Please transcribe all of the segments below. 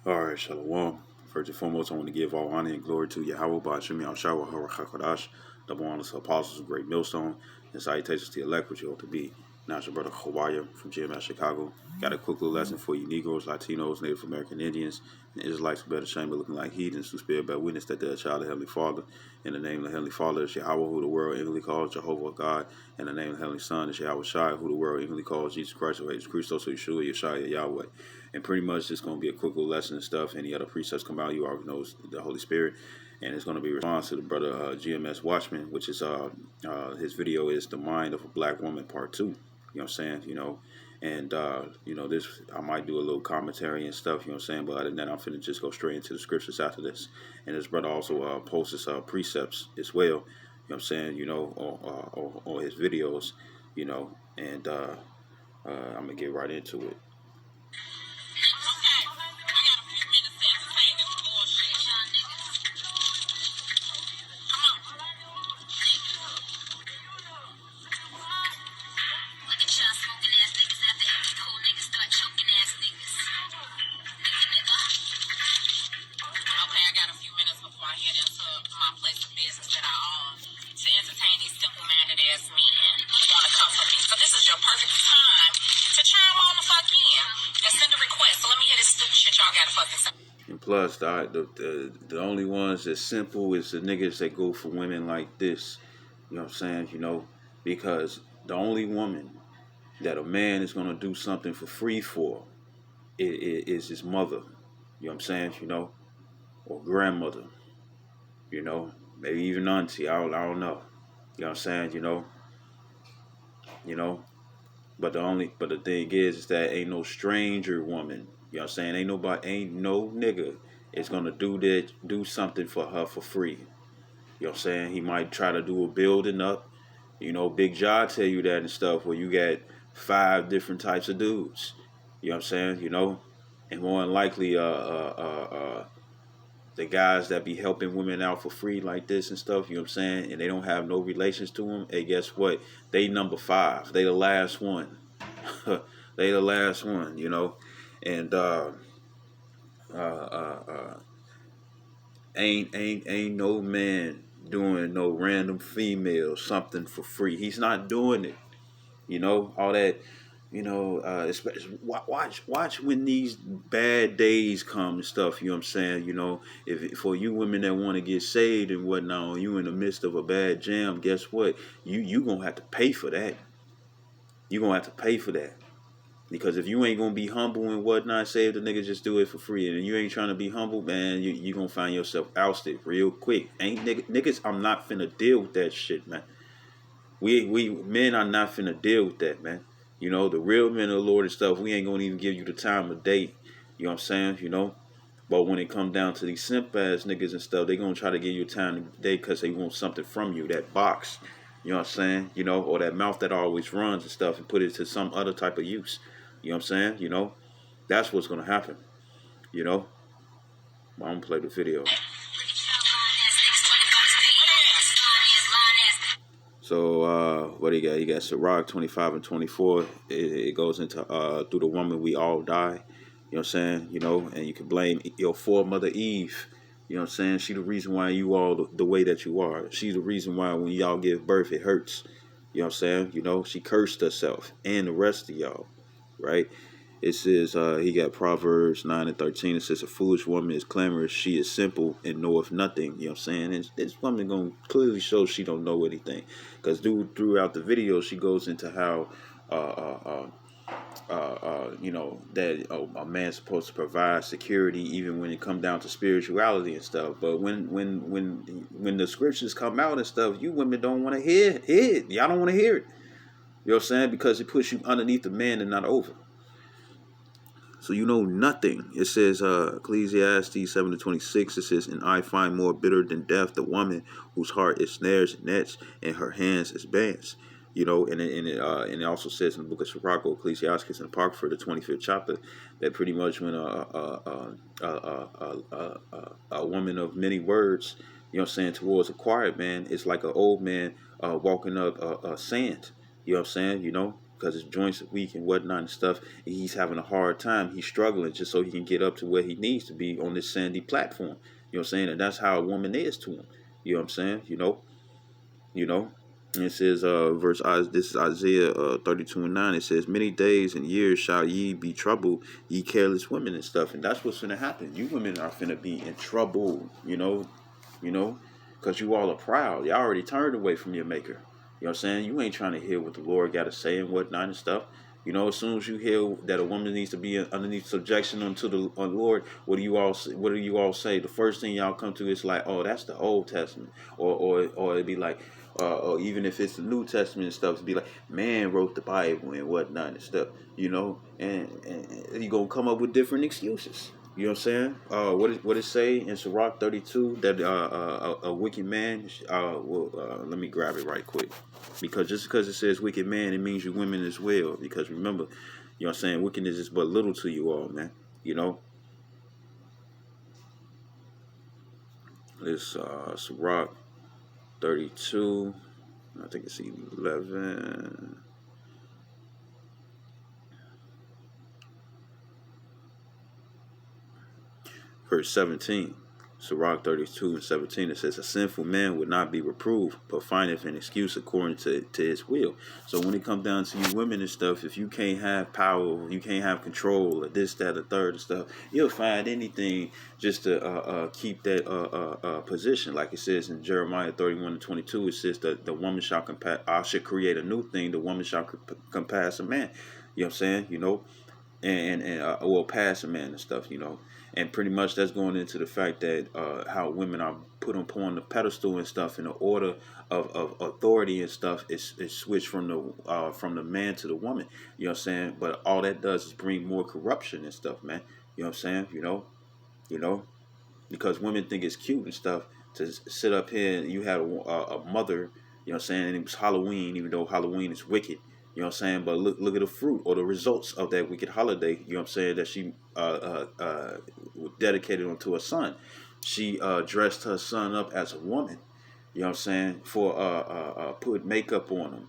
All right, Shalom. First and foremost, I want to give all honor and glory to Yahweh, Ba'ashim Yahshua, HaRachakadash, double honors to apostles of Great Millstone, and salutations to the elect, which you ought to be. Now, it's your brother Hawaya from GMS Chicago. Got a quick little lesson for you Negroes, Latinos, Native American Indians, and Israelites who bear the shame of looking like heathens who spirit bear witness that they're a child of Heavenly Father. In the name of the Heavenly Father is Yahweh, who the world inwardly calls Jehovah God. In the name of the Heavenly Son is Yahweh Shai, who the world inwardly calls Jesus Christ, or Jesus Christos, or Yeshua, Yeshua, Yahweh. And pretty much it's going to be a quick little lesson and stuff. Any other precepts come out, you already know the Holy Spirit. And it's going to be a response to the brother GMS Watchman, which is his video is The Mind of a Black Woman Part 2. You know what I'm saying? And this, I might do a little commentary and stuff, you know what I'm saying? But other than that, I'm finna just go straight into the scriptures after this. And this brother also posts his precepts as well, you know what I'm saying, on his videos, and I'm gonna get right into it. And plus, the only ones that's simple is the niggas that go for women like this. You know what I'm saying? Because the only woman that a man is going to do something for free for is his mother. You know what I'm saying? Or grandmother. Maybe even auntie. I don't know. You know what I'm saying? You know. But the thing is that ain't no stranger woman. You know what I'm saying? Ain't no nigga is gonna do something for her for free. You know what I'm saying? He might try to do a building up. Big Jaw tell you that and stuff where you got 5 different types of dudes. You know what I'm saying? And more than likely the guys that be helping women out for free like this and stuff, you know what I'm saying? And they don't have no relations to them. Hey, guess what? They number 5. They the last one. They the last one, and ain't no man doing no random female something for free. He's not doing it. All that. Especially watch when these bad days come and stuff. You know what I'm saying? If for you women that want to get saved and whatnot, you in the midst of a bad jam, guess what? You gonna have to pay for that. You gonna have to pay for that. Because if you ain't gonna be humble and whatnot, say if the nigga just do it for free, and you ain't trying to be humble, man, you gonna find yourself ousted real quick. Ain't niggas, I'm not finna deal with that shit, man. We men are not finna deal with that, man. The real men of the Lord and stuff, we ain't gonna even give you the time of day. You know what I'm saying? But when it come down to these simp ass niggas and stuff, they gonna try to give you time of day because they want something from you, that box. You know what I'm saying? Or that mouth that always runs and stuff and put it to some other type of use. You know what I'm saying? That's what's gonna happen. I'm gonna play the video. So what do you got? You got Sirach 25 and 24. It goes into through the woman we all die. You know what I'm saying? And you can blame your foremother Eve. You know what I'm saying? She the reason why you all the way that you are. She's the reason why when y'all give birth it hurts. You know what I'm saying? She cursed herself and the rest of y'all, right? It says, he got Proverbs 9 and 13. It says, a foolish woman is clamorous. She is simple and knoweth nothing. You know what I'm saying? And this woman going to clearly show she don't know anything. Because throughout the video, she goes into how, that a man's supposed to provide security even when it come down to spirituality and stuff. But when the scriptures come out and stuff, you women don't want to hear it. Y'all don't want to hear it. You know what I'm saying? Because it puts you underneath the man and not over. So you know nothing. It says, Ecclesiastes 7 to 26, it says, and I find more bitter than death the woman whose heart is snares and nets, and her hands is bands. And it also says in the book of Sirach, Ecclesiastes and Apocrypha, the 25th chapter, that pretty much when a woman of many words, towards a quiet man, it's like an old man walking up sand. You know what I'm saying? because his joints are weak and whatnot and stuff. And he's having a hard time. He's struggling just so he can get up to where he needs to be on this sandy platform. You know what I'm saying? And that's how a woman is to him. You know what I'm saying? You know. And it says, this is Isaiah 32:9. It says, "Many days and years shall ye be troubled, ye careless women," and stuff. And that's what's gonna happen. You women are finna be in trouble. You know, because you all are proud. You already turned away from your maker. You know what I'm saying? You ain't trying to hear what the Lord got to say and whatnot and stuff. You know, as soon as you hear that a woman needs to be underneath subjection unto the Lord, what do you all say? What do you all say? The first thing y'all come to is like, oh, that's the Old Testament, or it'd be like, or even if it's the New Testament and stuff, it'd be like, man wrote the Bible and whatnot and stuff. You know, and you gonna come up with different excuses. You know what I'm saying? What it say in Sirach 32 that a wicked man let me grab it right quick, because just because it says wicked man, it means you women as well. Because remember, you know what I'm saying, wickedness is but little to you all, man. You know, this Sirach 32, I think it's 11. Verse 17, Sirach 32:17, it says, "A sinful man would not be reproved, but findeth an excuse according to his will." So when it comes down to you women and stuff, if you can't have power, you can't have control, or this, that, or third and stuff, you'll find anything just to keep that position. Like it says in Jeremiah 31:22, it says that the woman shall I should create a new thing, the woman shall compass a man. You know what I'm saying? You know, and well, pass a man and stuff, you know. And pretty much that's going into the fact that how women are put upon the pedestal and stuff, in the order of authority and stuff is switched from the man to the woman. You know what I'm saying? But all that does is bring more corruption and stuff, man. You know what I'm saying? You know, because women think it's cute and stuff to sit up here and you had a mother, you know what I'm saying, and it was Halloween, even though Halloween is wicked. You know what I'm saying? But look at the fruit or the results of that wicked holiday. You know what I'm saying? That she dedicated onto her son. She dressed her son up as a woman. You know what I'm saying? For put makeup on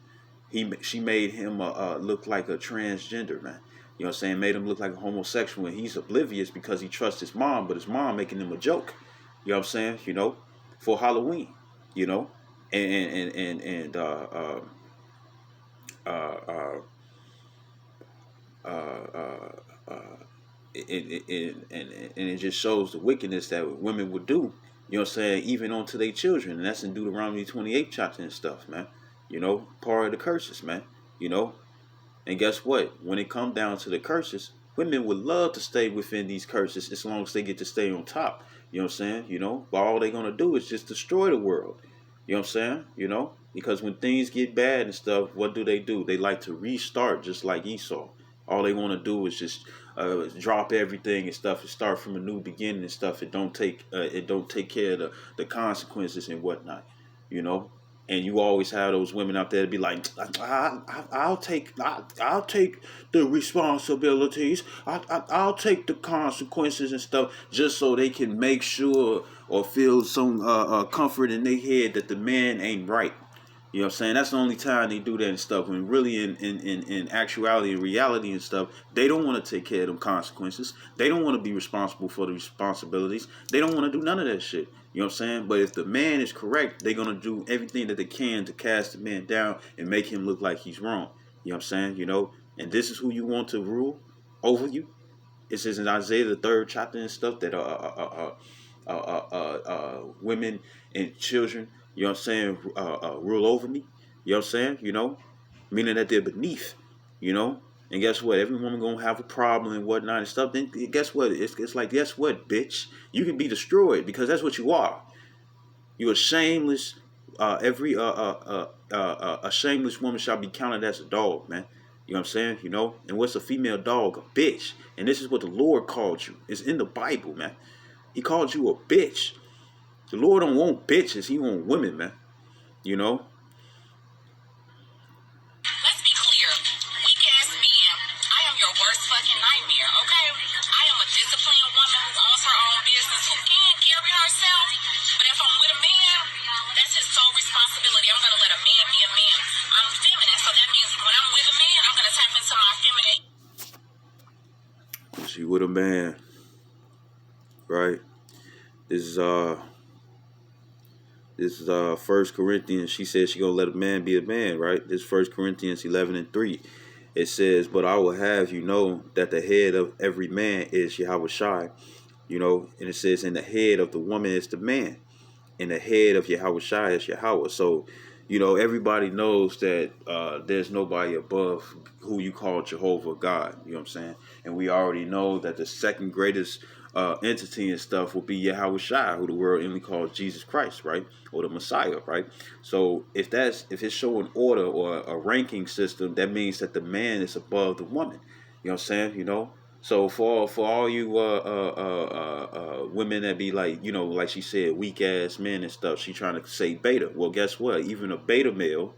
him. She made him look like a transgender, man. You know what I'm saying? Made him look like a homosexual, and he's oblivious because he trusts his mom, but his mom making him a joke. You know what I'm saying? You know, for Halloween. You know, and uh, uh, uh, uh, uh, and it just shows the wickedness that women would do. You know what I'm saying? Even onto their children, and that's in Deuteronomy 28 chapter and stuff, man. You know, part of the curses, man. You know, and guess what? When it comes down to the curses, women would love to stay within these curses as long as they get to stay on top. You know what I'm saying? You know, but all they're gonna do is just destroy the world. You know what I'm saying? You know, because when things get bad and stuff, what do? They like to restart, just like Esau. All they want to do is just drop everything and stuff and start from a new beginning and stuff. It don't take care of the consequences and whatnot. You know, and you always have those women out there to be like, I'll take the responsibilities. I'll take the consequences and stuff, just so they can make sure or feel some comfort in their head that the man ain't right. You know what I'm saying? That's the only time they do that and stuff. When really in actuality and reality and stuff, they don't want to take care of them consequences. They don't want to be responsible for the responsibilities. They don't want to do none of that shit. You know what I'm saying? But if the man is correct, they're going to do everything that they can to cast the man down and make him look like he's wrong. You know what I'm saying? You know? And this is who you want to rule over you. It says in Isaiah the 3rd chapter and stuff that women and children, you know what I'm saying, rule over me. You know what I'm saying? You know, meaning that they're beneath. You know, and guess what? Every woman gonna have a problem and whatnot and stuff. Then guess what? It's like, guess what, bitch? You can be destroyed because that's what you are. You're a shameless. A shameless woman shall be counted as a dog, man. You know what I'm saying? You know, and what's a female dog? A bitch. And this is what the Lord called you. It's in the Bible, man. He called you a bitch. The Lord don't want bitches. He want women, man. You know? Let's be clear. Weak ass men, I am your worst fucking nightmare, okay? I am a disciplined woman who owns her own business, who can carry herself. But if I'm with a man, that's his sole responsibility. I'm gonna let a man be a man. I'm feminine, so that means when I'm with a man, I'm gonna with a man, right? This is First Corinthians. She said she gonna let a man be a man, right? This First Corinthians 11:3. It says, "But I will have you know that the head of every man is Yahweh Shai." You know, and it says, "And the head of the woman is the man, and the head of Yahweh Shai is Yahweh." So, you know, everybody knows that there's nobody above who you call Jehovah God. You know what I'm saying? And we already know that the second greatest entity and stuff will be Yahweh Shai, who the world only calls Jesus Christ, right? Or the Messiah, right? So if it's showing order or a ranking system, that means that the man is above the woman. You know what I'm saying? You know. So for all you women that be like, you know, like she said, weak ass men and stuff, she trying to say beta. Well, guess what? Even a beta male,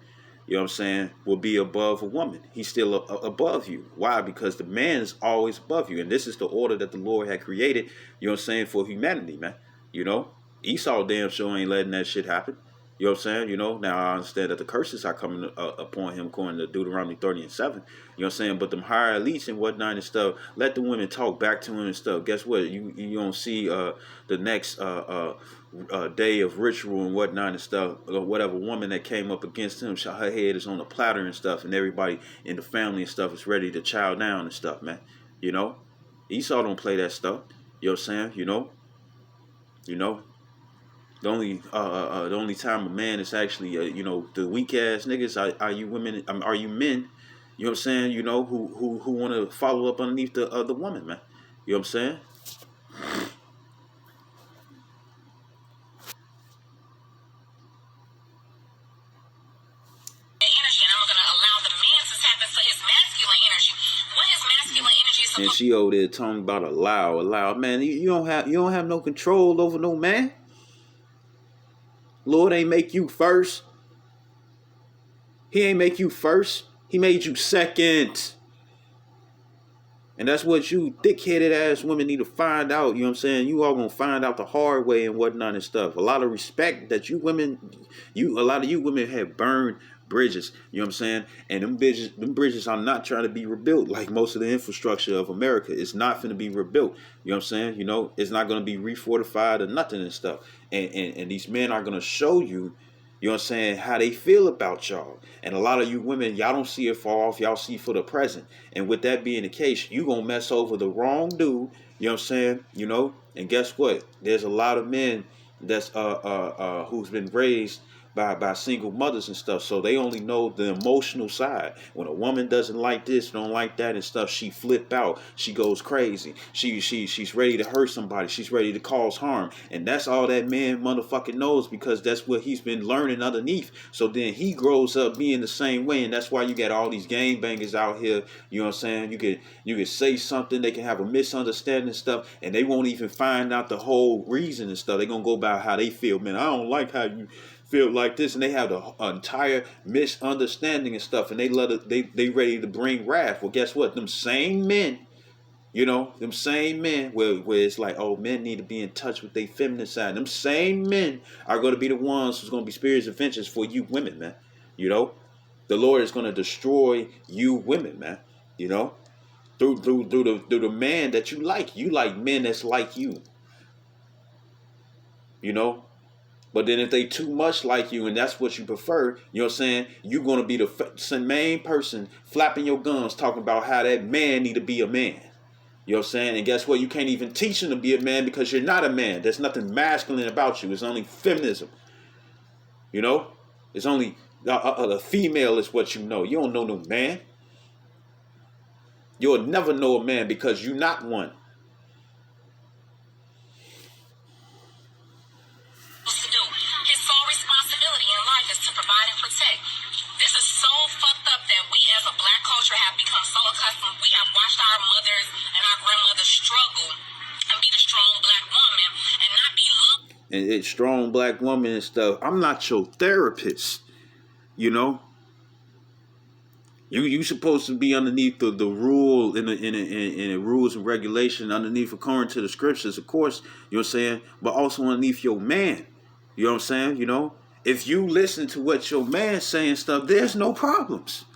you know what I'm saying, will be above a woman. He's still above you. Why? Because the man is always above you. And this is the order that the Lord had created, you know what I'm saying, for humanity, man. You know, Esau damn sure ain't letting that shit happen. You know what I'm saying? You know, now I understand that the curses are coming upon him according to Deuteronomy 30:7. You know what I'm saying? But them higher elites and whatnot and stuff, let the women talk back to him and stuff. Guess what? You don't see the next day of ritual and whatnot and stuff. Whatever woman that came up against him, her head is on a platter and stuff, and everybody in the family and stuff is ready to chow down and stuff, man. You know? Esau don't play that stuff. You know what I'm saying? You know? You know? The only time a man is actually, you know, the weak ass niggas are you women, are you men, you know what I'm saying, you know, who want to follow up underneath the woman, man. You know what I'm saying? And she over there talking about allow, man. You don't have no control over no man. Lord ain't make you first. He ain't make you first. He made you second. And that's what you thick-headed ass women need to find out. You know what I'm saying? You all gonna find out the hard way and whatnot and stuff. A lot of respect that a lot of you women have burned bridges. You know what I'm saying? And them bridges are not trying to be rebuilt like most of the infrastructure of America. It's not going to be rebuilt. You know what I'm saying? You know, it's not going to be refortified or nothing and stuff. And these men are going to show you, you know what I'm saying, how they feel about y'all. And a lot of you women, y'all don't see it far off. Y'all see for the present. And with that being the case, you going to mess over the wrong dude. You know what I'm saying? You know, and guess what? There's a lot of men that's who's been raised by single mothers and stuff, so they only know the emotional side. When a woman doesn't like this, don't like that and stuff, she flip out, she goes crazy, she's ready to hurt somebody, she's ready to cause harm, and that's all that man motherfucking knows, because that's what he's been learning underneath. So then he grows up being the same way, and that's why you got all these gang bangers out here. You know what I'm saying? You can say something, they can have a misunderstanding and stuff, and they won't even find out the whole reason and stuff. They're gonna go about how they feel. Man, I don't like how you feel like this, and they have the entire misunderstanding and stuff, and they ready to bring wrath. Well, guess what? Them same men, you know, them same men where it's like, oh, men need to be in touch with their feminine side. Them same men are going to be the ones who's going to be spirits of vengeance for you women, man. You know, the Lord is going to destroy you women, man. You know, through the man that you like. You like men that's like you. You know. But then if they too much like you and that's what you prefer, you know what I'm saying, you're going to be the main person flapping your gums talking about how that man need to be a man. You know what I'm saying? And guess what? You can't even teach him to be a man because you're not a man. There's nothing masculine about you. It's only feminism. You know? It's only the female is what you know. You don't know no man. You'll never know a man because you're not one. Have become so accustomed. We have watched our mothers and our grandmothers struggle and be the strong black woman and not be looked. And it's strong black woman and stuff. I'm not your therapist, you know. You supposed to be underneath the rule in the rules and regulation underneath according to the scriptures, of course. You know what I'm saying, but also underneath your man. You know what I'm saying? You know, if you listen to what your man's saying stuff, there's no problems.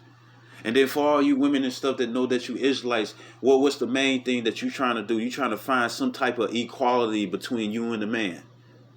And then for all you women and stuff that know that you Israelites, well, what's the main thing that you trying to do? You trying to find some type of equality between you and the man.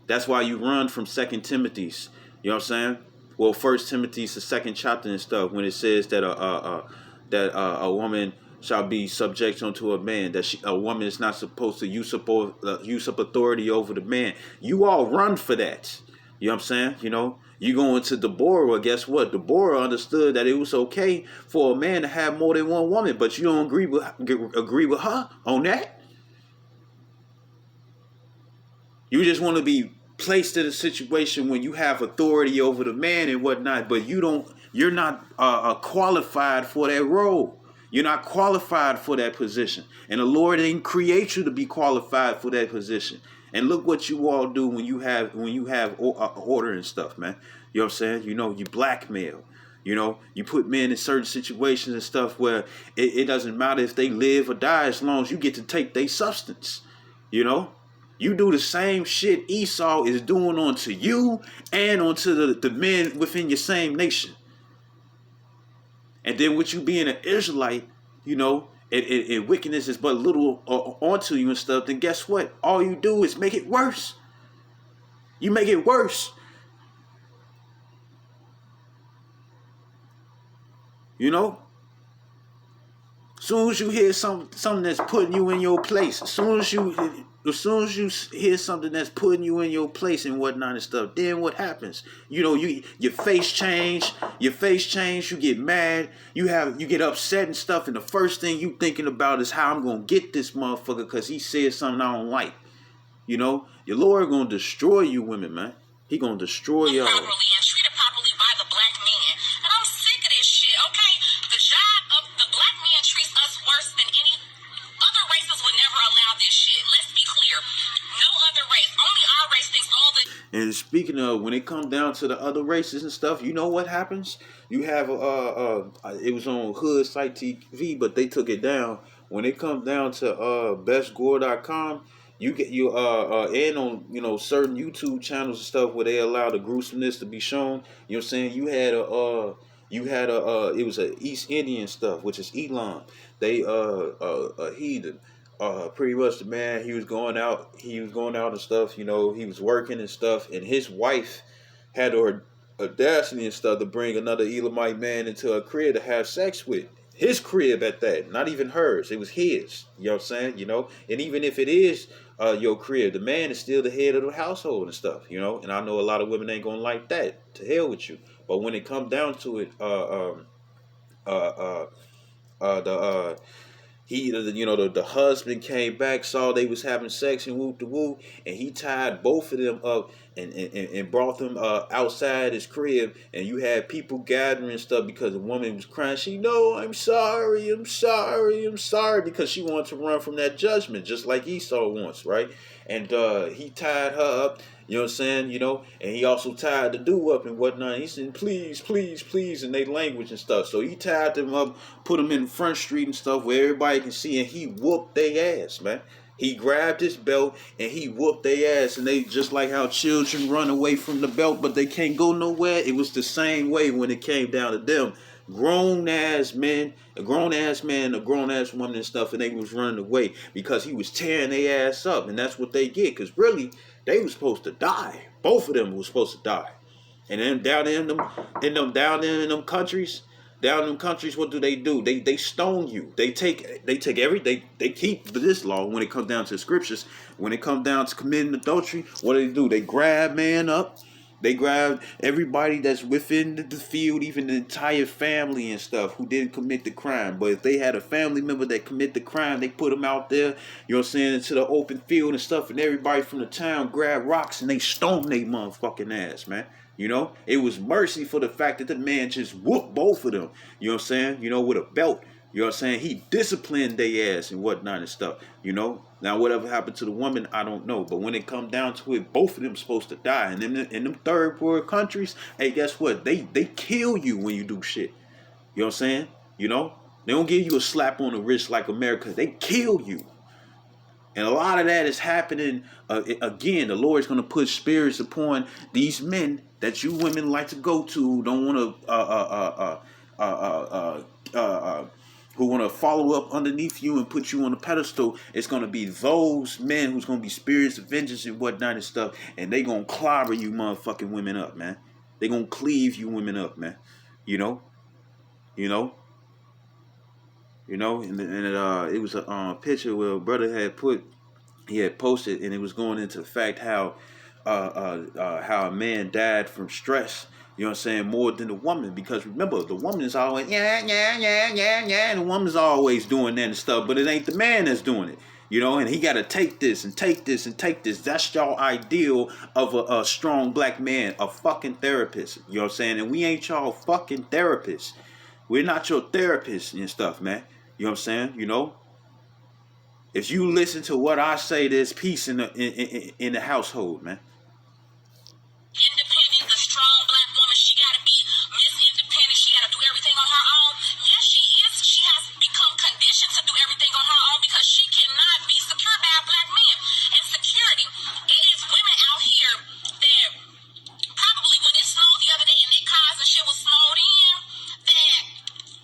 That's why you run from Second Timothy's. You know what I'm saying? Well, First Timothy's the second chapter and stuff when it says that a woman shall be subject unto a man. That a woman is not supposed to usurp authority over the man. You all run for that. You know what I'm saying? You know, you go into Deborah. Well, guess what? Deborah understood that it was okay for a man to have more than one woman, but you don't agree with her on that. You just want to be placed in a situation when you have authority over the man and whatnot, but you're not qualified for that role. You're not qualified for that position. And the Lord didn't create you to be qualified for that position. And look what you all do when you have order and stuff, man. You know what I'm saying? You know, you blackmail. You know, you put men in certain situations and stuff where it doesn't matter if they live or die as long as you get to take their substance. You know? You do the same shit Esau is doing onto you and onto the men within your same nation. And then with you being an Israelite, you know, and wickedness is but little onto you and stuff, then guess what? All you do is make it worse. You make it worse. You know? As soon as you hear something that's putting you in your place, as soon as you hear something that's putting you in your place and whatnot and stuff, then what happens? You know, your face change, you get mad, you get upset and stuff, and the first thing you thinking about is how I'm gonna get this motherfucker because he said something I don't like. You know, your Lord gonna destroy you women, man. He gonna destroy y'all. Properly and treated properly by the black man. And I'm sick of this shit, okay? The job of the black man treats us worse than any other races would never allow this shit. Let's be clear. No other race. Only our race thinks all the... And speaking of, when it comes down to the other races and stuff, you know what happens? You have it was on Hood Site TV, but they took it down. When it comes down to bestgore.com, you get and on, you know, certain YouTube channels and stuff where they allow the gruesomeness to be shown. You know what I'm saying? You had it was a East Indian stuff, which is Elam. They a heathen. Pretty much the man, he was going out and stuff, you know, he was working and stuff, and his wife had her audacity and stuff to bring another Elamite man into a crib to have sex with. His crib at that, not even hers, it was his. You know what I'm saying? You know, and even if it is your crib, the man is still the head of the household and stuff, you know, and I know a lot of women ain't gonna like that. To hell with you. But when it comes down to it, the husband came back, saw they was having sex and whoop de whoop, and he tied both of them up and brought them outside his crib, and you had people gathering and stuff because the woman was crying. She, no, I'm sorry, because she wanted to run from that judgment, just like Esau wants, right? And he tied her up. You know what I'm saying? You know, and he also tied the dude up and whatnot. He said, please, please, please, in their language and stuff. So he tied them up, put them in Front Street and stuff where everybody can see, and he whooped their ass, man. He grabbed his belt and he whooped their ass. And they, just like how children run away from the belt, but they can't go nowhere. It was the same way when it came down to them. Grown-ass men, a grown-ass man, a grown-ass woman and stuff, and they was running away because he was tearing their ass up. And that's what they get, because really, they were supposed to die. Both of them were supposed to die. And then down in them countries, what do? They stone you. They keep this law when it comes down to the scriptures. When it comes down to committing adultery, what do? They grab man up. They grab everybody that's within the field, even the entire family and stuff who didn't commit the crime. But if they had a family member that commit the crime, they put them out there, you know what I'm saying, into the open field and stuff, and everybody from the town grab rocks and they stone their motherfucking ass, man. You know, it was mercy for the fact that the man just whooped both of them, you know what I'm saying, you know, with a belt. You know what I'm saying? He disciplined their ass and whatnot and stuff, you know. Now, whatever happened to the woman, I don't know. But when it come down to it, both of them supposed to die. And in them third world countries, hey, guess what? They kill you when you do shit. You know what I'm saying? You know? They don't give you a slap on the wrist like America. They kill you. And a lot of that is happening. Again, the Lord's going to put spirits upon these men that you women like to go to, don't want to who want to follow up underneath you and put you on a pedestal, it's going to be those men who's going to be spirits of vengeance and whatnot and stuff, and they going to clobber you motherfucking women up, man. They going to cleave you women up, man. You know? And it was a picture where a brother had posted, and it was going into the fact how a man died from stress. You know what I'm saying? More than the woman, because remember, the woman is always and the woman's always doing that and stuff, but it ain't the man that's doing it. And he got to take this and take this and take this. That's y'all ideal of a strong black man, a fucking therapist. You know what I'm saying? And we ain't y'all fucking therapists. We're not your therapists and stuff, man. You know what I'm saying? If you listen to what I say, there's peace in the household, man. Independent, the strong black woman, she gotta be Miss Independent. She gotta do everything on her own. Yes, she is. She has become conditioned to do everything on her own because she cannot be secured by a black man. And security, it is women out here that probably when it snowed the other day and their cars and shit was snowed in, that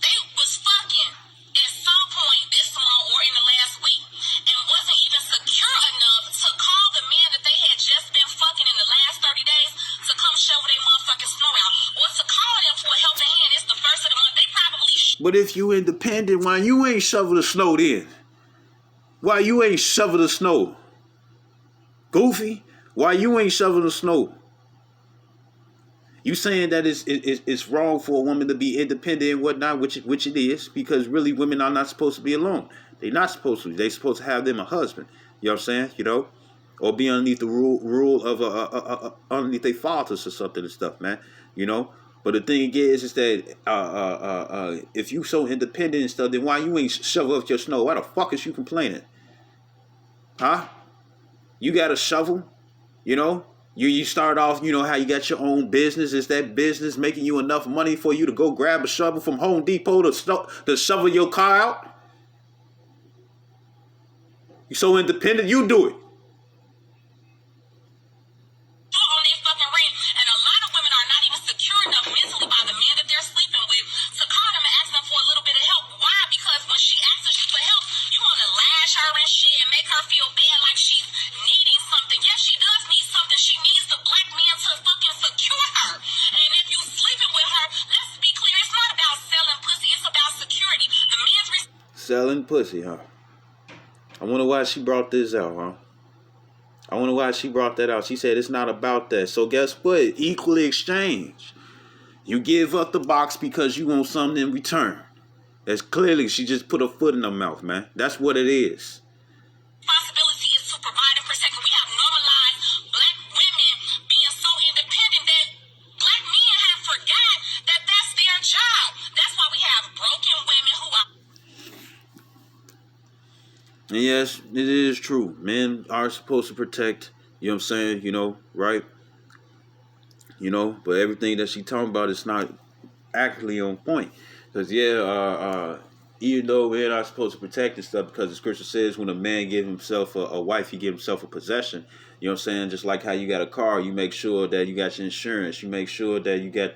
they was fucking at some point this month or in the last week and wasn't even secure enough to call the man that they had just been fucking in the last 30 days to come shovel their motherfucking snow out or to call them for a helping hand. It's the first of the month. They probably But if you independent, why you ain't shovel the snow then? Why you ain't shovel the snow? Goofy, why you ain't shovel the snow? You saying that it's wrong for a woman to be independent and whatnot, which it is, because really women are not supposed to be alone. They're not supposed to. They're supposed to have them a husband. You know what I'm saying? Or be underneath the rule of underneath their fathers or something and stuff, man. But the thing is that if you so independent and stuff, then why you ain't shovel up your snow? Why the fuck is you complaining? Huh? You got a shovel? You start off, how you got your own business. Is that business making you enough money for you to go grab a shovel from Home Depot to shovel your car out? You so independent, you do it. on their fucking rent, and a lot of women are not even secure enough mentally by the man that they're sleeping with to call them and ask them for a little bit of help. Why? Because when she asks you for help, you want to lash her and shit and make her feel bad like she's needing something. Yes, she does need something. She needs the black man to fucking secure her. And if you sleeping with her, let's be clear, it's not about selling pussy, it's about security. The man's selling pussy, huh? I wonder why she brought this out, huh? I wonder why she brought that out. She said it's not about that. So guess what? Equally exchange. You give up the box because you want something in return. That's clearly, she just put her foot in her mouth, man. That's what it is. Responsibility is to provide and protect. We have normalized black women being so independent that black men have forgot that that's their job. That's why we have broken women who are... And yes, it is true. Men are supposed to protect, you know what I'm saying, right? But everything that she talking about is not actually on point. Because, even though men are supposed to protect and stuff, because the scripture says when a man gives himself a wife, he gives himself a possession. You know what I'm saying? Just like how you got a car, you make sure that you got your insurance. You make sure that you got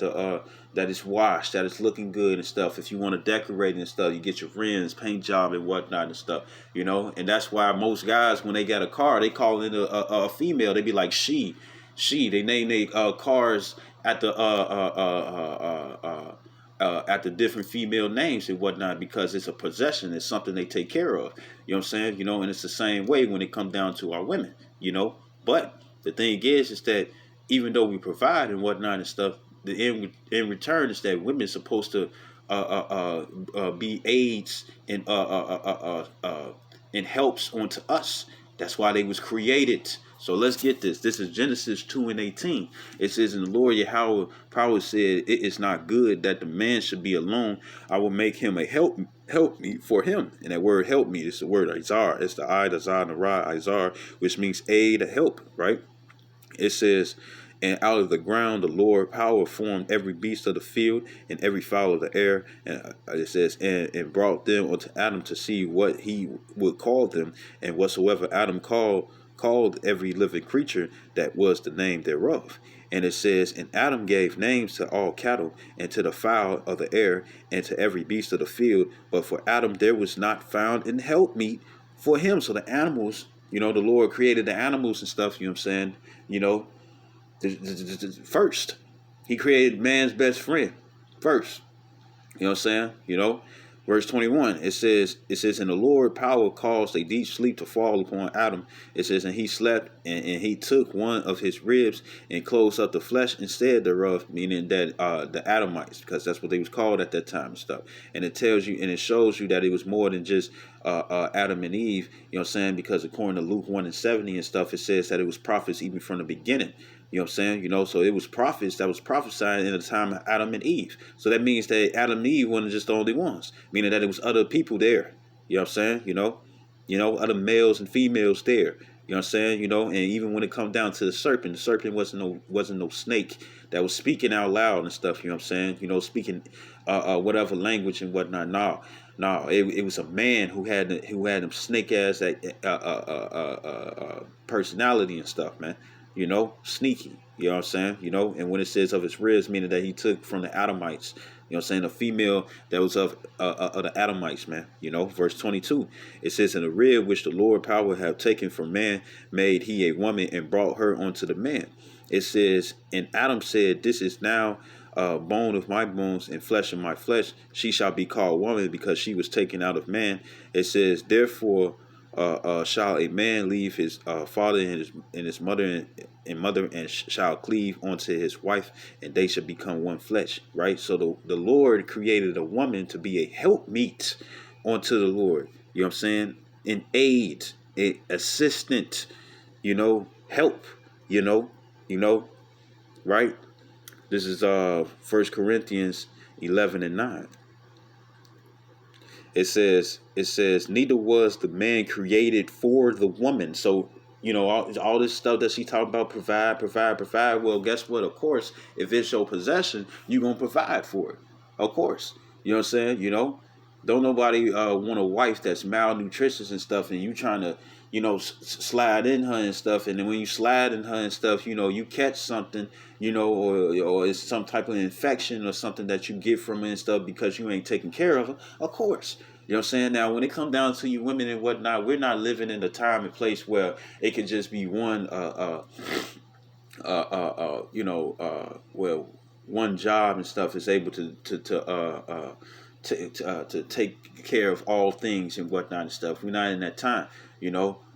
that it's washed, that it's looking good and stuff. If you want to decorate and stuff, you get your rims, paint job and whatnot and stuff, And that's why most guys, when they got a car, they call it a female. They be like she. They name their cars at the different female names and whatnot because it's a possession. It's something they take care of. You know what I'm saying? And it's the same way when it comes down to our women, But the thing is that even though we provide and whatnot and stuff, the in return is that women are supposed to be aids and helps onto us. That's why they was created. So let's get this. This is Genesis 2:18. It says, "And the Lord Yahweh power said, it is not good that the man should be alone. I will make him a help me for him." And that word help me is the word Izar. It's the I, the Zah, and the Ra, Izar, which means aid, help, right? It says, "And out of the ground the Lord power formed every beast of the field and every fowl of the air." And it says, and brought them unto Adam to see what he would call them. And whatsoever Adam called called every living creature that was the name thereof. And it says, and Adam gave names to all cattle, and to the fowl of the air, and to every beast of the field. But for Adam there was not found an helpmeet for him. So the animals, the Lord created the animals and stuff, you know what I'm saying? First. He created man's best friend first. You know what I'm saying? Verse 21, it says, and the Lord power caused a deep sleep to fall upon Adam. It says, and he slept, and he took one of his ribs and closed up the flesh instead thereof, meaning that the Adamites, because that's what they was called at that time and stuff. And it tells you, and it shows you that it was more than just Adam and Eve, you know what I'm saying? Because according to Luke 1:70 and stuff, it says that it was prophets even from the beginning. You know what I'm saying? So it was prophets that was prophesying in the time of Adam and Eve. So that means that Adam and Eve weren't just the only ones, meaning that it was other people there. You know what I'm saying? Other males and females there. You know what I'm saying? And even when it comes down to the serpent wasn't no snake that was speaking out loud and stuff. You know what I'm saying? Speaking whatever language and whatnot. No, it was a man who had them snake ass personality and stuff, man. Sneaky. You know what I'm saying? And when it says of his ribs, meaning that he took from the Adamites, a female that was of the Adamites, man. Verse 22, it says, in the rib which the Lord power have taken from man, made he a woman and brought her unto the man. It says, and Adam said, this is now bone of my bones and flesh of my flesh. She shall be called woman because she was taken out of man. It says, therefore, shall a man leave his father and his mother and shall cleave unto his wife, and they shall become one flesh. Right. So the Lord created a woman to be a helpmeet unto the Lord. You know what I'm saying? An aid, an assistant. Help. Right. This is 1 Corinthians 11:9. It says, neither was the man created for the woman. So, all this stuff that she talking about, provide. Well, guess what? Of course, if it's your possession, you're going to provide for it. Of course. You know what I'm saying? Don't nobody want a wife that's malnutritious and stuff, and you trying to, slide in her and stuff. And then when you slide in her and stuff, you catch something, or it's some type of infection or something that you get from her and stuff because you ain't taking care of her. Of course. You know what I'm saying? Now, when it comes down to you women and whatnot, we're not living in a time and place where it could just be one, one job and stuff is able to take care of all things and whatnot and stuff. We're not in that time,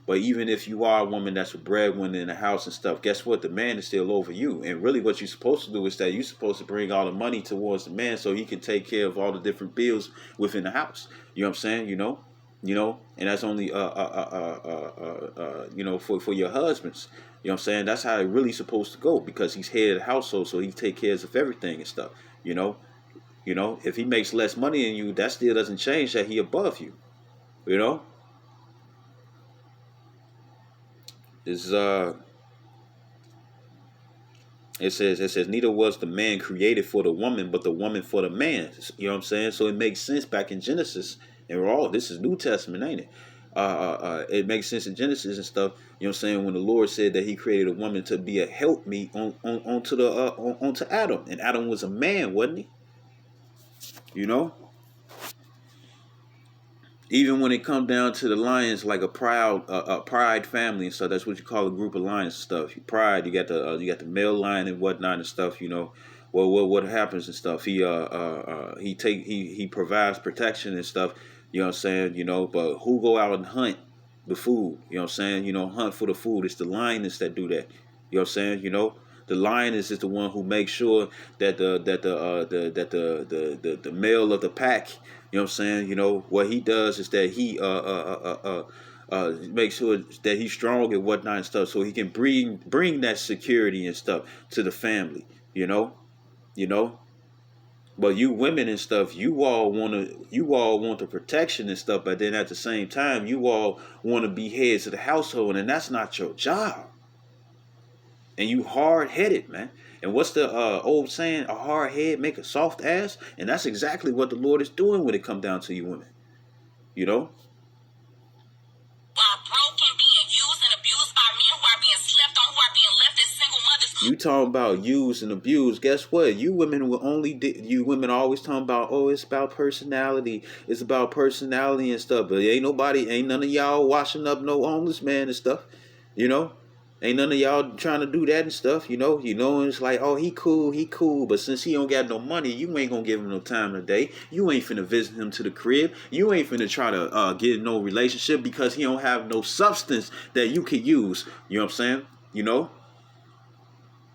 But even if you are a woman that's a breadwinner in the house and stuff, guess what? The man is still over you. And really what you're supposed to do is that you're supposed to bring all the money towards the man so he can take care of all the different bills within the house. You know what I'm saying? And that's only for your husbands. You know what I'm saying? That's how it really supposed to go because he's head of the household, so he take care of everything and stuff, if he makes less money than you, that still doesn't change that he above you. This it says neither was the man created for the woman, but the woman for the man. You know what I'm saying? So it makes sense back in Genesis, and this is New Testament, ain't it? It makes sense in Genesis and stuff. You know what I'm saying? When the Lord said that He created a woman to be a helpmeet onto Adam, and Adam was a man, wasn't he? Even when it comes down to the lions, like a pride family and stuff, that's what you call a group of lions and stuff. Pride, you got the male lion and whatnot and stuff. What happens and stuff. He provides protection and stuff. You know what I'm saying? But who go out and hunt the food? You know what I'm saying? Hunt for the food. It's the lioness that do that. You know what I'm saying? The lioness is the one who makes sure that the male of the pack, you know what I'm saying? What he does is that he makes sure that he's strong and whatnot and stuff, so he can bring that security and stuff to the family. But you women and stuff, you all want the protection and stuff, but then at the same time, you all want to be heads of the household, and that's not your job. And you hard-headed, man. And what's the old saying? A hard head make a soft ass. And that's exactly what the Lord is doing when it comes down to you women. While broken, being used and abused by men You talking about use and abuse. Guess what? You women will you women always talking about, oh, it's about personality. It's about personality and stuff. But ain't none of y'all washing up no homeless man and stuff. You know? Ain't none of y'all trying to do that and stuff, and it's like, oh, he cool. But since he don't got no money, you ain't gonna give him no time today. You ain't finna visit him to the crib. You ain't finna try to get in no relationship because he don't have no substance that you can use. You know what I'm saying? You know?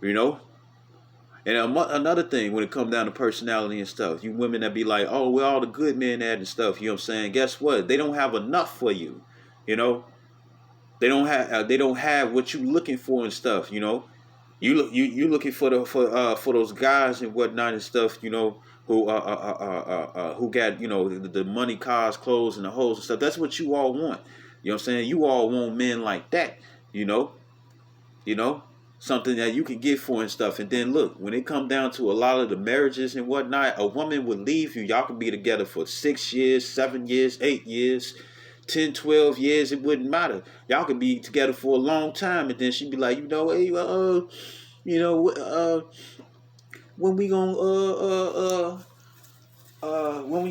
And another thing when it comes down to personality and stuff, you women that be like, oh, where all the good men at and stuff, you know what I'm saying? Guess what? They don't have enough for you, you know? They don't have what you looking for and stuff, you know. You looking for those guys and whatnot and stuff, you know, who got, you know, the money, cars, clothes, and the hoes and stuff. That's what you all want. You know what I'm saying? You all want men like that, you know, something that you can get for and stuff. And then look, when it come down to a lot of the marriages and whatnot, a woman would leave you. Y'all could be together for 6 years, 7 years, 8 years. 10, 12 years, it wouldn't matter. Y'all could be together for a long time, and then she'd be like, you know, hey, when we gonna when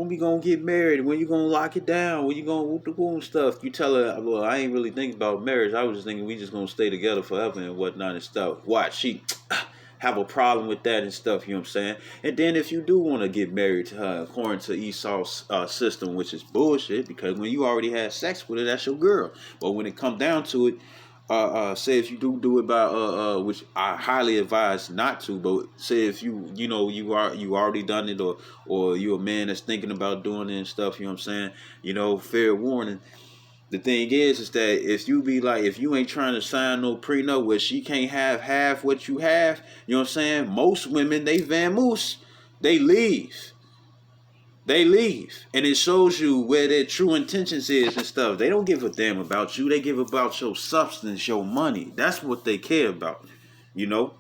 we gonna get married? When you gonna lock it down? When you gonna whoop the boom stuff? You tell her, well, I ain't really thinking about marriage. I was just thinking we just gonna stay together forever and whatnot and stuff. Watch, she have a problem with that and stuff, you know what I'm saying? And then if you do want to get married to her, according to Esau's system, which is bullshit, because when you already had sex with her, that's your girl. But when it come down to it, say if you do it by which I highly advise not to, but say if you already done it, or you're a man that's thinking about doing it and stuff, you know what I'm saying? You know, fair warning. The thing is that if you ain't trying to sign no prenup where she can't have half what you have, you know what I'm saying? Most women, they vamoose. They leave. And it shows you where their true intentions is and stuff. They don't give a damn about you. They give about your substance, your money. That's what they care about, you know?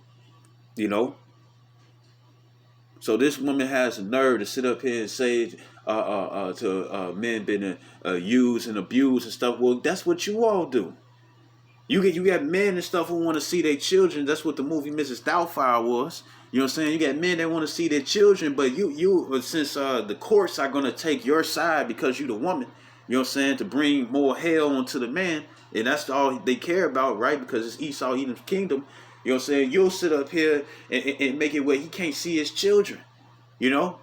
So this woman has the nerve to sit up here and say to men been used and abused and stuff. Well, that's what you all do. You got men and stuff who want to see their children. That's what the movie Mrs. Doubtfire was. You know what I'm saying? You got men that want to see their children, but since the courts are gonna take your side because you the woman, you know what I'm saying, to bring more hell onto the man, and that's all they care about, right? Because it's Esau Edom's kingdom. You know what I'm saying? You'll sit up here and make it where he can't see his children, you know?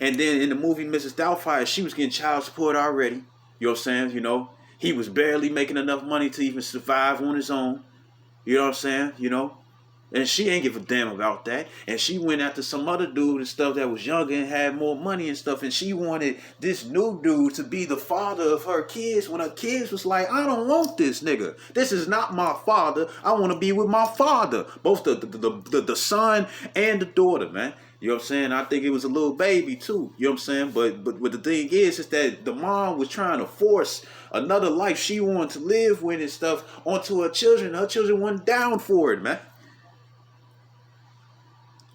And then in the movie Mrs. Doubtfire, she was getting child support already. You know what I'm saying? You know? He was barely making enough money to even survive on his own. You know what I'm saying? You know? And she ain't give a damn about that. And she went after some other dude and stuff that was younger and had more money and stuff. And she wanted this new dude to be the father of her kids when her kids was like, I don't want this nigga. This is not my father. I want to be with my father. Both the son and the daughter, man. You know what I'm saying? I think it was a little baby too. You know what I'm saying? But what the thing is that the mom was trying to force another life she wanted to live with and stuff onto her children. Her children weren't down for it, man.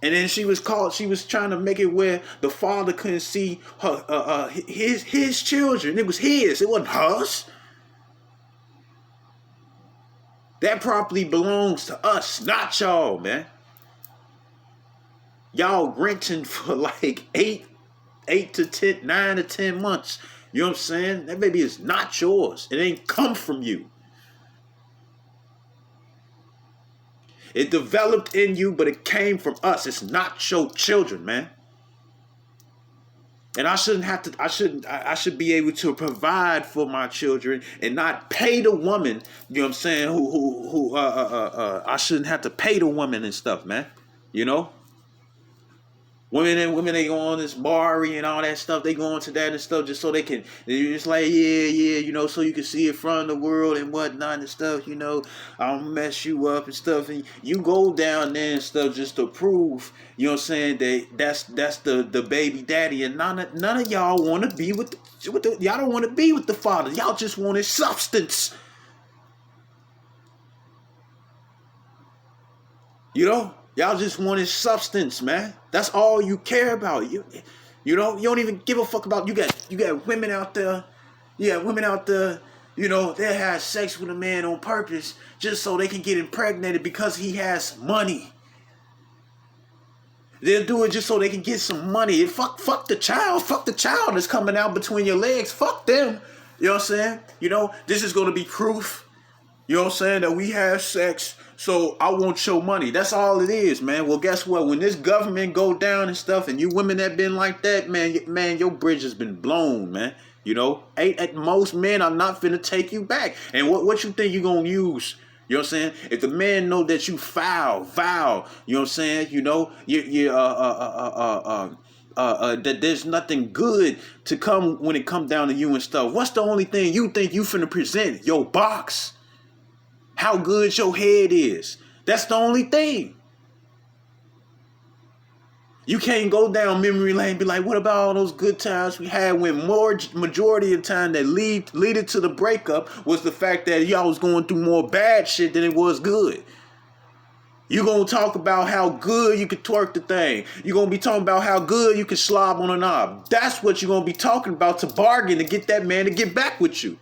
And then she was trying to make it where the father couldn't see her, his children. It was his. It wasn't hers. That property belongs to us, not y'all, man. Y'all renting for like 9 to 10 months. You know what I'm saying? That baby is not yours. It ain't come from you. It developed in you, but it came from us. It's not your children, man. And I should be able to provide for my children and not pay the woman, you know what I'm saying, I shouldn't have to pay the woman and stuff, man. You know? Women, they go on this Maury and all that stuff. They go into that and stuff just so they can. They're just like, yeah, you know, so you can see it from the world and whatnot and stuff. You know, I'll mess you up and stuff, and you go down there and stuff just to prove, you know what I'm saying, that's the baby daddy, and none of y'all want to be with y'all don't want to be with the father. Y'all just want his substance. You know. Y'all just want his substance, man. That's all you care about. You know, you don't even give a fuck about. You got women out there. You got women out there You know, they'll have sex with a man on purpose just so they can get impregnated because he has money. They'll do it just so they can get some money. And fuck the child. Fuck the child that's coming out between your legs. Fuck them. You know what I'm saying? You know, this is going to be proof, you know what I'm saying, that we have sex, so I want your money. That's all it is, man. Well, guess what? When this government go down and stuff, and you women that been like that, man, your bridge has been blown, man. You know, most men are not finna take you back. And what you think you gonna use? You know what I'm saying? If the man know that you vile, you know what I'm saying? You know, that there's nothing good to come when it come down to you and stuff. What's the only thing you think you finna present? Your box. How good your head is. That's the only thing. You can't go down memory lane and be like, what about all those good times we had when majority of the time that lead to the breakup was the fact that y'all was going through more bad shit than it was good. You're going to talk about how good you could twerk the thing. You're going to be talking about how good you could slob on a knob. That's what you're going to be talking about to bargain to get that man to get back with you.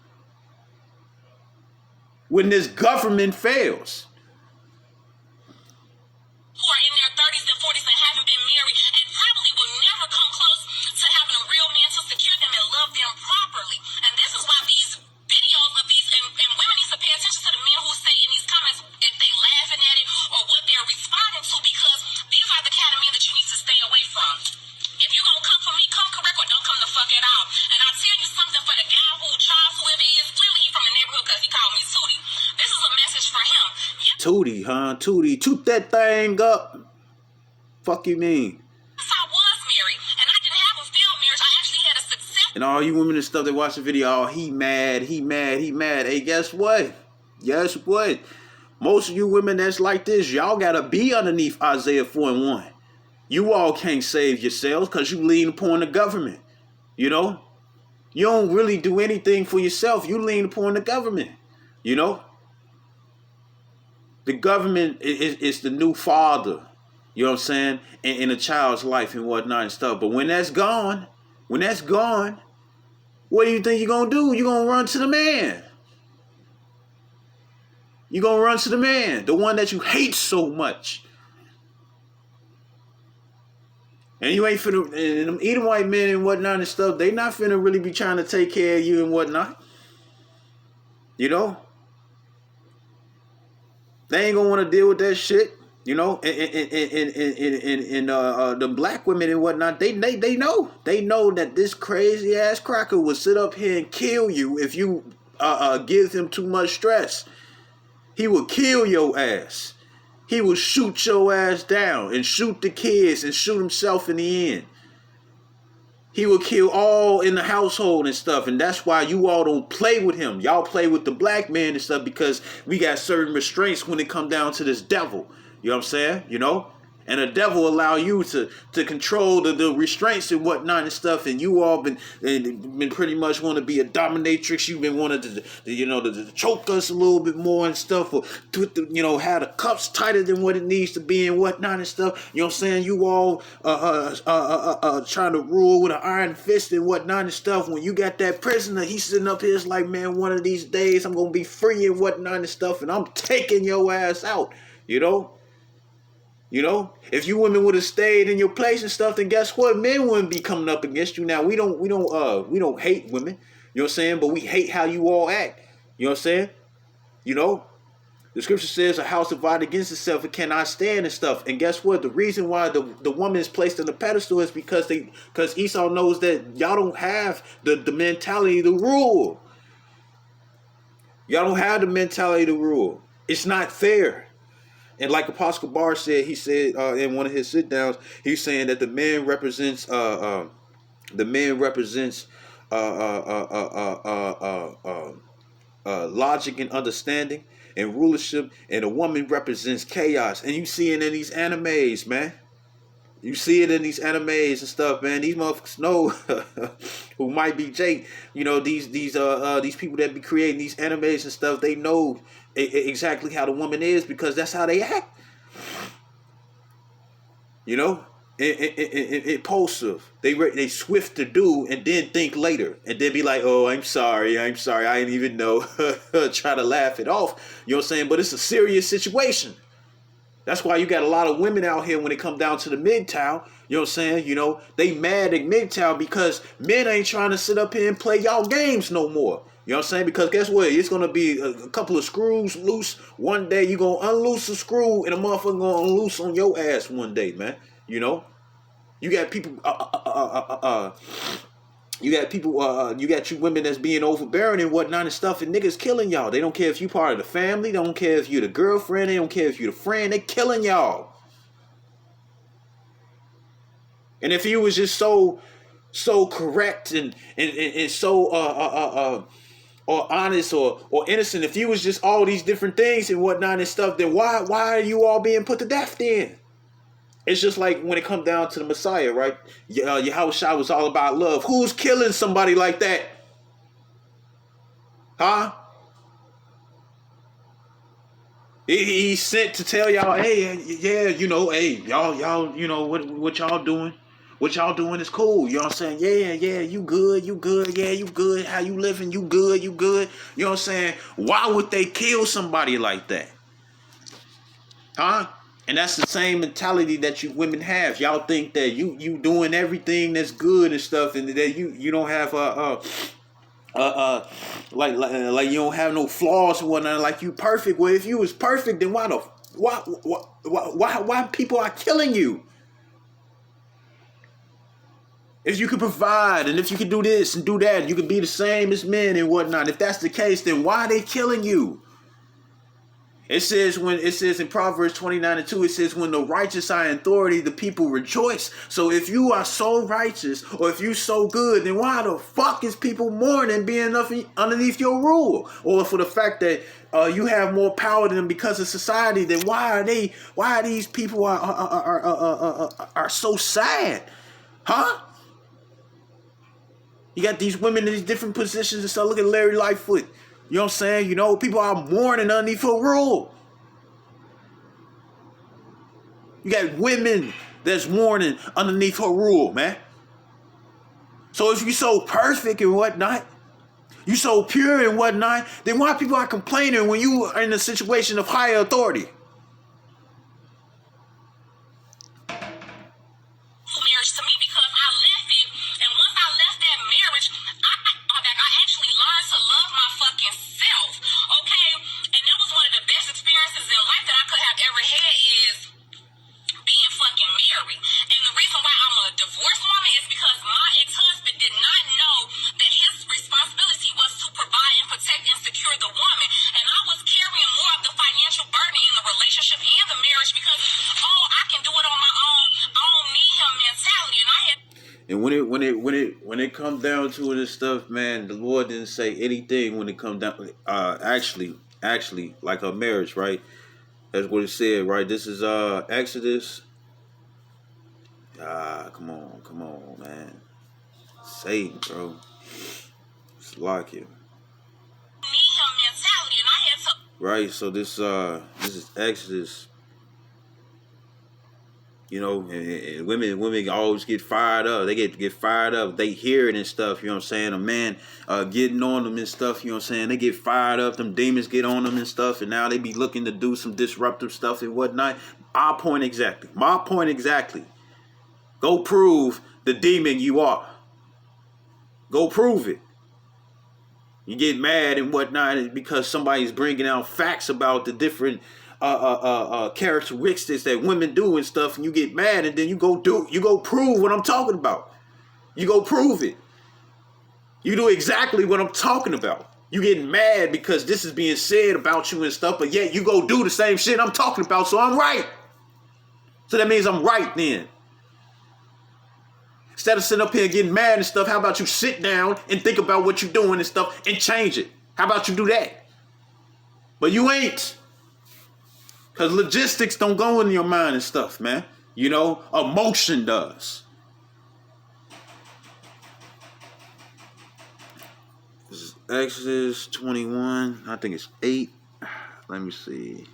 When this government fails. Who are in their 30s and 40s and haven't been married and probably will never come close to having a real man to secure them and love them properly. And this is why these videos of these, and women need to pay attention to the men who say in these comments if they laughing at it or what they're responding to, because these are the kind of men that you need to stay away from. If you're going to come for me, come correct or don't come the fuck at all. And I'll tell you something for the guy who Charles whoever is, clearly he from the neighborhood because he called me Tootie. This is a message for him. Tootie, huh? Tootie, toot that thing up. Fuck you mean? Yes, I was married, and I didn't have a failed marriage. I actually had a success. And all you women and stuff that watch the video, oh, he mad. Hey, guess what? Guess what? Most of you women that's like this, y'all gotta be underneath Isaiah 4:1. You all can't save yourselves because you lean upon the government. You know? You don't really do anything for yourself. You lean upon the government. You know? The government is the new father. You know what I'm saying? In a child's life and whatnot and stuff. But when that's gone, what do you think you're going to do? You're going to run to the man. You're going to run to the man. The one that you hate so much. And you ain't finna, and them Edomite men and whatnot and stuff, they not finna really be trying to take care of you and whatnot. You know? They ain't going to want to deal with that shit. You know, and the black women and whatnot, they know that this crazy ass cracker will sit up here and kill you if you give him too much stress. He will kill your ass. He will shoot your ass down and shoot the kids and shoot himself in the end. He will kill all in the household and stuff, and that's why you all don't play with him. Y'all play with the black man and stuff because we got certain restraints when it come down to this devil. You know what I'm saying? You know? And the devil allow you to control the restraints and whatnot and stuff. And you all been pretty much want to be a dominatrix. You've been wanting to choke us a little bit more and stuff. Or, have the cups tighter than what it needs to be and whatnot and stuff. You know what I'm saying? You all trying to rule with an iron fist and whatnot and stuff. When you got that prisoner, he's sitting up here, it's like, man, one of these days I'm going to be free and whatnot and stuff. And I'm taking your ass out, you know? You know, if you women would have stayed in your place and stuff, then guess what? Men wouldn't be coming up against you. Now we don't hate women, you know what I'm saying? But we hate how you all act. You know what I'm saying? You know, the scripture says a house divided against itself, it cannot stand and stuff. And guess what? The reason why the woman is placed on the pedestal is because Esau knows that y'all don't have the mentality to rule. Y'all don't have the mentality to rule. It's not fair. And like Apostle Barr said, he said in one of his sit downs, he's saying that the man represents logic and understanding and rulership, and the woman represents chaos. And you see it in these animes, man. You see it in these animes and stuff, man. These motherfuckers know who might be Jake. You know, these people that be creating these animes and stuff, they know exactly how the woman is because that's how they act. You know? impulsive. They swift to do and then think later and then be like, oh, I'm sorry, I didn't even know. Try to laugh it off. You know what I'm saying? But it's a serious situation. That's why you got a lot of women out here when it come down to the MGTOW. You know what I'm saying? You know, they mad at MGTOW because men ain't trying to sit up here and play y'all games no more. You know what I'm saying? Because guess what? It's going to be a couple of screws loose. One day you going to unloose a screw and a motherfucker going to unloose on your ass one day, man. You know? You got people, you got you women that's being overbearing and whatnot and stuff, and niggas killing y'all. They don't care if you part of the family. They don't care if you're the girlfriend. They don't care if you're the friend. They killing y'all. And if you was just so correct and so or honest or innocent, if you was just all these different things and whatnot and stuff, then why are you all being put to death then? It's just like when it comes down to the Messiah, right? Yahushua was all about love. Who's killing somebody like that? Huh? He sent to tell y'all, hey, yeah, you know, hey, y'all, you know, what y'all doing? What y'all doing is cool. You know what I'm saying? Yeah, you good, yeah, you good. How you living? You good. You know what I'm saying? Why would they kill somebody like that? Huh? And that's the same mentality that you women have. Y'all think that you doing everything that's good and stuff, and that you don't have like you don't have no flaws or whatnot. Like you perfect. Well, if you was perfect, then why people are killing you? If you could provide and if you could do this and do that, you could be the same as men and whatnot. If that's the case, then why are they killing you? It says in Proverbs 29:2, it says, when the righteous are in authority, the people rejoice. So if you are so righteous or if you so good, then why the fuck is people mourning being underneath your rule? Or for the fact that you have more power than them because of society, then why are these people are so sad? Huh? You got these women in these different positions and stuff. Look at Larry Lightfoot. You know what I'm saying? You know, people are mourning underneath her rule. You got women that's mourning underneath her rule, man. So if you so perfect and whatnot, you so pure and whatnot, then why people are complaining when you are in a situation of higher authority? Marriage to me because I left it, and once I left that marriage, I actually learned to love my fucking self, okay? And that was one of the best experiences in life that I could have ever had is being fucking married. And the reason why I'm a divorced woman is because my ex-husband did not know that his responsibility was to provide and protect and secure the woman. And I was carrying more of the financial burden in the relationship and the marriage because, oh, I can do it on my own. I don't need him mentality. And I had. And when it comes down to it and stuff, man, the Lord didn't say anything when it come down. Actually, like a marriage, right? That's what it said, right? This is Exodus. Come on, man. Satan, bro. It's like it. Need him mentality, and I had to. Right. So this is Exodus. You know, and women always get fired up. They get fired up. They hear it and stuff. You know what I'm saying? A man getting on them and stuff. You know what I'm saying? They get fired up. Them demons get on them and stuff. And now they be looking to do some disruptive stuff and whatnot. My point exactly. Go prove the demon you are. Go prove it. You get mad and whatnot because somebody's bringing out facts about the different characteristics that women do and stuff, and you get mad, and then you go prove what I'm talking about. You go prove it. You do exactly what I'm talking about. You getting mad because this is being said about you and stuff, but yet you go do the same shit I'm talking about, so I'm right. So that means I'm right then. Instead of sitting up here getting mad and stuff, how about you sit down and think about what you're doing and stuff and change it? How about you do that? But you ain't. Because logistics don't go in your mind and stuff, man. You know, emotion does. This is Exodus 21. I think it's 8. Let me see.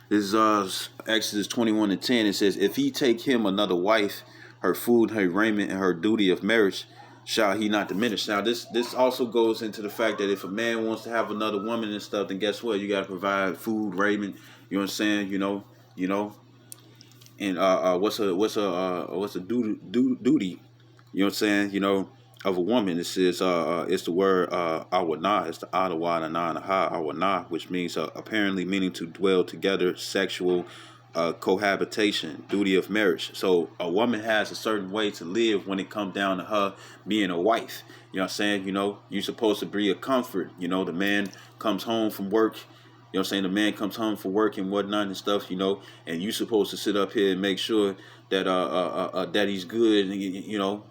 This is Exodus 21:10. It says, if he take him another wife, her food, her raiment, and her duty of marriage, shall he not diminish. Now this also goes into the fact that if a man wants to have another woman and stuff, then guess what? You gotta provide food, raiment, you know what I'm saying? And what's a duty, you know what I'm saying, of a woman. It says it's the word awanah. It's the adawa and ha awanah, which means apparently meaning to dwell together, sexual cohabitation, duty of marriage. So a woman has a certain way to live when it comes down to her being a wife. You know what I'm saying? You're supposed to be a comfort. The man comes home from work. You know what I'm saying? The man comes home from work and whatnot and stuff, and you supposed to sit up here and make sure that that he's good.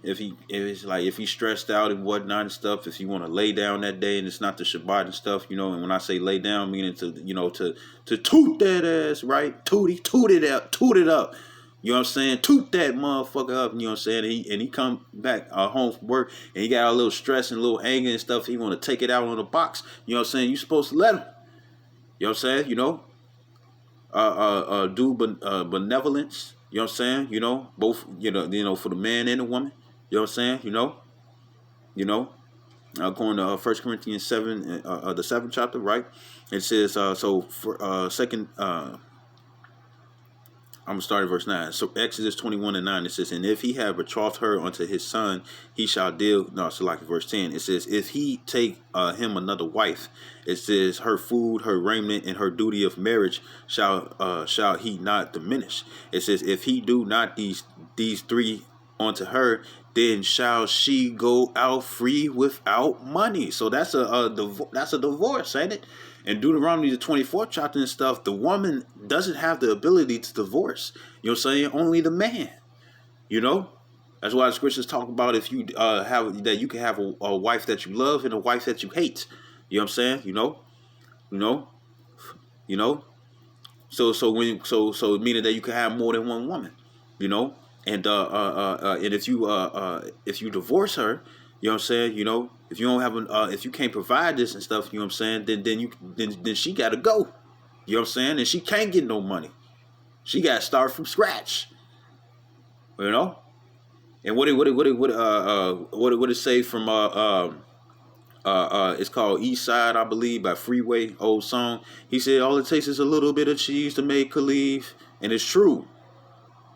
If he's stressed out and whatnot and stuff, if you want to lay down that day and it's not the Shabbat and stuff, and when I say lay down, meaning to toot that ass, right? Toot it up. You know what I'm saying? Toot that motherfucker up. You know what I'm saying? And he come back home from work and he got a little stress and a little anger and stuff. He want to take it out on the box. You know what I'm saying? You supposed to let him. You know what I'm saying? Do benevolence. You know what I'm saying? Both, for the man and the woman. You know what I'm saying? According to 1 Corinthians 7, the 7th chapter, right? It says, second, I'm going to start at verse 9. So Exodus 21:9, it says, and if he have betrothed her unto his son, he shall deal. No, so like verse 10, it says, if he take him another wife, it says, her food, her raiment, and her duty of marriage shall he not diminish. It says, if he do not these three unto her, then shall she go out free without money. So that's a divorce, ain't it? In Deuteronomy, the 24th chapter and stuff, the woman doesn't have the ability to divorce. You know what I'm saying? Only the man. That's why the scriptures talk about if you have that you can have a wife that you love and a wife that you hate. You know what I'm saying? So meaning that you can have more than one woman. And if you divorce her, you know what I'm saying, if you don't have if you can't provide this and stuff, you know what I'm saying, then she gotta go. You know what I'm saying? And she can't get no money. She gotta start from scratch. And what it say from it's called East Side, I believe, by Freeway, old song. He said all it takes is a little bit of cheese to make her leave. And it's true.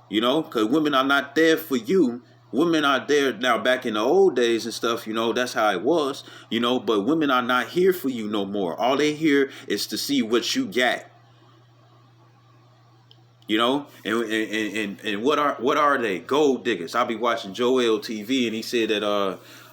Because women are not there for you. Women are there now. Back in the old days and stuff, that's how it was, but women are not here for you no more. All they here is to see what you got. And what are they? Gold diggers. I'll be watching Joel TV and he said that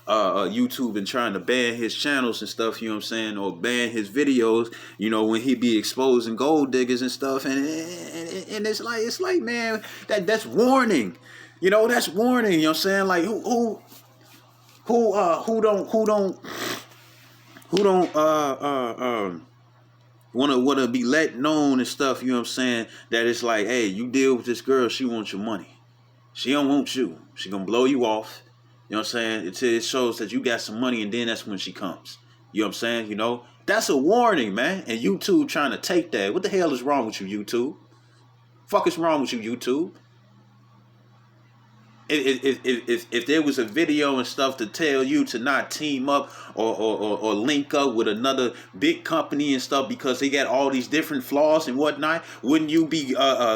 YouTube been trying to ban his channels and stuff, you know what I'm saying, or ban his videos, when he be exposing gold diggers and stuff, and it's like man, that's warning, that's warning, you know what I'm saying, like who don't wanna be let known and stuff, you know what I'm saying, that it's like, hey, you deal with this girl, she wants your money, she don't want you, she gonna blow you off. You know what I'm saying? It shows that you got some money, and then that's when she comes. You know what I'm saying? That's a warning, man. And YouTube trying to take that. What the hell is wrong with you, YouTube? Fuck is wrong with you, YouTube? If there was a video and stuff to tell you to not team up or link up with another big company and stuff because they got all these different flaws and whatnot, wouldn't you be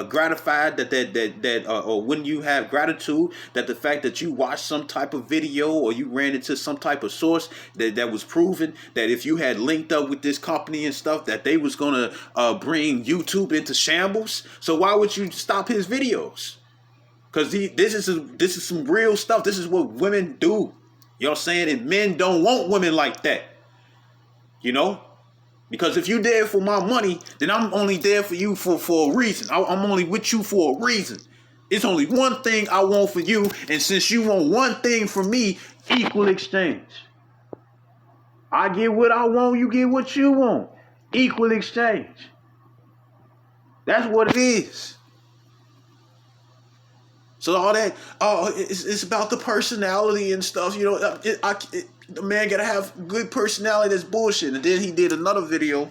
gratified that or wouldn't you have gratitude that the fact that you watched some type of video or you ran into some type of source that was proven that if you had linked up with this company and stuff that they was gonna bring YouTube into shambles? So why would you stop his videos? Because this is some real stuff. This is what women do. You know what I'm saying? And men don't want women like that. Because if you're there for my money, then I'm only there for you for a reason. I'm only with you for a reason. It's only one thing I want for you. And since you want one thing from me, equal exchange. I get what I want, you get what you want. Equal exchange. That's what it is. So all that, it's about the personality and stuff. The man gotta have good personality. That's bullshit. And then he did another video.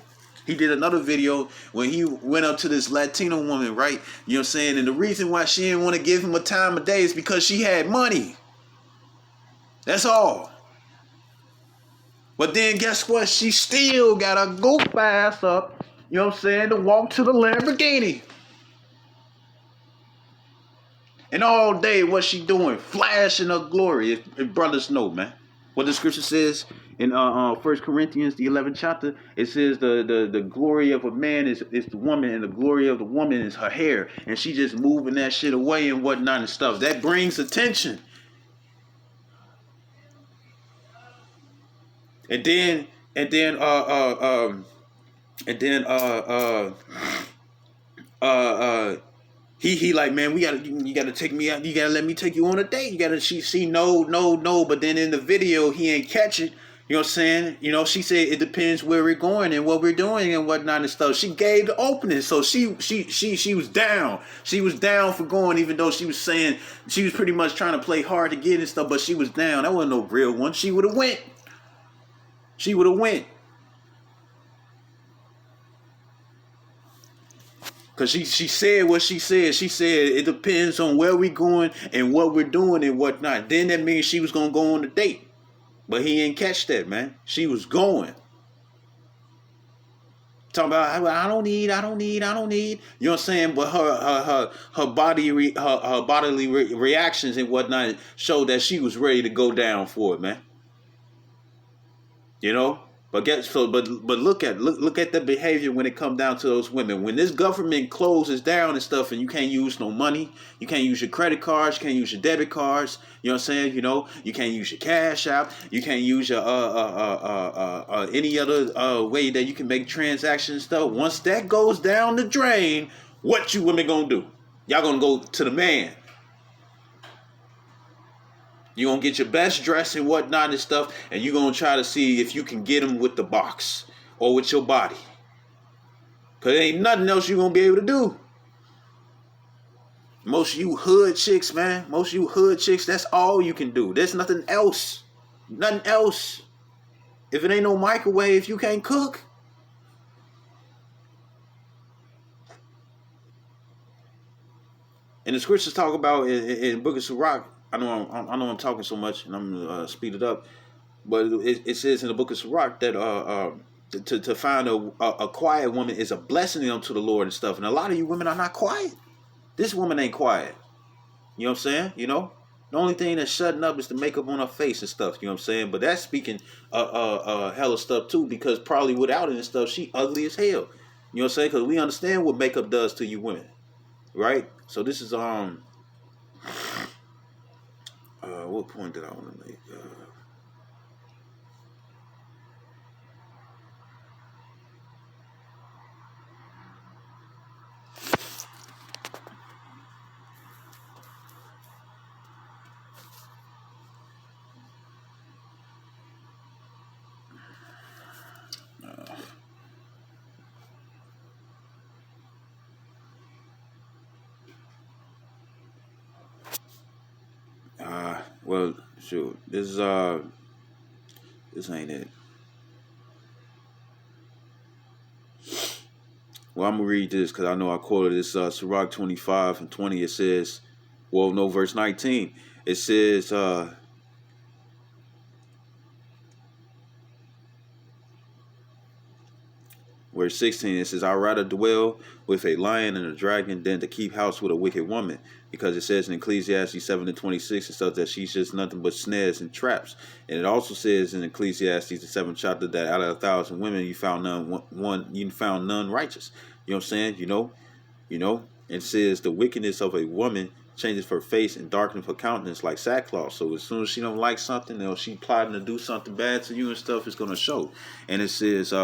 He did another video when he went up to this Latino woman, right? You know what I'm saying? And the reason why she didn't want to give him a time of day is because she had money. That's all. But then guess what? She still got a goof ass up, you know what I'm saying, to walk to the Lamborghini. And all day, what's she doing? Flashing her glory. If brothers know, man. What the scripture says in 1 Corinthians, the 11th chapter, it says the glory of a man is the woman, and the glory of the woman is her hair. And she just moving that shit away and whatnot and stuff. That brings attention. And then he like, man, you gotta take me out. You gotta let me take you on a date. You gotta, she no. But then in the video, he ain't catch it. You know what I'm saying? You know, she said it depends where we're going and what we're doing and whatnot and stuff. She gave the opening, so she was down. She was down for going, even though she was saying she was pretty much trying to play hard to get and stuff. But she was down. That wasn't no real one. She would have went. She would have went. Because she said what she said. She said it depends on where we going and what we're doing and whatnot. Then that means she was going to go on the date. But he didn't catch that, man. She was going. Talking about, I don't need. You know what I'm saying? But her bodily reactions and whatnot showed that she was ready to go down for it, man. You know? But look at the behavior when it comes down to those women. When this government closes down and stuff, and you can't use no money, you can't use your credit cards, you can't use your debit cards. You know what I'm saying? You know, you can't use your Cash App, you can't use your any other way that you can make transactions and stuff. Once that goes down the drain, what you women gonna do? Y'all gonna go to the man. You're going to get your best dress and whatnot and stuff, and you're going to try to see if you can get him with the box or with your body. Because there ain't nothing else you're going to be able to do. Most of you hood chicks, man, that's all you can do. There's nothing else. Nothing else. If it ain't no microwave, you can't cook. And the scriptures talk about in Book of Sirach. I know I'm talking so much, and I'm gonna speed it up. But it says in the Book of Sirach that to find a quiet woman is a blessing unto the Lord and stuff. And a lot of you women are not quiet. This woman ain't quiet. You know what I'm saying? You know, the only thing that's shutting up is the makeup on her face and stuff. You know what I'm saying? But that's speaking hella stuff too, because probably without it and stuff, she ugly as hell. You know what I'm saying? Because we understand what makeup does to you women, right? So this is what point did I want to make? Well, shoot, this ain't it. Well, I'm gonna read this because I know I quoted this. Sirach 25 and 20. It says, well, no, verse 19. It says, verse 16, it says, I'd rather dwell with a lion and a dragon than to keep house with a wicked woman. Because it says in Ecclesiastes 7 and 26 and stuff that she's just nothing but snares and traps. And it also says in Ecclesiastes the 7th chapter that out of 1,000 women you found none righteous. You know what I'm saying? You know, it says the wickedness of a woman changes her face and darkens her countenance like sackcloth. So as soon as she don't like something or she plotting to do something bad to you and stuff, it's gonna show. And it says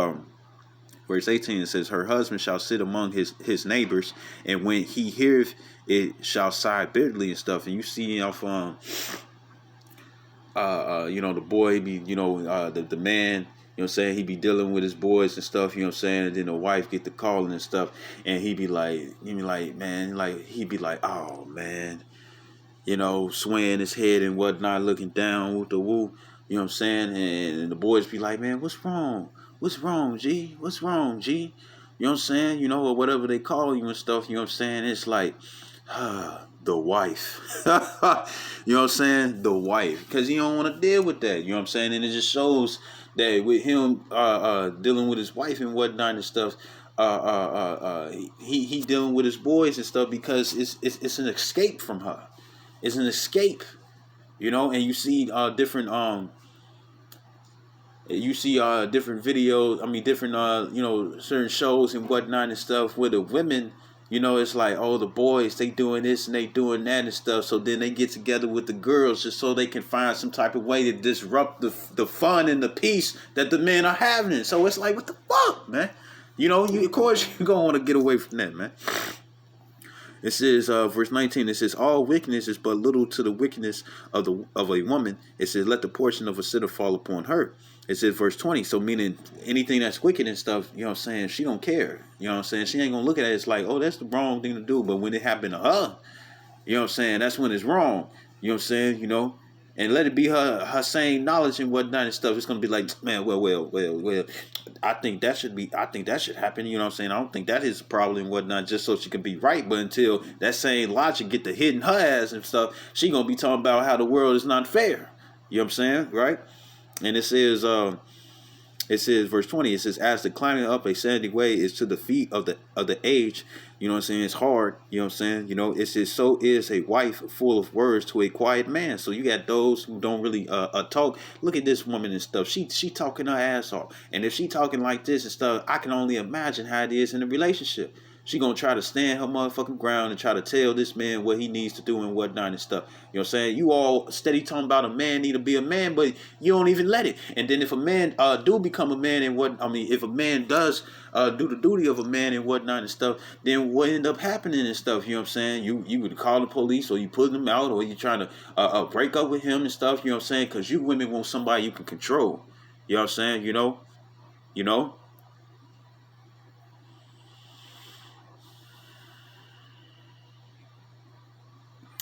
verse 18, it says, her husband shall sit among his neighbors, and when he heareth it shall sigh bitterly and stuff. And you see off the boy be, the man, you know what I'm saying, he be dealing with his boys and stuff, you know what I'm saying, and then the wife get the calling and stuff, and he be like, oh man, swaying his head and whatnot, looking down with the woo, you know what I'm saying, and the boys be like, man, what's wrong? what's wrong, G? What's wrong, G? You know what I'm saying? You know, or whatever they call you and stuff, you know what I'm saying? It's like, the wife. You know what I'm saying? The wife. Because he don't want to deal with that. You know what I'm saying? And it just shows that with him dealing with his wife and whatnot and stuff, he dealing with his boys and stuff because it's an escape from her. It's an escape. You know, and you see different different videos, different certain shows and whatnot and stuff where the women, you know, it's like, oh, the boys, they doing this and they doing that and stuff, so then they get together with the girls just so they can find some type of way to disrupt the fun and the peace that the men are having. So it's like, what the fuck, man? You know, of course you're gonna want to get away from that, man. It says, verse 19, it says, all wickedness is but little to the wickedness of a woman. It says, let the portion of a sinner fall upon her. It says, verse 20, so meaning anything that's wicked and stuff, you know what I'm saying, she don't care. You know what I'm saying? She ain't going to look at it. It's like, oh, that's the wrong thing to do. But when it happened to her, you know what I'm saying, that's when it's wrong. You know what I'm saying, you know? And let it be her same knowledge and whatnot and stuff. It's gonna be like, man, well. I think that should happen. You know what I'm saying? I don't think that is a problem and whatnot, just so she can be right. But until that same logic get to hitting her ass and stuff, she gonna be talking about how the world is not fair. You know what I'm saying, right? And it says, verse 20, it says, as the climbing up a sandy way is to the feet of the age, you know what I'm saying, it's hard, you know what I'm saying, you know, it says, so is a wife full of words to a quiet man. So you got those who don't really talk. Look at this woman and stuff. She talking her ass off. And if she talking like this and stuff, I can only imagine how it is in a relationship. She gonna try to stand her motherfucking ground and try to tell this man what he needs to do and whatnot and stuff. You know what I'm saying? You all steady talking about a man need to be a man, but you don't even let it. And then if a man do become a man and if a man does do the duty of a man and whatnot and stuff, then what end up happening and stuff? You know what I'm saying? You would call the police, or you putting him out, or you trying to break up with him and stuff. You know what I'm saying? Because you women want somebody you can control. You know what I'm saying? You know.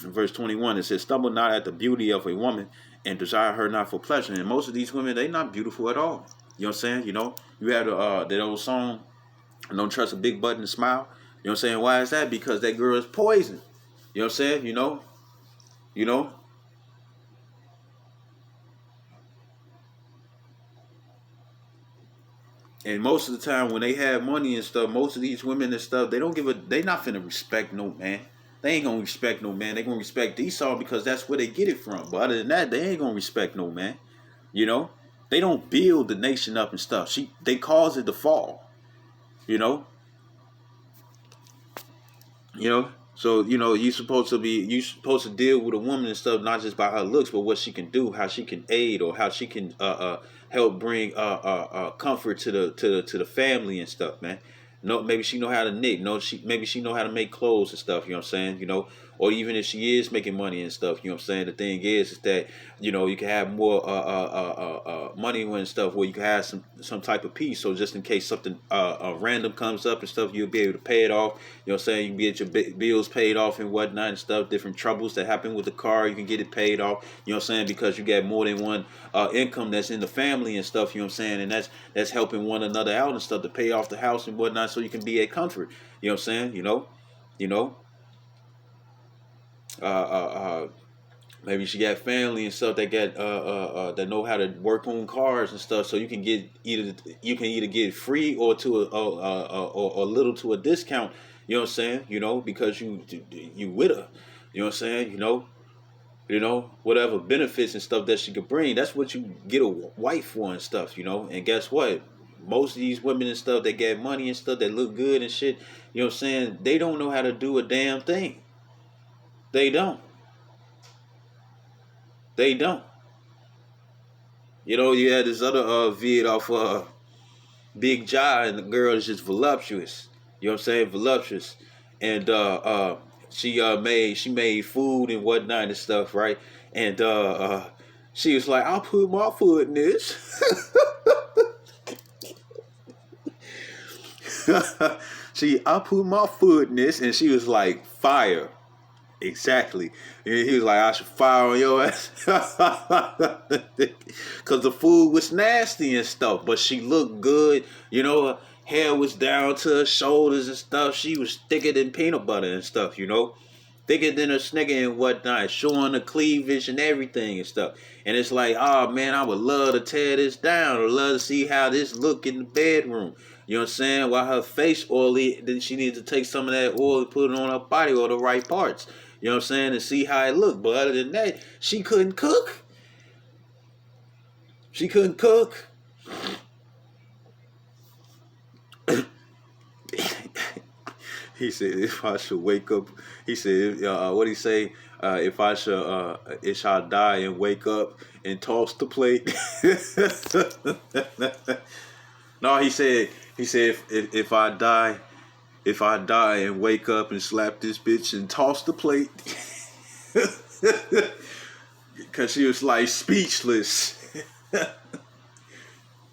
In verse 21, it says, stumble not at the beauty of a woman and desire her not for pleasure. And most of these women, they not beautiful at all. You know what I'm saying? You know, you have that old song, don't trust a big butt and smile. You know what I'm saying? Why is that? Because that girl is poison. You know what I'm saying? You know. And most of the time when they have money and stuff, most of these women and stuff, they not finna respect no man. They ain't gonna respect no man. They gonna respect Esau because that's where they get it from. But other than that, they ain't gonna respect no man. You know? They don't build the nation up and stuff. They cause it to fall. You know? So, you know, you're supposed to deal with a woman and stuff, not just by her looks, but what she can do, how she can aid, or how she can help bring comfort to the family and stuff, man. No, maybe she know how to knit. Maybe she know how to make clothes and stuff. You know what I'm saying? You know, or even if she is making money and stuff. You know what I'm saying? The thing is that, you know, you can have more money and stuff where you can have some type of peace. So just in case something random comes up and stuff, you'll be able to pay it off. You know what I'm saying? You can get your bills paid off and whatnot and stuff. Different troubles that happen with the car, you can get it paid off. You know what I'm saying? Because you got more than one income that's in the family and stuff. You know what I'm saying? And that's helping one another out and stuff to pay off the house and whatnot, so you can be a comfort. You know what I'm saying? You know. Maybe she got family and stuff that got that know how to work on cars and stuff, so you can either get free or to a little to a discount. You know what I'm saying? You know, because you with her. You know what I'm saying? You know, whatever benefits and stuff that she could bring. That's what you get a wife for and stuff. You know, and guess what? Most of these women and stuff that get money and stuff that look good and shit. You know what I'm saying? They don't know how to do a damn thing. They don't. You know, you had this other vid off Big Jai, and the girl is just voluptuous. You know what I'm saying? Voluptuous. And she made food and whatnot and stuff, right? And she was like, I'll put my foot in this. I put my foot in this, and she was like, fire. Exactly. He was like, I should fire on your ass. Because the food was nasty and stuff, but she looked good. You know, her hair was down to her shoulders and stuff. She was thicker than peanut butter and stuff, you know. Thicker than a Snicker and whatnot, showing the cleavage and everything and stuff. And it's like, oh man, I would love to tear this down. I'd love to see how this look in the bedroom. You know what I'm saying? While her face oily, then she needs to take some of that oil and put it on her body or the right parts. You know what I'm saying? And see how it looked. But other than that, she couldn't cook. She couldn't cook. He said, if I should wake up, he said, what he say? If I should, it shall die and wake up and toss the plate. No, he said, if I die and wake up and slap this bitch and toss the plate. Because she was like speechless.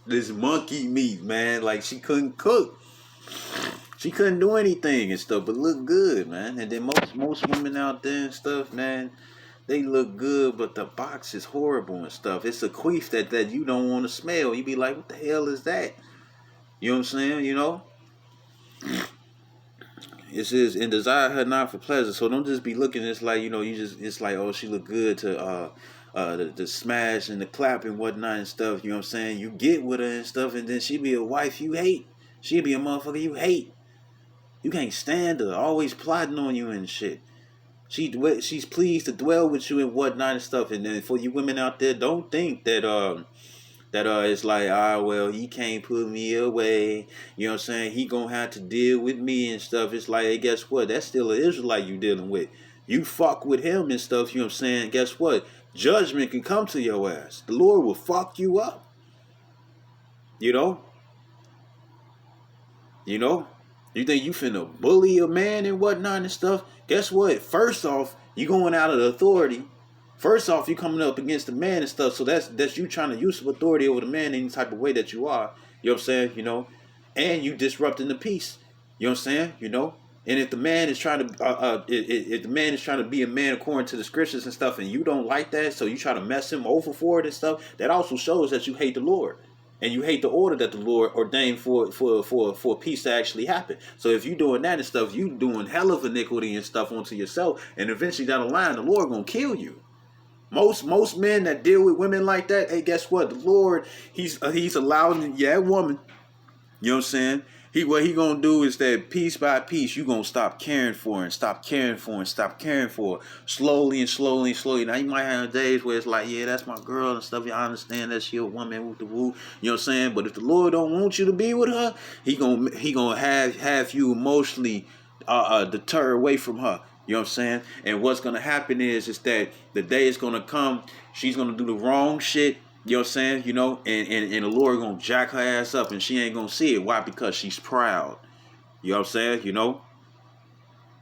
This monkey meat, man. Like she couldn't cook. She couldn't do anything and stuff, but look good, man. And then most women out there and stuff, man, they look good, but the box is horrible and stuff. It's a queef that you don't want to smell. You be like, what the hell is that? You know what I'm saying? You know? It says, and desire her not for pleasure. So don't just be looking. It's like, you know, it's like, oh, she look good to the smash and the clap and whatnot and stuff. You know what I'm saying? You get with her and stuff, and then she be a wife you hate. She be a motherfucker you hate. You can't stand her. Always plotting on you and shit. She's pleased to dwell with you and whatnot and stuff. And then for you women out there, don't think that it's like, well, he can't put me away. You know what I'm saying? He gonna have to deal with me and stuff. It's like, hey, guess what? That's still an Israelite you dealing with. You fuck with him and stuff, you know what I'm saying? Guess what? Judgment can come to your ass. The Lord will fuck you up. You know? You know? You think you finna bully a man and whatnot and stuff? Guess what? First off, you going out of the authority. First off, you coming up against the man and stuff. So that's you trying to use authority over the man in any type of way that you are. You know what I'm saying? You know? And you disrupting the peace. You know what I'm saying? You know? And if the man is trying to if the man is trying to be a man according to the scriptures and stuff, and you don't like that, so you try to mess him over for it and stuff, that also shows that you hate the Lord. And you hate the order that the Lord ordained for peace to actually happen. So if you doing that and stuff, you doing hell of iniquity and stuff onto yourself, and eventually down the line, the Lord gonna kill you. Most men that deal with women like that, hey, guess what? The Lord, he's allowing that woman. You know what I'm saying? What he gonna do is that piece by piece, you gonna stop caring for her and stop caring for her and stop caring for her. Slowly and slowly and slowly. Now you might have days where it's like, yeah, that's my girl and stuff. I understand that she a woman with the woo. You know what I'm saying? But if the Lord don't want you to be with her, he gonna have you emotionally deter away from her. You know what I'm saying? And what's gonna happen is that the day is gonna come, she's gonna do the wrong shit. You know what I'm saying? You know, and the Lord gonna jack her ass up and she ain't gonna see it. Why? Because she's proud. You know what I'm saying? You know?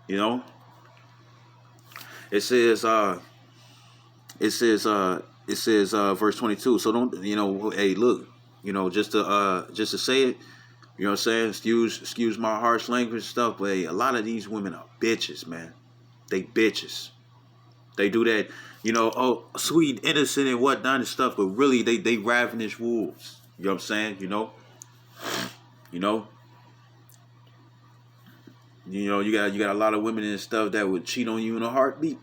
You know? It says verse 22. So don't, you know, hey, look, you know, just to say it, you know what I'm saying? Excuse my harsh language and stuff, but hey, a lot of these women are bitches, man. They bitches. They do that, you know, oh, sweet, innocent and whatnot and stuff, but really they ravenous wolves. You know what I'm saying? You know? You know? You know, you got a lot of women and stuff that would cheat on you in a heartbeat.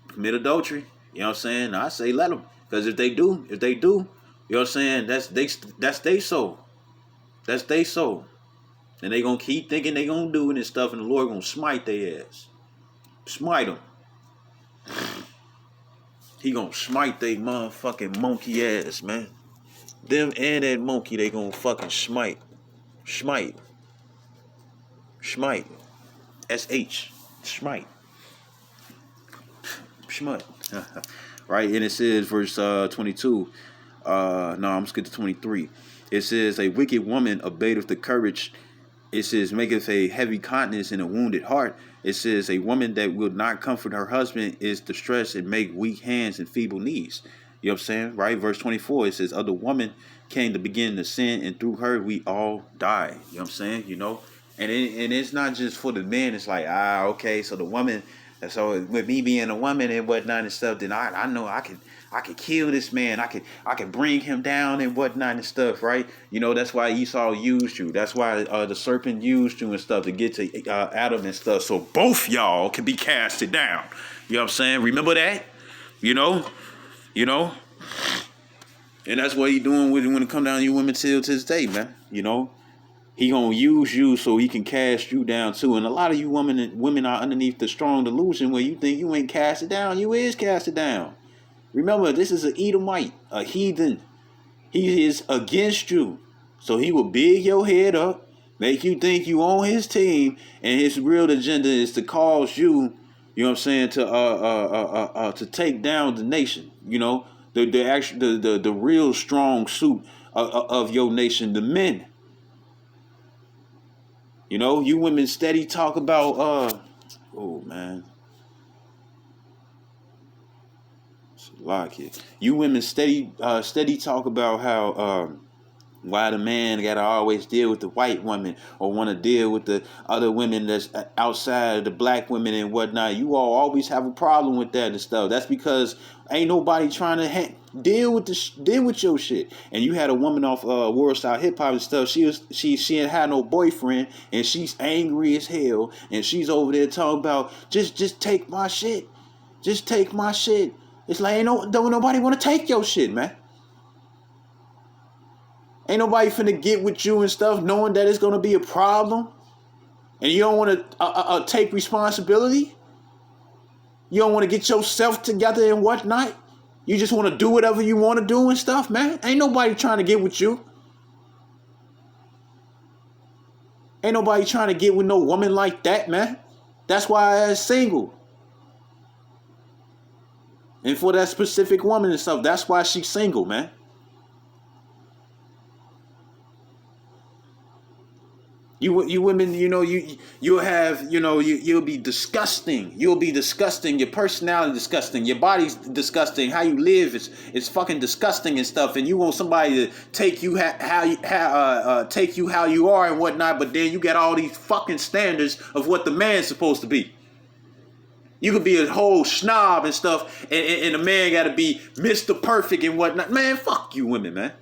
Commit adultery. You know what I'm saying? I say let them. Because if they do, you know what I'm saying? That's they soul. That's they soul. And they gonna keep thinking they gonna do it and stuff, and the Lord gonna smite their ass. Smite them. He gonna smite they motherfucking monkey ass, man. Them and that monkey, they gonna fucking smite. Smite. S-H. Smite. Smite. Right, and it says, verse 22. I'm skipping to 23. It says, a wicked woman abateth the courage. It says, maketh a heavy countenance and a wounded heart. It says, a woman that will not comfort her husband is distressed and make weak hands and feeble knees. You know what I'm saying? Right? Verse 24, it says, other woman came to begin to sin, and through her we all die. You know what I'm saying? You know? And it's not just for the men. It's like, okay, so the woman, And so with me being a woman and whatnot and stuff, then I know I could kill this man. I could bring him down and whatnot and stuff, right? You know, that's why Esau used you. That's why the serpent used you and stuff to get to Adam and stuff. So both y'all can be casted down. You know what I'm saying? Remember that? You know, you know. And that's what he doing when it come down to you women till to this day, man. You know, he gonna use you so he can cast you down too. And a lot of you women are underneath the strong delusion where you think you ain't casted down. You is casted down. Remember, this is an Edomite, a heathen. He is against you. So he will big your head up, make you think you on his team, and his real agenda is to cause you, you know what I'm saying, to take down the nation, you know. The real strong suit of your nation, the men. You know, you women steady talk about oh man, it's a lot, kid. You women steady talk about how why the man gotta always deal with the white woman or want to deal with the other women that's outside of the black women and whatnot. You all always have a problem with that and stuff. That's because ain't nobody trying to deal with your shit. And you had a woman off World Style Hip Hop and stuff. She ain't had no boyfriend and she's angry as hell and she's over there talking about just take my shit, just take my shit. It's like don't nobody want to take your shit, man. Ain't nobody finna get with you and stuff knowing that it's going to be a problem. And you don't want to take responsibility. You don't want to get yourself together and whatnot. You just want to do whatever you want to do and stuff, man. Ain't nobody trying to get with you. Ain't nobody trying to get with no woman like that, man. That's why I'm single. And for that specific woman and stuff, that's why she's single, man. You women, you know, you'll have, you know, you'll be disgusting. You'll be disgusting. Your personality disgusting. Your body's disgusting. How you live is fucking disgusting and stuff. And you want somebody to take you take you how you are and whatnot. But then you got all these fucking standards of what the man's supposed to be. You could be a whole snob and stuff, and the man got to be Mr. Perfect and whatnot. Man, fuck you women, man.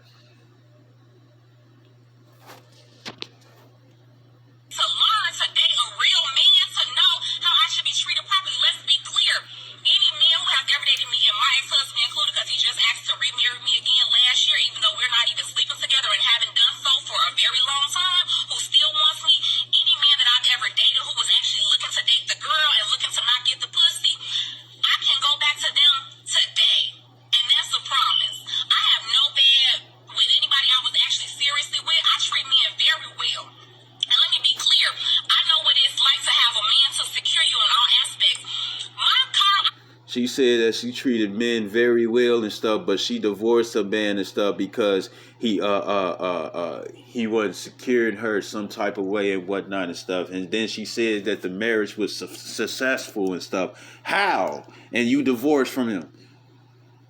She said that she treated men very well and stuff, but she divorced her man and stuff because he wasn't securing her some type of way and whatnot and stuff. And then she said that the marriage was successful and stuff. How? And you divorced from him.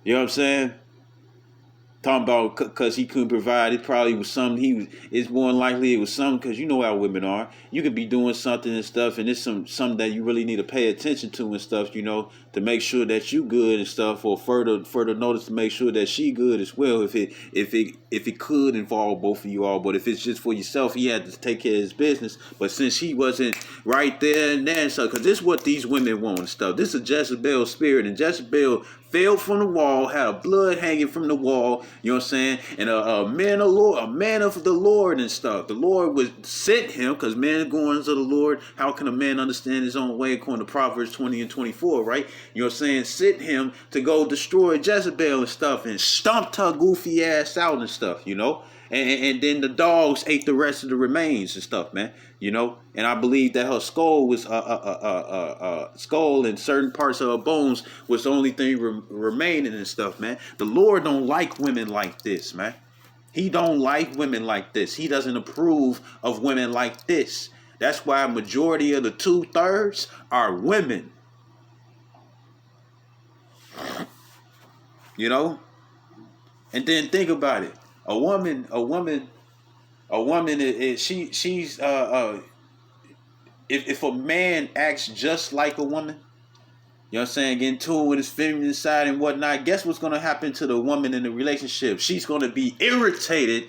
You know what I'm saying? Talking about because he couldn't provide. It probably was something it's more than likely it was something because you know how women are. You could be doing something and stuff, and it's something that you really need to pay attention to and stuff, you know, to make sure that you good and stuff, or further notice to make sure that she good as well. If it could involve both of you all, but if it's just for yourself, he had to take care of his business. But since he wasn't right there and then, so because this is what these women want and stuff. This is a Jezebel spirit, and Jezebel fell from the wall, had a blood hanging from the wall, you know what I'm saying? And a man of the Lord and stuff. The Lord would sent him, because man going to the Lord, how can a man understand his own way according to Proverbs 20 and 24, right? You know what I'm saying? Sent him to go destroy Jezebel and stuff and stomped her goofy ass out and stuff, you know? And then the dogs ate the rest of the remains and stuff, man. You know, and I believe that her skull was skull and certain parts of her bones was the only thing remaining and stuff, man. The Lord don't like women like this, man. He don't like women like this. He doesn't approve of women like this. That's why a majority of the 2/3 are women. You know, and then think about it. A woman, she's if a man acts just like a woman, You know what I'm saying? Get in tune with his feminine side and whatnot. Guess what's going to happen to the woman in the relationship? She's going to be irritated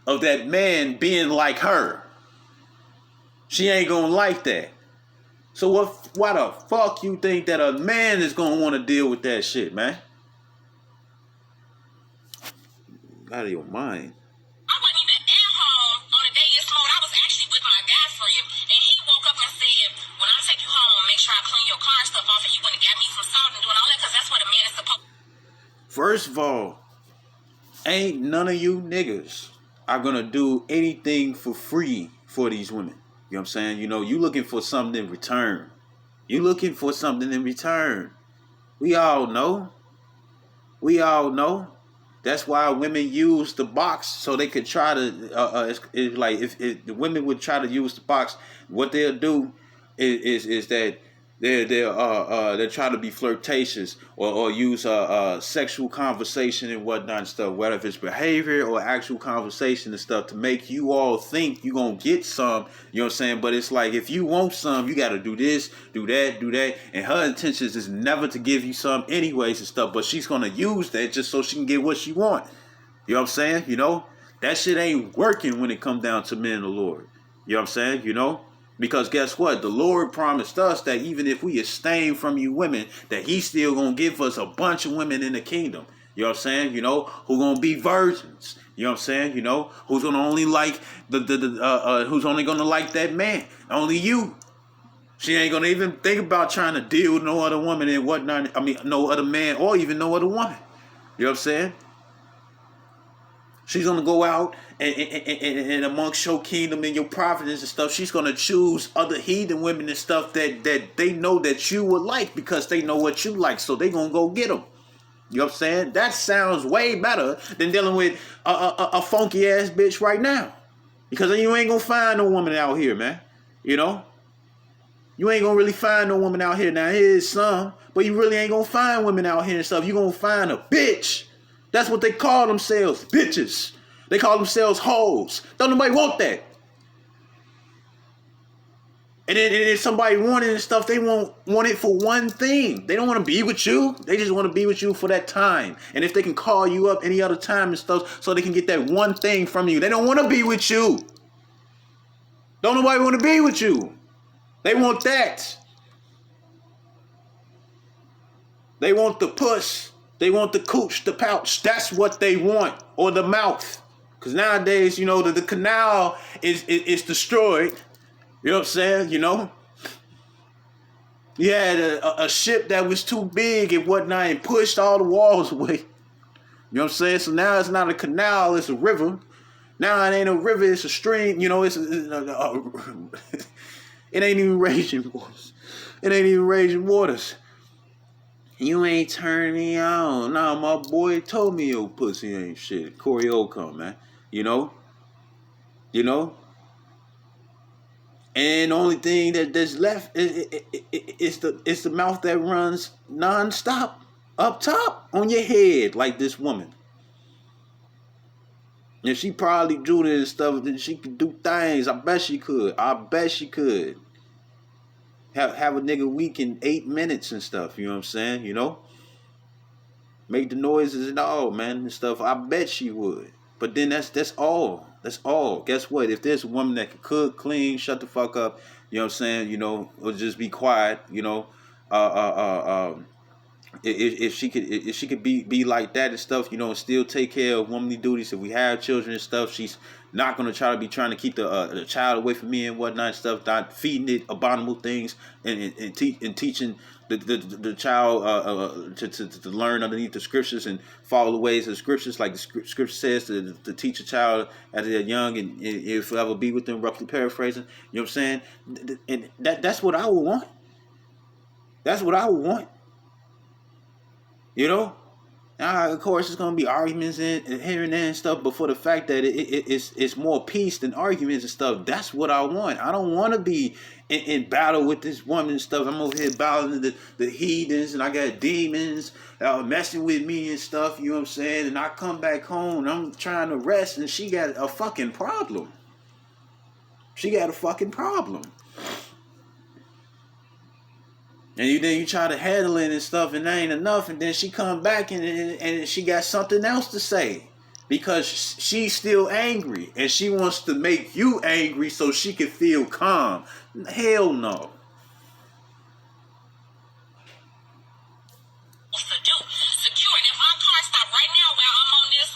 of that man being like her. She ain't going to like that. So why the fuck you think that a man is going to want to deal with that shit, man? Out of your mind. I wasn't even at home on the day it snowed. I was actually with my guy friend. And he woke up and said, when I take you home, make sure I clean your car and stuff off, and he went and got me some salt and doing all that, because that's what a man is supposed to. First of all, ain't none of you niggas are going to do anything for free for these women. You know what I'm saying? You know, you looking for something in return. You looking for something in return. We all know. We all know. That's why women use the box so they could try to. It's like if the women would try to use the box, what they'll do is that they'll try to be flirtatious or use sexual conversation and whatnot and stuff, whether if it's behavior or actual conversation and stuff, to make you all think you're gonna get some. You know what I'm saying? But it's like, if you want some, you got to do this, do that, and her intentions is never to give you some anyways and stuff, but she's gonna use that just so she can get what she want. You know what I'm saying? You know, that shit ain't working when it comes down to men of the Lord. You know what I'm saying? You know? Because guess what? The Lord promised us that even if we abstain from you women, that he's still going to give us a bunch of women in the kingdom. You know what I'm saying? You know, who going to be virgins. You know what I'm saying? You know, who's going to only like who's only going to like that man. Only you. She ain't going to even think about trying to deal with no other woman and whatnot. I mean, no other man or even no other woman. You know what I'm saying? She's going to go out and amongst your kingdom and your providence and stuff, she's going to choose other heathen women and stuff that they know that you would like, because they know what you like. So they going to go get them. You know what I'm saying? That sounds way better than dealing with a funky ass bitch right now. Because you ain't going to find no woman out here, man. You know? You ain't going to really find no woman out here. Now, here's some, but you really ain't going to find women out here and stuff. You're going to find a bitch. That's what they call themselves, bitches. They call themselves hoes. Don't nobody want that. And then if somebody wanted and stuff, they want it for one thing. They don't want to be with you. They just want to be with you for that time. And if they can call you up any other time and stuff, so they can get that one thing from you. They don't want to be with you. Don't nobody want to be with you. They want that. They want the puss. They want the cooch, the pouch. That's what they want. Or the mouth. Because nowadays, you know, the canal is destroyed. You know what I'm saying? You know? You had a ship that was too big and whatnot and pushed all the walls away. You know what I'm saying? So now it's not a canal, it's a river. Now it ain't a river, it's a stream. You know, it ain't even raging waters. It ain't even raging waters. You ain't turning me on. Nah, my boy told me your pussy ain't shit. Corey Ocon, man. You know? You know? And the only thing that's left is the mouth that runs nonstop up top on your head, like this woman. If she probably drew this and stuff, then she could do things. I bet she could. Have a nigga weak in 8 minutes and stuff, you know what I'm saying? You know? Make the noises and all, man, and stuff. I bet she would. But then that's all. That's all. Guess what? If there's a woman that can cook, clean, shut the fuck up, you know what I'm saying, you know, or just be quiet, you know, if she could be like that and stuff, you know, and still take care of womanly duties. If we have children and stuff, she's not gonna be trying to keep the child away from me and whatnot and stuff. Not feeding it abominable things and teaching the child to learn underneath the scriptures and follow the ways of the scriptures, like the scripture says to teach a child as they're young and if ever be with them. Roughly paraphrasing, you know what I'm saying? And that's what I would want. That's what I would want. You know, now of course it's gonna be arguments and here and there and stuff, but for the fact that it's more peace than arguments and stuff, that's what I want. I don't want to be in battle with this woman and stuff. I'm over here battling the heathens and I got demons messing with me and stuff. You know what I'm saying? And I come back home and I'm trying to rest and she got a fucking problem. She got a fucking problem. And then you try to handle it and stuff, and that ain't enough. And then she come back and she got something else to say because she's still angry and she wants to make you angry so she can feel calm. Hell no. Secure. And if my car stop right now while I'm on this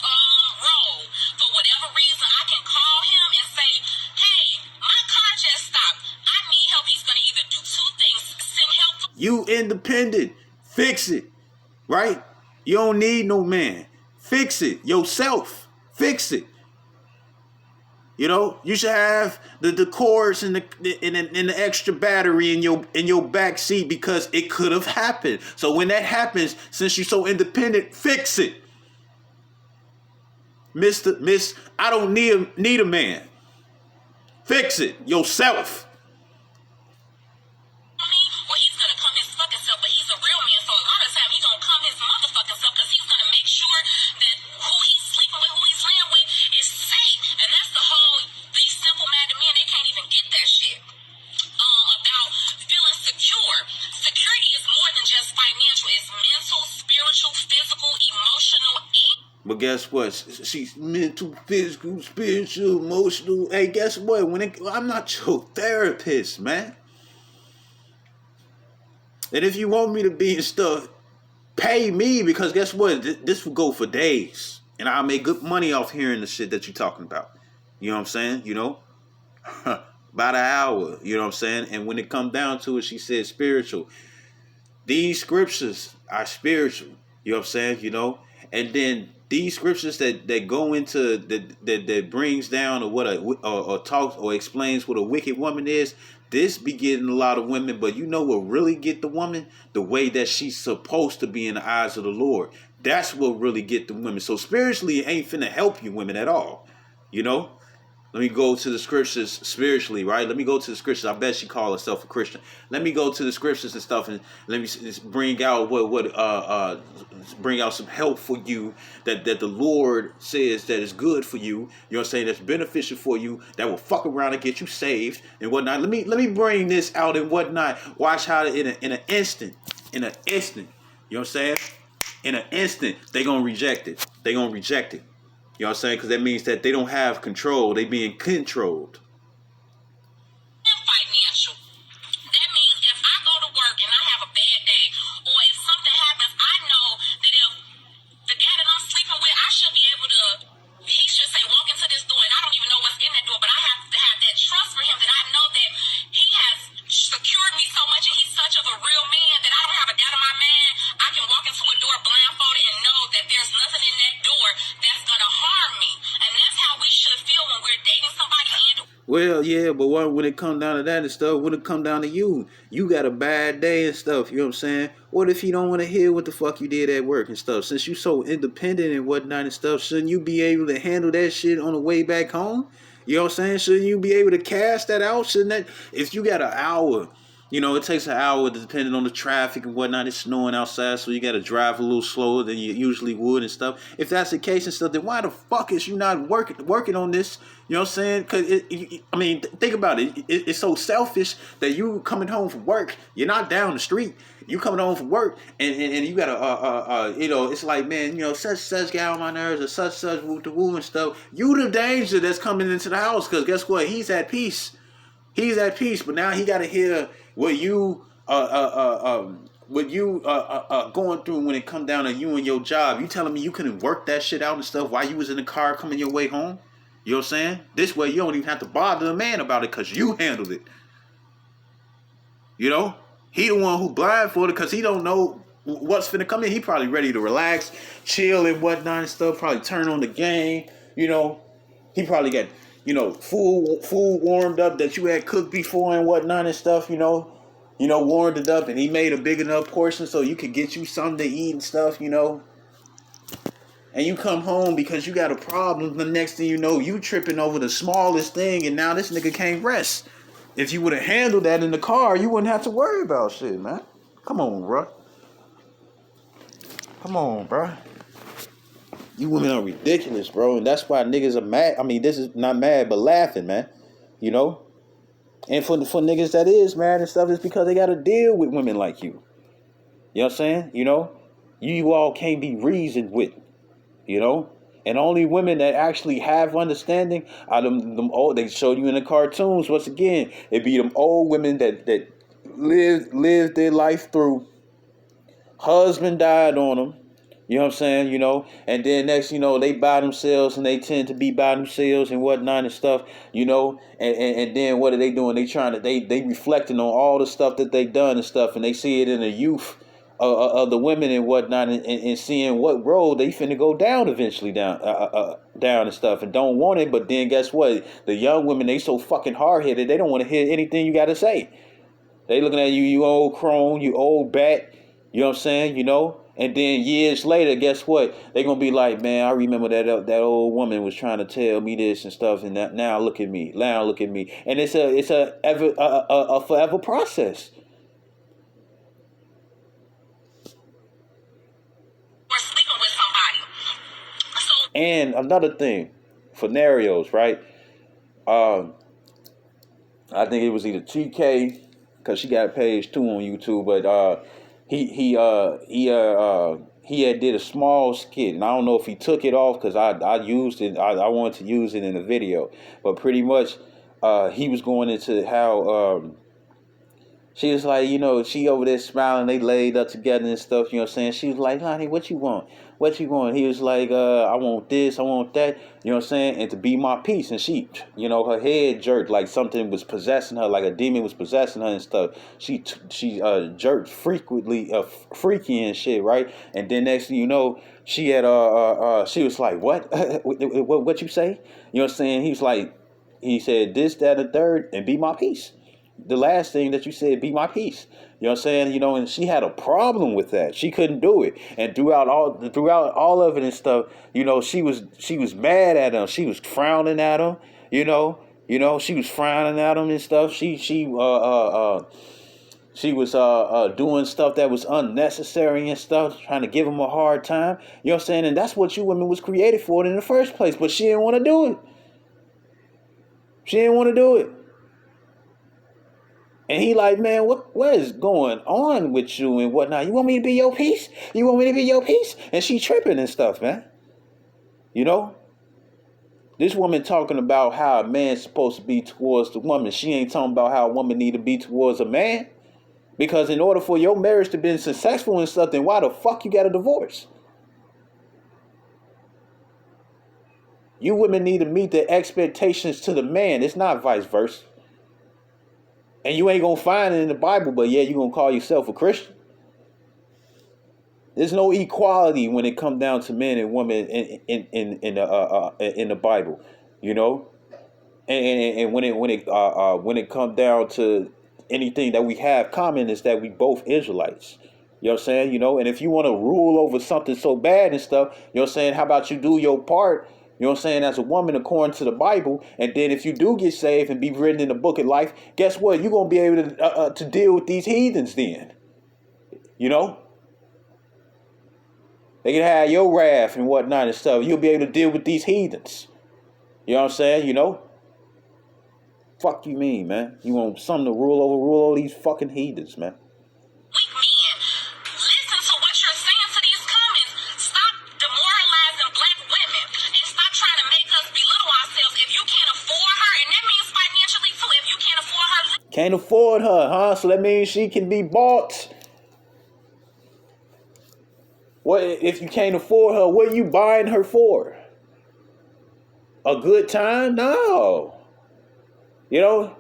road for whatever reason, I can call him and say, "Hey, my car just stopped. I need help." He's gonna either do two things: send help. You independent. Fix it. Right? You don't need no man. Fix it yourself. Fix it. You know, you should have the cords and the extra battery in your back seat because it could have happened. So when that happens, since you're so independent, fix it. Miss, I don't need a man. Fix it yourself. Or he's gonna come his fucking self, but he's a real man, so a lot of time he gonna come his motherfucking self because he's gonna make sure that who he's sleeping with, who he's laying with, is safe. And that's the whole, these simple-minded men, they can't even get that shit. About feeling secure. Security is more than just financial. It's mental, spiritual, physical, emotional, and... But guess what? She's mental, physical, spiritual, emotional. Hey, guess what? I'm not your therapist, man. And if you want me to be and stuff, pay me because guess what? This will go for days. And I'll make good money off hearing the shit that you're talking about. You know what I'm saying? You know? About an hour. You know what I'm saying? And when it comes down to it, she said spiritual. These scriptures are spiritual. You know what I'm saying? You know? And then these scriptures that go into that brings down or talks or explains what a wicked woman is. This be getting a lot of women, but you know what really get the woman? The way that she's supposed to be in the eyes of the Lord. That's what really get the women. So spiritually, it ain't finna help you women at all. You know? Let me go to the scriptures spiritually, right? Let me go to the scriptures. I bet she call herself a Christian. Let me go to the scriptures and stuff, and let me bring out bring out some help for you that the Lord says that is good for you. You know what I'm saying? That's beneficial for you. That will fuck around and get you saved and whatnot. Let me bring this out and whatnot. Watch how in an instant. You know what I'm saying? In an instant, they gonna reject it. They gonna reject it. You know what I'm saying? Because that means that they don't have control. They being controlled. Financial. That means if I go to work and I have a bad day, or if something happens, I know that if the guy that I'm sleeping with, I should be able to, he should say, walk into this door, and I don't even know what's in that door, but I have to have that trust for him that I know that he has secured me so much and he's such of a real man that I don't have a doubt in my mind. I can walk into a door blindfolded and know that there's nothing in that door that's going to harm me. And that's how we should feel when we're dating somebody. Well, yeah, but when it come down to that and stuff, when it come down to you got a bad day and stuff, you know what I'm saying? What if you don't want to hear what the fuck you did at work and stuff? Since you so independent and whatnot and stuff, shouldn't you be able to handle that shit on the way back home? You know what I'm saying? Shouldn't you be able to cast that out? Shouldn't that, if you got an hour, you know, it takes an hour depending on the traffic and whatnot. It's snowing outside, so you got to drive a little slower than you usually would and stuff. If that's the case and stuff, then why the fuck is you not working on this? You know what I'm saying? Because, I mean, think about it. It's so selfish that you coming home from work, you're not down the street. You coming home from work, and you got to, you know, it's like, man, you know, such guy on my nerves, or such woo to woo and stuff. You the danger that's coming into the house, because guess what? He's at peace. He's at peace, but now he got to hear what you going through when it come down to you and your job. You telling me you couldn't work that shit out and stuff while you was in the car coming your way home? You know what I'm saying? This way you don't even have to bother the man about it because you handled it. You know? He the one who blindfolded because he don't know what's finna come in. He probably ready to relax, chill and whatnot and stuff. Probably turn on the game. You know? He probably got, you know, food warmed up that you had cooked before and whatnot and stuff, you know, warmed it up, and he made a big enough portion so you could get you something to eat and stuff, you know. And you come home because you got a problem. The next thing you know, you tripping over the smallest thing, and now this nigga can't rest. If you would have handled that in the car, you wouldn't have to worry about shit, man. Come on, bro. Come on, bro. You women are ridiculous, bro. And that's why niggas are mad. I mean, this is not mad, but laughing, man. You know? And for niggas that is married and stuff, it's because they got to deal with women like you. You know what I'm saying? You know, you all can't be reasoned with. You know, and only women that actually have understanding are them old. They showed you in the cartoons. Once again, it be them old women that lived their life through. Husband died on them. You know what I'm saying? You know, and then next, you know, they by themselves and they tend to be by themselves and whatnot and stuff. You know, and then what are they doing? They trying to they reflecting on all the stuff that they done and stuff, and they see it in the youth of the women and whatnot, and seeing what road they finna go down eventually down and stuff, and don't want it. But then guess what? The young women, they so fucking hard headed, they don't want to hear anything you got to say. They looking at you, you old crone, you old bat. You know what I'm saying? You know. And then years later, guess what? They gonna be like, man, I remember that old woman was trying to tell me this and stuff, and now look at me, and it's a forever process. We're sleeping with somebody. So And another thing, scenarios, right? I think it was either TK, because she got page 2 on YouTube, but he had did a small skit, and I don't know if he took it off because I used it. I wanted to use it in the video, but pretty much he was going into how she was like, you know, she over there smiling, they laid up together and stuff, you know what I'm saying? She was like, honey, what you want? What you want? He was like, I want this, I want that, you know what I'm saying? And to be my peace. And she, you know, her head jerked like something was possessing her, like a demon was possessing her and stuff. She jerked frequently, freaky and shit, right? And then next thing you know, she had, she was like, what? What you say? You know what I'm saying? He said this, that, and the third, and be my peace. The last thing that you said, be my peace. You know what I'm saying? You know, and she had a problem with that. She couldn't do it. And throughout all of it and stuff, you know, she was mad at him. She was frowning at him, you know, she was frowning at him and stuff. She was doing stuff that was unnecessary and stuff, trying to give him a hard time. You know what I'm saying? And that's what you women was created for in the first place. But she didn't want to do it. She didn't want to do it. And he like, man, what is going on with you and whatnot? You want me to be your piece? You want me to be your piece? And she tripping and stuff, man. You know? This woman talking about how a man's supposed to be towards the woman. She ain't talking about how a woman need to be towards a man. Because in order for your marriage to be successful and stuff, then why the fuck you got a divorce? You women need to meet the expectations to the man. It's not vice versa. And you ain't gonna find it in the Bible, but yeah, you gonna call yourself a Christian. There's no equality when it comes down to men and women in the Bible, you know. And when it comes down to anything that we have common is that we both Israelites. You know what I'm saying? You know, and if you want to rule over something so bad and stuff, you know what I'm saying? How about you do your part? You know what I'm saying? As a woman, according to the Bible, and then if you do get saved and be written in the book of life, guess what? You're gonna be able to deal with these heathens then. You know, they can have your wrath and whatnot and stuff. You'll be able to deal with these heathens. You know what I'm saying? You know, fuck you mean, man? You want something to rule over these fucking heathens, man? weak men, listen to what you're saying to these comments. Stop demoralizing black women and stop trying to make us belittle ourselves. If you can't afford her, and that means financially too, if you can't afford her. Can't afford her, huh? So that means she can be bought. What if you can't afford her? What are you buying her for? A good time? No. You know?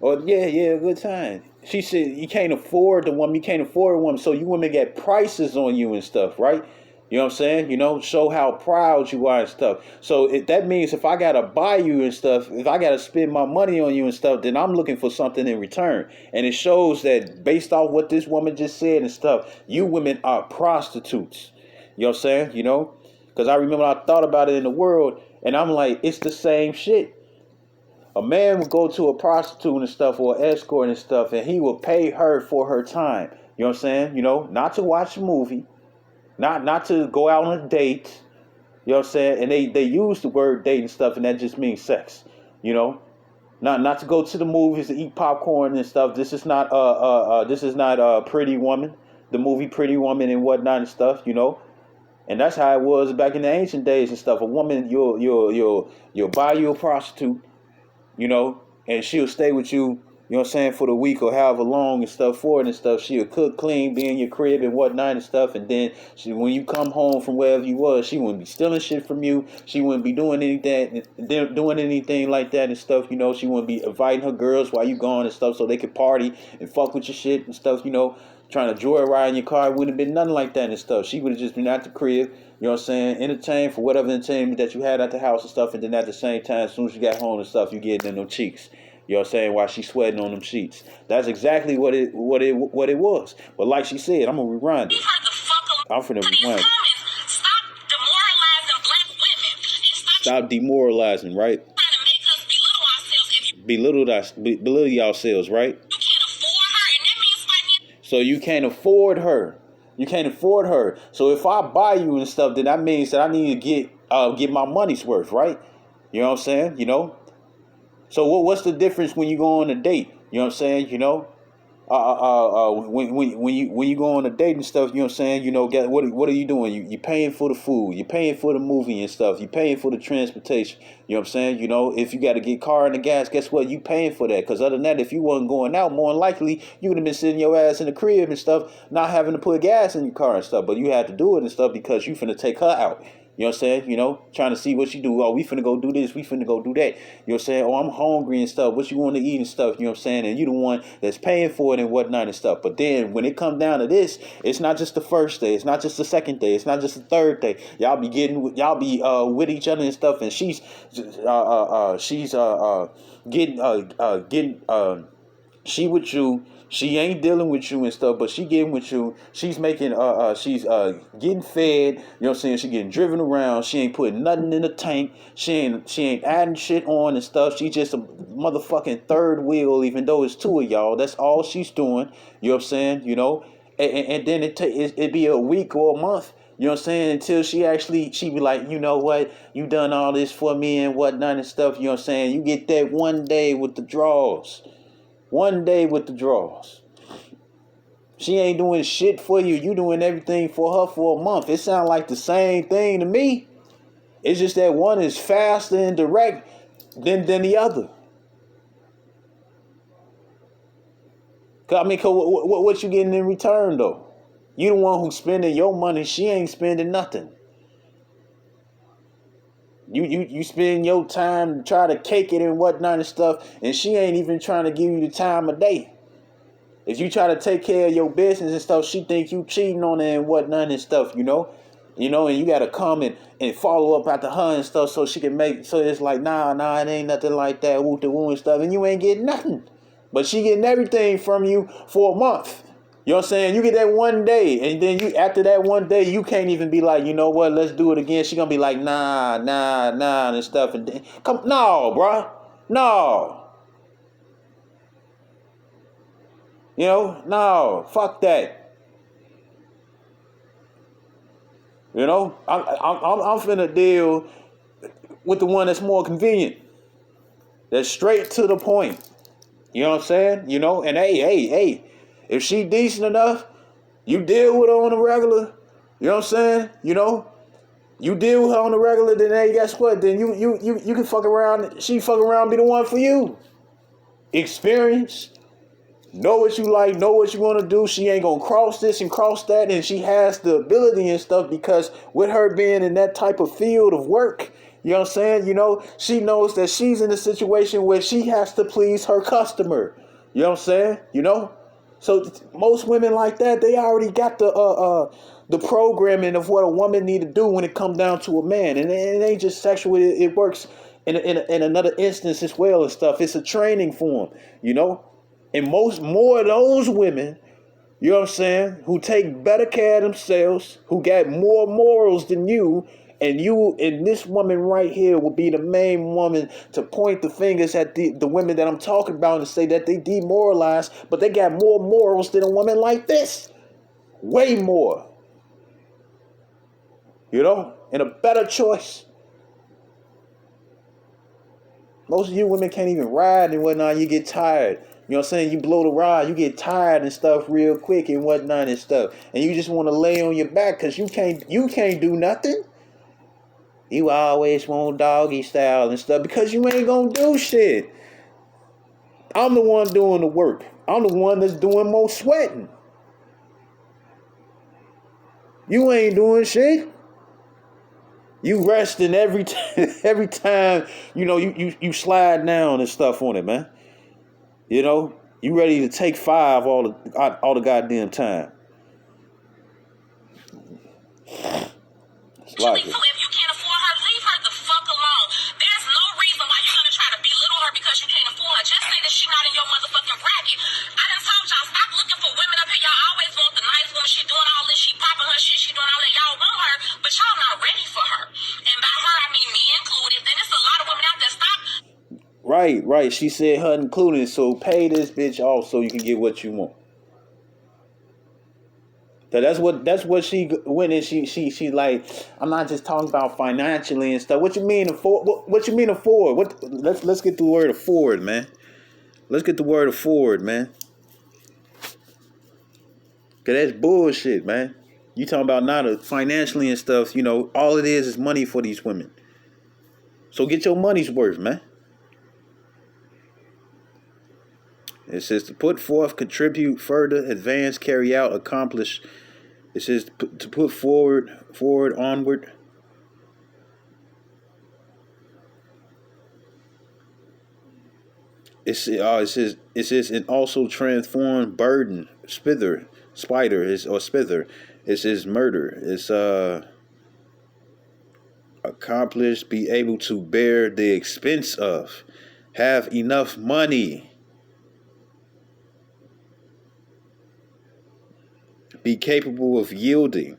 Or yeah, a good time. She said you can't afford the woman, you can't afford a woman, so you women get prices on you and stuff, right? You know what I'm saying? You know, show how proud you are and stuff. So that means if I gotta buy you and stuff, if I gotta spend my money on you and stuff, then I'm looking for something in return. And it shows that based off what this woman just said and stuff, you women are prostitutes. You know what I'm saying? You know? Because I remember I thought about it in the world, and I'm like, it's the same shit. A man would go to a prostitute and stuff or an escort and stuff, and he would pay her for her time. You know what I'm saying? You know, not to watch a movie, not to go out on a date. You know what I'm saying? And they use the word date and stuff, and that just means sex. You know? Not to go to the movies to eat popcorn and stuff. This is not Pretty Woman, the movie Pretty Woman and whatnot and stuff. You know, and that's how it was back in the ancient days and stuff. A woman, you'll buy you a prostitute, you know, and she'll stay with you, you know what I'm saying, for the week or however long and stuff for it and stuff. She'll cook, clean, be in your crib and whatnot and stuff. And then when you come home from wherever you was, she wouldn't be stealing shit from you. She wouldn't be doing anything like that and stuff, you know. She wouldn't be inviting her girls while you gone and stuff so they could party and fuck with your shit and stuff, you know. Trying to joyride in your car, it wouldn't have been nothing like that and stuff. She would have just been at the crib, you know what I'm saying, entertained for whatever entertainment that you had at the house and stuff, and then at the same time, as soon as you got home and stuff, you getting in them cheeks. You know what I'm saying? While she's sweating on them sheets. That's exactly what it was. But like she said, I'm gonna rewind it. I'm finna rewind it. Stop demoralizing black women and stop demoralizing, right? trying to make us belittle ourselves. If you Belittle yourselves, right? can't afford her, and that means financial. So you can't afford her. You can't afford her. So if I buy you and stuff, then that means that I need to get my money's worth, right? You know what I'm saying? You know. So what's the difference when you go on a date? You know what I'm saying? You know, when you go on a date and stuff, you know what I'm saying? You know, what are you doing? You paying for the food, you paying for the movie and stuff, you paying for the transportation. You know what I'm saying? You know, if you got to get car and the gas, guess what? You paying for that. Because other than that, if you wasn't going out, more than likely you would have been sitting your ass in the crib and stuff, not having to put gas in your car and stuff. But you had to do it and stuff because you finna take her out. You know what I'm saying? You know, trying to see what she do. Oh, we finna go do this. We finna go do that. You know what I'm saying? Oh, I'm hungry and stuff. What you want to eat and stuff. You know what I'm saying? And you the one that's paying for it and whatnot and stuff. But then when it comes down to this, it's not just the first day. It's not just the second day. It's not just the third day. Y'all be with each other and stuff. And she's she with you. She ain't dealing with you and stuff, but she getting with you. She's making she's getting fed, you know what I'm saying? She getting driven around. She ain't putting nothing in the tank. She ain't adding shit on and stuff. She just a motherfucking third wheel, even though it's two of y'all. That's all she's doing. You know what I'm saying? You know? And then it be a week or a month. You know what I'm saying? Until she be like, you know what? You done all this for me and whatnot and stuff. You know what I'm saying? You get that one day with the draws. One day with the draws. She ain't doing shit for you. You doing everything for her for a month. It sounds like the same thing to me. It's just that one is faster and direct than the other. I mean, what you getting in return though? You the one who's spending your money. She ain't spending nothing. You spend your time to try to cake it and whatnot and stuff, and she ain't even trying to give you the time of day. If you try to take care of your business and stuff, she think you cheating on her and whatnot and stuff, you know, and you gotta come and follow up after her and stuff so she can so it's like, nah, it ain't nothing like that, woo the woo and stuff, and you ain't getting nothing. But she getting everything from you for a month. You know what I'm saying? You get that one day, and then after that one day, you can't even be like, you know what, let's do it again. She gonna be like, nah, and stuff. And then, no, bruh. No. You know, no, fuck that. You know, I'm finna deal with the one that's more convenient. That's straight to the point. You know what I'm saying? You know, and hey. If she decent enough, you deal with her on the regular. You know what I'm saying? You know, you deal with her on the regular. Then hey, guess what? Then you can fuck around. She fuck around, be the one for you. Experience. Know what you like. Know what you want to do. She ain't gonna cross this and cross that, and she has the ability and stuff because with her being in that type of field of work. You know what I'm saying? You know, she knows that she's in a situation where she has to please her customer. You know what I'm saying? You know? So most women like that, they already got the programming of what a woman need to do when it comes down to a man, and it ain't just sexual. It works in another instance as well and stuff. It's a training for them, you know. And more of those women, you know what I'm saying, who take better care of themselves, who got more morals than you. And this woman right here will be the main woman to point the fingers at the women that I'm talking about and say that they demoralized, but they got more morals than a woman like this. Way more. You know? And a better choice. Most of you women can't even ride and whatnot. You get tired. You know what I'm saying? You blow the rod, you get tired and stuff real quick and whatnot and stuff. And you just want to lay on your back because you can't do nothing. You always want doggy style and stuff because you ain't gonna do shit. I'm the one doing the work. I'm the one that's doing most sweating. You ain't doing shit. You resting every every time, you slide down and stuff on it, man. You ready to take 5 all the goddamn time. It's like it. If you can't afford her, leave her the fuck alone. There's no reason why you're gonna try to belittle her because you can't afford her. Just say that she's not in your motherfucking bracket. I done told y'all, stop looking for women up here. Y'all always want the nice woman. She doing all this, she popping her shit, she doing all that. Y'all want her, but y'all not ready for her. And by her, I mean me included. Then it's a lot of women out there. Stop. Right. She said her included. So pay this bitch off so you can get what you want. So that's what she went and she like, I'm not just talking about financially and stuff. What you mean afford? What you mean afford? Let's get the word afford, man. Let's get the word afford, man. Cause that's bullshit, man. You talking about not financially and stuff, all it is money for these women. So get your money's worth, man. It says to put forth, contribute, further, advance, carry out, accomplish. It says to put forward, onward. It says and also transform, burden, spider is or spither. It says murder. It's accomplish, be able to bear the expense of, have enough money. Be capable of yielding.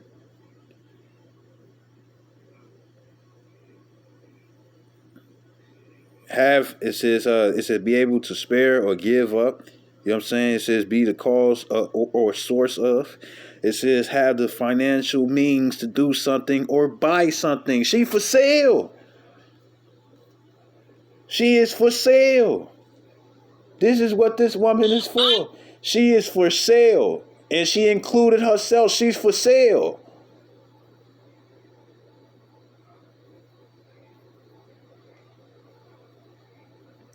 It says be able to spare or give up. You know what I'm saying? It says be the cause or source of. It says have the financial means to do something or buy something. She for sale. She is for sale. This is what this woman is for. She is for sale. And she included herself. She's for sale.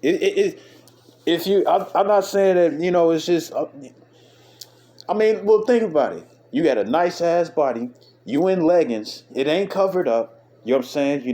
I'm not saying that, it's just, well, think about it. You got a nice ass body. You in leggings. It ain't covered up. You know what I'm saying?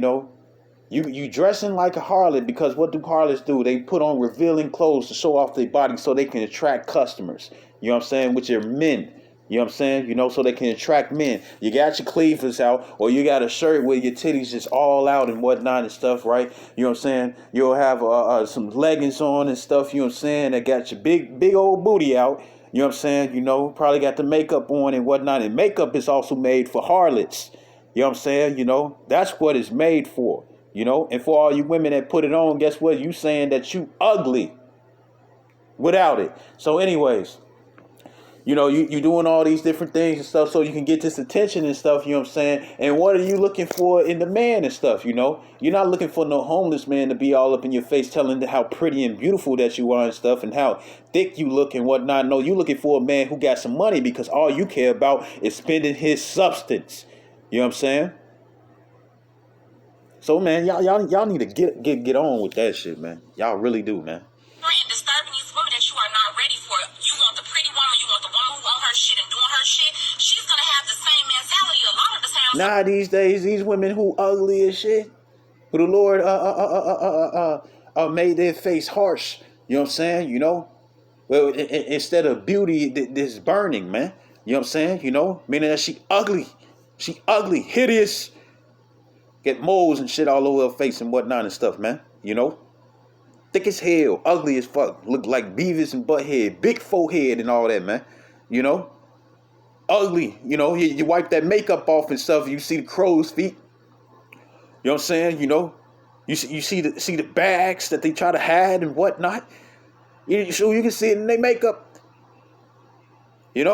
You dressing like a harlot because what do harlots do? They put on revealing clothes to show off their body so they can attract customers. You know what I'm saying? Which are men. You know what I'm saying? So they can attract men. You got your cleavers out, or you got a shirt where your titties just all out and whatnot and stuff, right? You know what I'm saying? You'll have some leggings on and stuff, you know what I'm saying, that got your big old booty out. You know what I'm saying? Probably got the makeup on and whatnot. And makeup is also made for harlots. You know what I'm saying? That's what it's made for. And for all you women that put it on, guess what? You saying that you ugly without it. So anyways, you doing all these different things and stuff so you can get this attention and stuff, you know what I'm saying? And what are you looking for in the man and stuff, You're not looking for no homeless man to be all up in your face telling how pretty and beautiful that you are and stuff and how thick you look and whatnot. No, you looking for a man who got some money because all you care about is spending his substance. You know what I'm saying? So, man, y'all need to get on with that shit, man. Y'all really do, man. And disturbing these women that you are not ready for. You want the pretty woman, you want the woman who on her shit and doing her shit. She's gonna have the same mentality a lot of the time. Nah, these days, these women who ugly as shit, who the Lord made their face harsh. You know what I'm saying? Well, instead of beauty, this burning, man. You know what I'm saying? Meaning that she ugly, hideous. Get moles and shit all over her face and whatnot and stuff, man. Thick as hell, ugly as fuck. Look like Beavis and Butthead, big forehead and all that, man. Ugly. You wipe that makeup off and stuff. You see the crow's feet. You know what I'm saying? You see the bags that they try to hide and whatnot. So you can see it in their makeup. They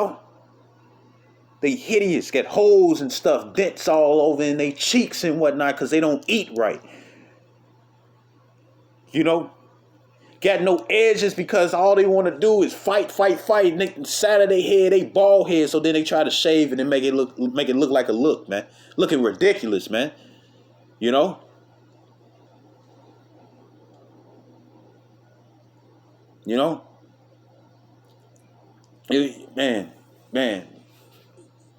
hideous, get holes and stuff, dents all over in their cheeks and whatnot because they don't eat right. You know, got no edges because all they want to do is fight, fight, fight. And they side of their head, they bald head, so then they try to shave it and make it look like a look, man. Looking ridiculous, man. You know? You know? Man,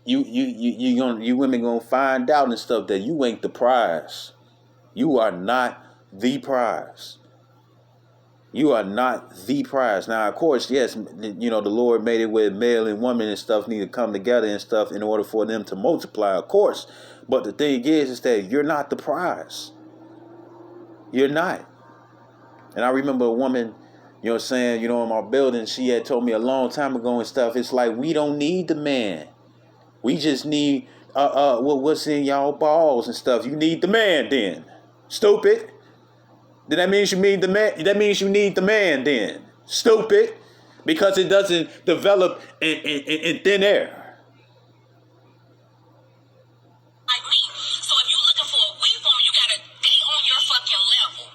you women gonna find out and stuff that you ain't the prize. You are not the prize. You are not the prize. Now, of course, yes, you know, the Lord made it where male and woman and stuff need to come together and stuff in order for them to multiply, of course. But the thing is that you're not the prize. You're not. And I remember a woman, you know what I'm saying, you know, in my building, she had told me a long time ago and stuff, it's like, we don't need the man. We just need, what's in y'all balls and stuff. You need the man then. Stupid. Then that means you need the man. That means you need the man then. Stupid. Because it doesn't develop in thin air. Like me. So if you're looking for a weak woman, you gotta date on your fucking level.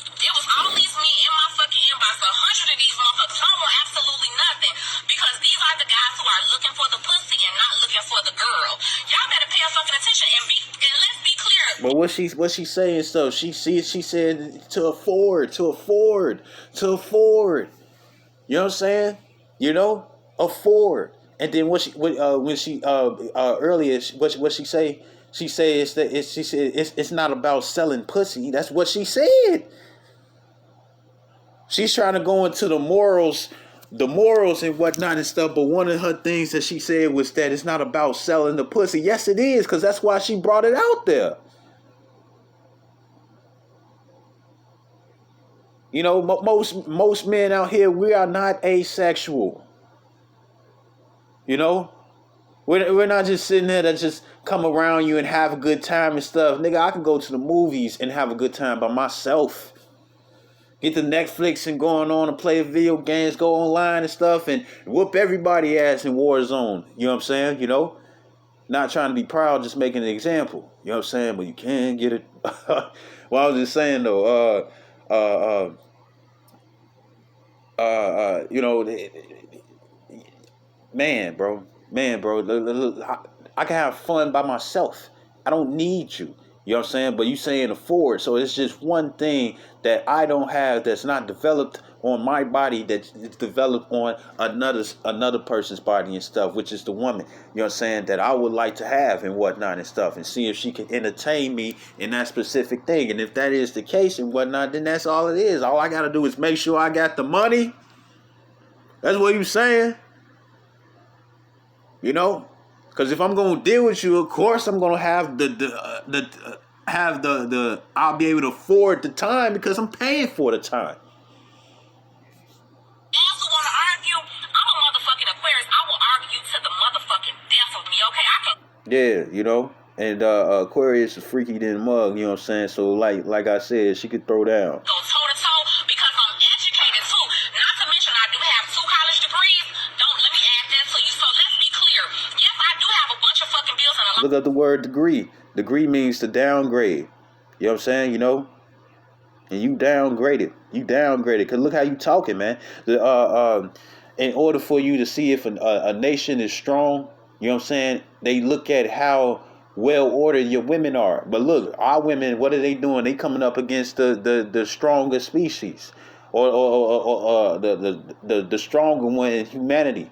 There was all these men in my fucking inbox, 100 of these motherfuckers don't want absolutely nothing. Because these are the guys who are looking for the pussy and not looking for the girl. Y'all better pay fucking attention and let's be clear. But what she saying, so she said to afford. You know what I'm saying? You know, afford. And then when she earlier what she say? She said it's not about selling pussy. That's what she said. She's trying to go into the morals and whatnot and stuff. But one of her things that she said was that it's not about selling the pussy. Yes, it is, because that's why she brought it out there. You know, most men out here, we are not asexual. You know, we're not just sitting there that just come around you and have a good time and stuff. Nigga, I can go to the movies and have a good time by myself. Get the Netflix and going on and play video games, go online and stuff, and whoop everybody ass in Warzone. You know what I'm saying? You know, not trying to be proud, just making an example. You know what I'm saying? But you can get it. Well, I was just saying though. You know, man, bro, I can have fun by myself. I don't need you. You know what I'm saying? But you saying afford. So it's just one thing that I don't have that's not developed on my body that's developed on another person's body and stuff, which is the woman. You know what I'm saying? That I would like to have and whatnot and stuff, and see if she can entertain me in that specific thing. And if that is the case and whatnot, then that's all it is. All I got to do is make sure I got the money. That's what you saying. You know? Because if I'm going to deal with you, of course I'm going to have I'll be able to afford the time because I'm paying for the time. Guys who want to argue, I'm a motherfucking Aquarius. I will argue to the motherfucking death of me, okay? I can. Yeah, you know? And Aquarius is freaky than mug, you know what I'm saying? So like I said, she could throw down. Go toe-to-toe because I'm educated too. Not to mention I do have 2 college degrees. Let me add that to you. So let's be clear. Yes, I do have a bunch of fucking bills and a lot. Look up the word degree. Degree means to downgrade. You know what I'm saying? You know? And you downgraded. Because look how you talking, man. In order for you to see if a nation is strong, you know what I'm saying? They look at how well ordered your women are. But look, our women, what are they doing? They coming up against the stronger species, or the stronger one in humanity.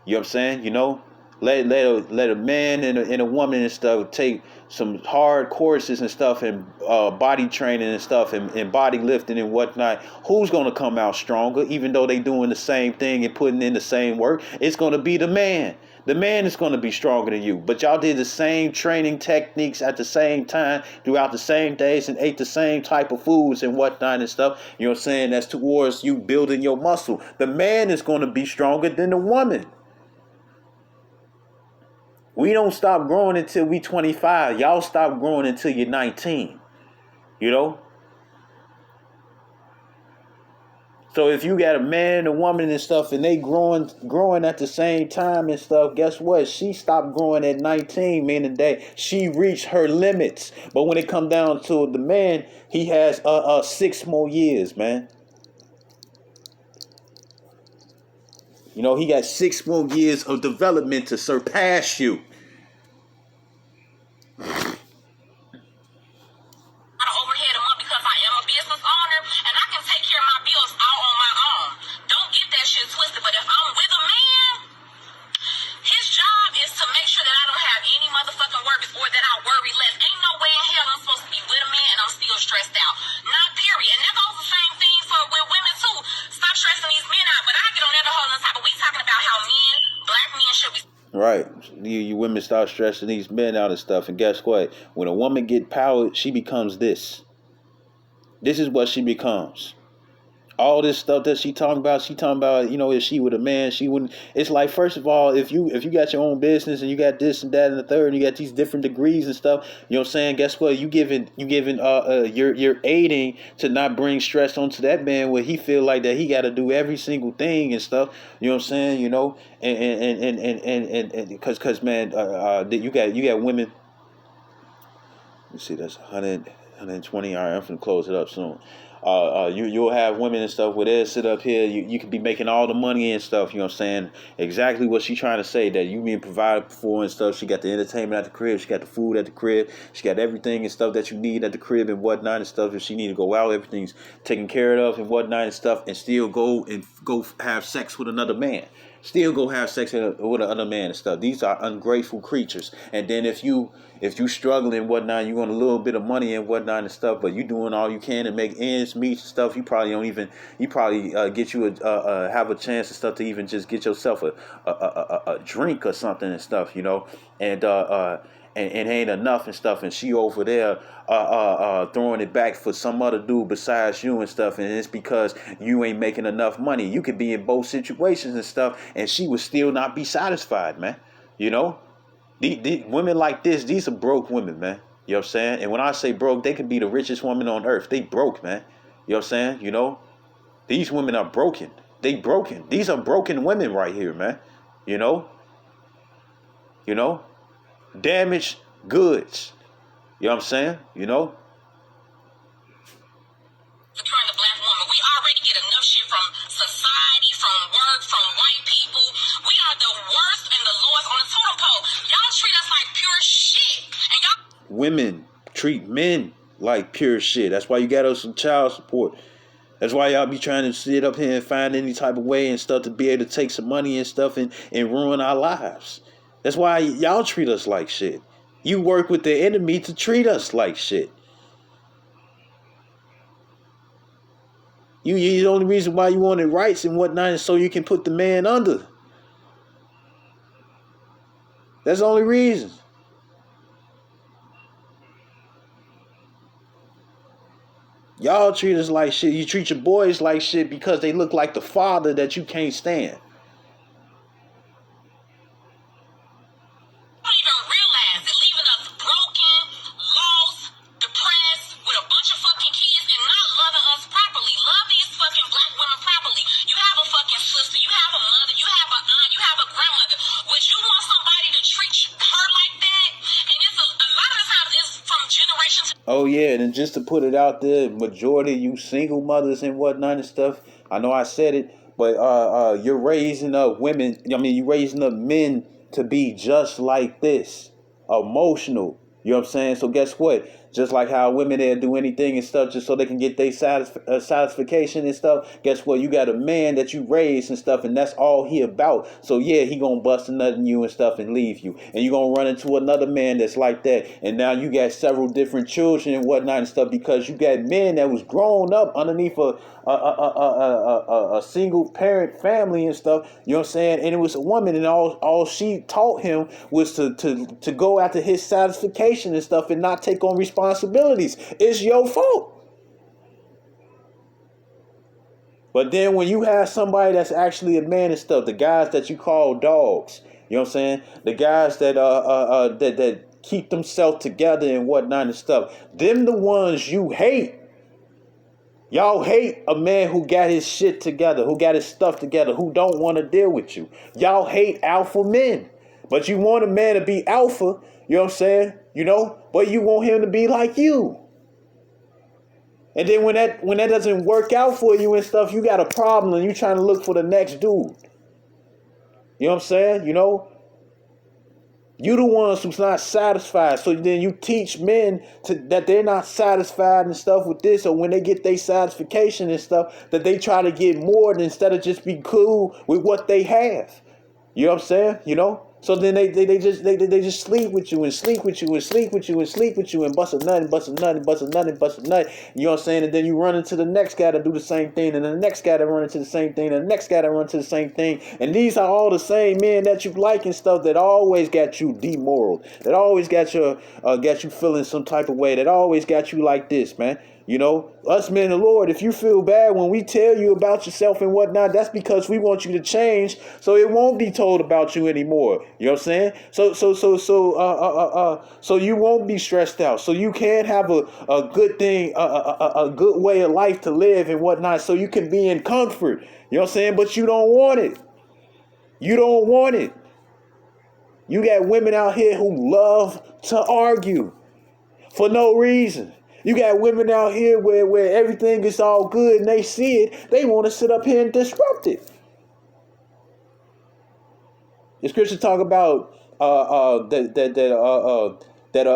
You know what I'm saying? You know, let a man and a woman and stuff take some hard courses and stuff, and body training and stuff, and body lifting and whatnot. Who's gonna come out stronger? Even though they doing the same thing and putting in the same work, it's gonna be the man. The man is going to be stronger than you. But y'all did the same training techniques at the same time throughout the same days and ate the same type of foods and whatnot and stuff. You know what I'm saying? That's towards you building your muscle. The man is going to be stronger than the woman. We don't stop growing until we 25. Y'all stop growing until you're 19. You know? So if you got a man and a woman and stuff, and they growing at the same time and stuff, guess what? She stopped growing at 19, meaning that she reached her limits. But when it come down to the man, he has 6 more years, man. You know, he got 6 more years of development to surpass you. Overhead a month because I am a business owner and I can take care of my bills all on my own. Don't get that shit twisted. But if I'm with a man, his job is to make sure that I don't have any motherfucking worries or that I worry less. Ain't no way in hell I'm supposed to be with a man and I'm still stressed out. Not period. And that goes the same thing for with women too. Stop stressing these men out. But I get on that whole other topic. We talking about how men, black men should be. Right. You women start stressing these men out and stuff. And guess what? When a woman get power, she becomes this. This is what she becomes. All this stuff that she talking about, you know, if she were a man, she wouldn't. It's like, first of all, if you got your own business and you got this and that and the third, and you got these different degrees and stuff, you know what I'm saying? Guess what? You're aiding to not bring stress onto that man where he feel like that he got to do every single thing and stuff. You know what I'm saying? You know, and because man, you got women. Let's see, that's 120. All right, I'm finna close it up soon. You'll have women and stuff where they'll sit up here. You could be making all the money and stuff. You know what I'm saying? Exactly what she's trying to say, that you being provided for and stuff. She got the entertainment at the crib. She got the food at the crib. She got everything and stuff that you need at the crib and whatnot and stuff. If she need to go out, everything's taken care of and whatnot and stuff. And still go have sex with another man. Still go have sex with another man and stuff. These are ungrateful creatures. And then if you struggling and whatnot, you want a little bit of money and whatnot and stuff, but you doing all you can to make ends meet and stuff, you probably get you have a chance and stuff to even just get yourself a drink or something and stuff, you know, and ain't enough and stuff, and she over there throwing it back for some other dude besides you and stuff, and it's because you ain't making enough money. You could be in both situations and stuff, and she would still not be satisfied, man. You know, the women like this, these are broke women, man. You know what I'm saying? And when I say broke, they could be the richest woman on earth. They broke, man. You know what I'm saying? You know, these women are broken. They broken. These are broken women right here, man. You know, damaged goods. You know what I'm saying? You know? Securing the black woman. We already get enough shit from society, from work, from white people. We are the worst and the lowest on the totem pole. Y'all treat us like pure shit. And y'all... Women treat men like pure shit. That's why you got us some child support. That's why y'all be trying to sit up here and find any type of way and stuff to be able to take some money and stuff and ruin our lives. That's why y'all treat us like shit. You work with the enemy to treat us like shit. You the only reason why you wanted rights and whatnot is so you can put the man under. That's the only reason. Y'all treat us like shit. You treat your boys like shit because they look like the father that you can't stand. Oh yeah, and just to put it out there, majority of you single mothers and whatnot and stuff, I know I said it, but you're raising up women, you're raising up men to be just like this, emotional. You know what I'm saying? So guess what? Just like how women they'll do anything and stuff just so they can get their satisfaction and stuff. Guess what? You got a man that you raised and stuff, and that's all he about. So yeah, he gonna bust a nut in you and stuff and leave you, and you gonna run into another man that's like that, and now you got several different children and whatnot and stuff because you got men that was grown up underneath a single parent family and stuff. You know what I'm saying? And it was a woman, and all she taught him was to go after his satisfaction and stuff and not take on responsibilities. It's your fault. But then when you have somebody that's actually a man and stuff, the guys that you call dogs, you know what I'm saying? The guys that that keep themselves together and whatnot and stuff, them the ones you hate. Y'all hate a man who got his shit together, who got his stuff together, who don't want to deal with you. Y'all hate alpha men. But you want a man to be alpha, you know what I'm saying? You know, but you want him to be like you. And then when that doesn't work out for you and stuff, you got a problem and you trying to look for the next dude. You know what I'm saying? You know? You the ones who's not satisfied. So then you teach men that they're not satisfied and stuff with this, or when they get their satisfaction and stuff, that they try to get more instead of just be cool with what they have. You know what I'm saying? You know? So then they just sleep with you and sleep with you and sleep with you and sleep with you and bust a nut and bust a nut and bust a nut and bust a nut. You know what I'm saying? And then you run into the next guy to do the same thing, and the next guy to run into the same thing, and the next guy to run into the same thing. And these are all the same men that you like and stuff that always got you demoral, that always got you feeling some type of way, that always got you like this, man. You know, us men of the Lord, if you feel bad when we tell you about yourself and whatnot, that's because we want you to change so it won't be told about you anymore. You know what I'm saying? So you won't be stressed out. So you can have a good thing, a good way of life to live and whatnot, so you can be in comfort. You know what I'm saying? But you don't want it. You don't want it. You got women out here who love to argue for no reason. You got women out here where everything is all good and they see it. They want to sit up here and disrupt it. The scripture talk about that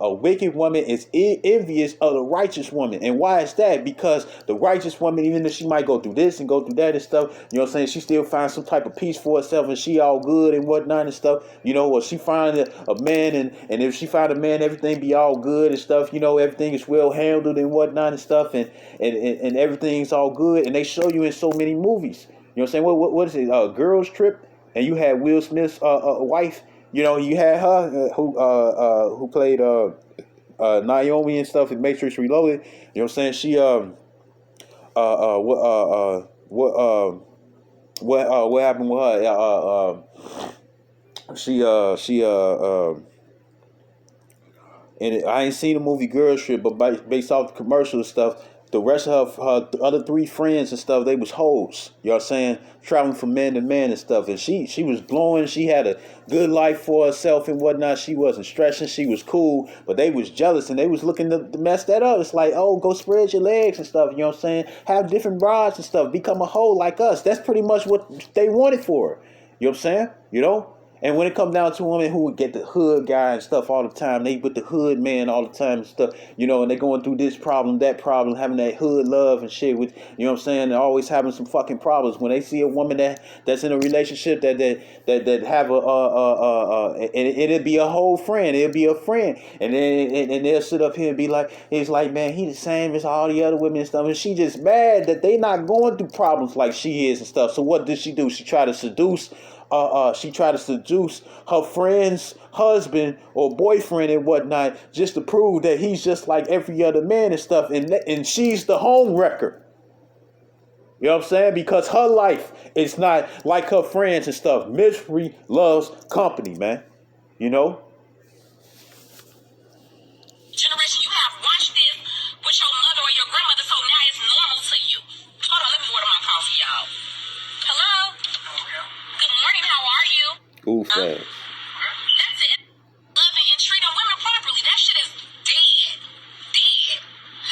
a wicked woman is envious of the righteous woman. And why is that? Because the righteous woman, even if she might go through this and go through that and stuff, you know what I'm saying, she still finds some type of peace for herself and she all good and whatnot and stuff, you know, or she find a man and if she find a man, everything be all good and stuff, you know, everything is well handled and whatnot and stuff, and everything's all good. And they show you in so many movies. You know what I'm saying? What is it? Girls Trip? And you had Will Smith's wife. You know, you had her who played Naomi and stuff in Matrix Reloaded. You know what I'm saying? She what happened with her? And I ain't seen the movie Girls Trip, but based off the commercial stuff, the rest of her other three friends and stuff, they was hoes. You know what I'm saying? Traveling from man to man and stuff. And she was blowing. She had a good life for herself and whatnot. She wasn't stressing. She was cool. But they was jealous and they was looking to mess that up. It's like, oh, go spread your legs and stuff. You know what I'm saying? Have different brides and stuff. Become a hoe like us. That's pretty much what they wanted for her. You know what I'm saying? You know? And when it comes down to women who would get the hood guy and stuff all the time, they with the hood man all the time and stuff, you know, and they going through this problem, that problem, having that hood love and shit with, you know what I'm saying, they're always having some fucking problems. When they see a woman that's in a relationship that have and it'll be a whole friend, it'll be a friend, and then and they'll sit up here and be like, it's like, man, he the same as all the other women and stuff, and she just mad that they not going through problems like she is and stuff. So what does she do? She try to seduce her friend's husband or boyfriend and whatnot, just to prove that he's just like every other man and stuff, and she's the home wrecker. You know what I'm saying? Because her life is not like her friends and stuff. Misery loves company, man. You know? Generation, you have watched this with your mother or your grandmother, so now it's normal to you. Hold on, let me order my coffee, y'all. Hello? Good morning, how are you? Ooh, fast. That's it. Loving and treating women properly. That shit is dead. Dead.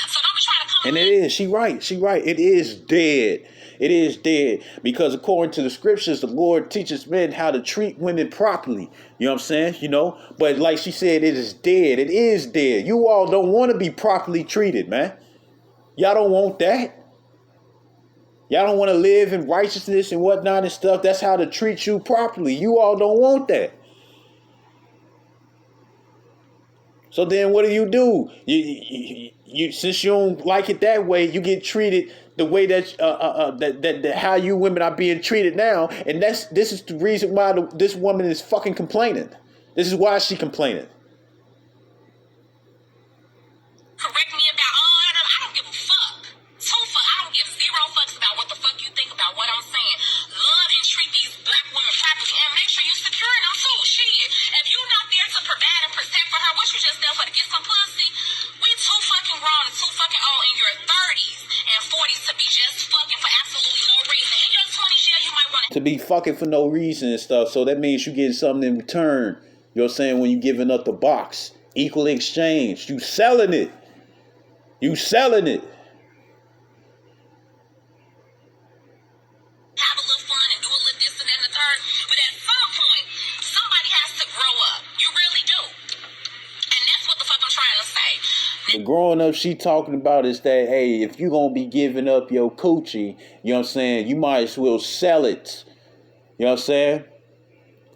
So don't be trying to come. And it is. She right. It is dead. It is dead. Because according to the scriptures, the Lord teaches men how to treat women properly. You know what I'm saying? You know? But like she said, it is dead. It is dead. You all don't want to be properly treated, man. Y'all don't want that. Y'all don't want to live in righteousness and whatnot and stuff. That's how to treat you properly. You all don't want that. So then what do? You since you don't like it that way, you get treated the way that how you women are being treated now. And this is the reason why this woman is fucking complaining. This is why she complaining. Correct me about I don't give a fuck. I don't give zero fucks about what the fuck you think about what I'm saying. Love and treat these black women properly and make sure you securing them too. Shit. If you not there to provide and protect for her, what you just there for to get some pussy? We too fucking grown and too fucking old and you're 30 be fucking for no reason and stuff. So that means you getting something in return. You know what I'm saying? When you giving up the box. Equal exchange. You selling it. You selling it. Have a little fun and do a little this and then the third. But at some point, somebody has to grow up. You really do. And that's what the fuck I'm trying to say. The growing up she talking about is that, hey, if you gonna be giving up your coochie, you know what I'm saying, you might as well sell it. You know what I'm saying?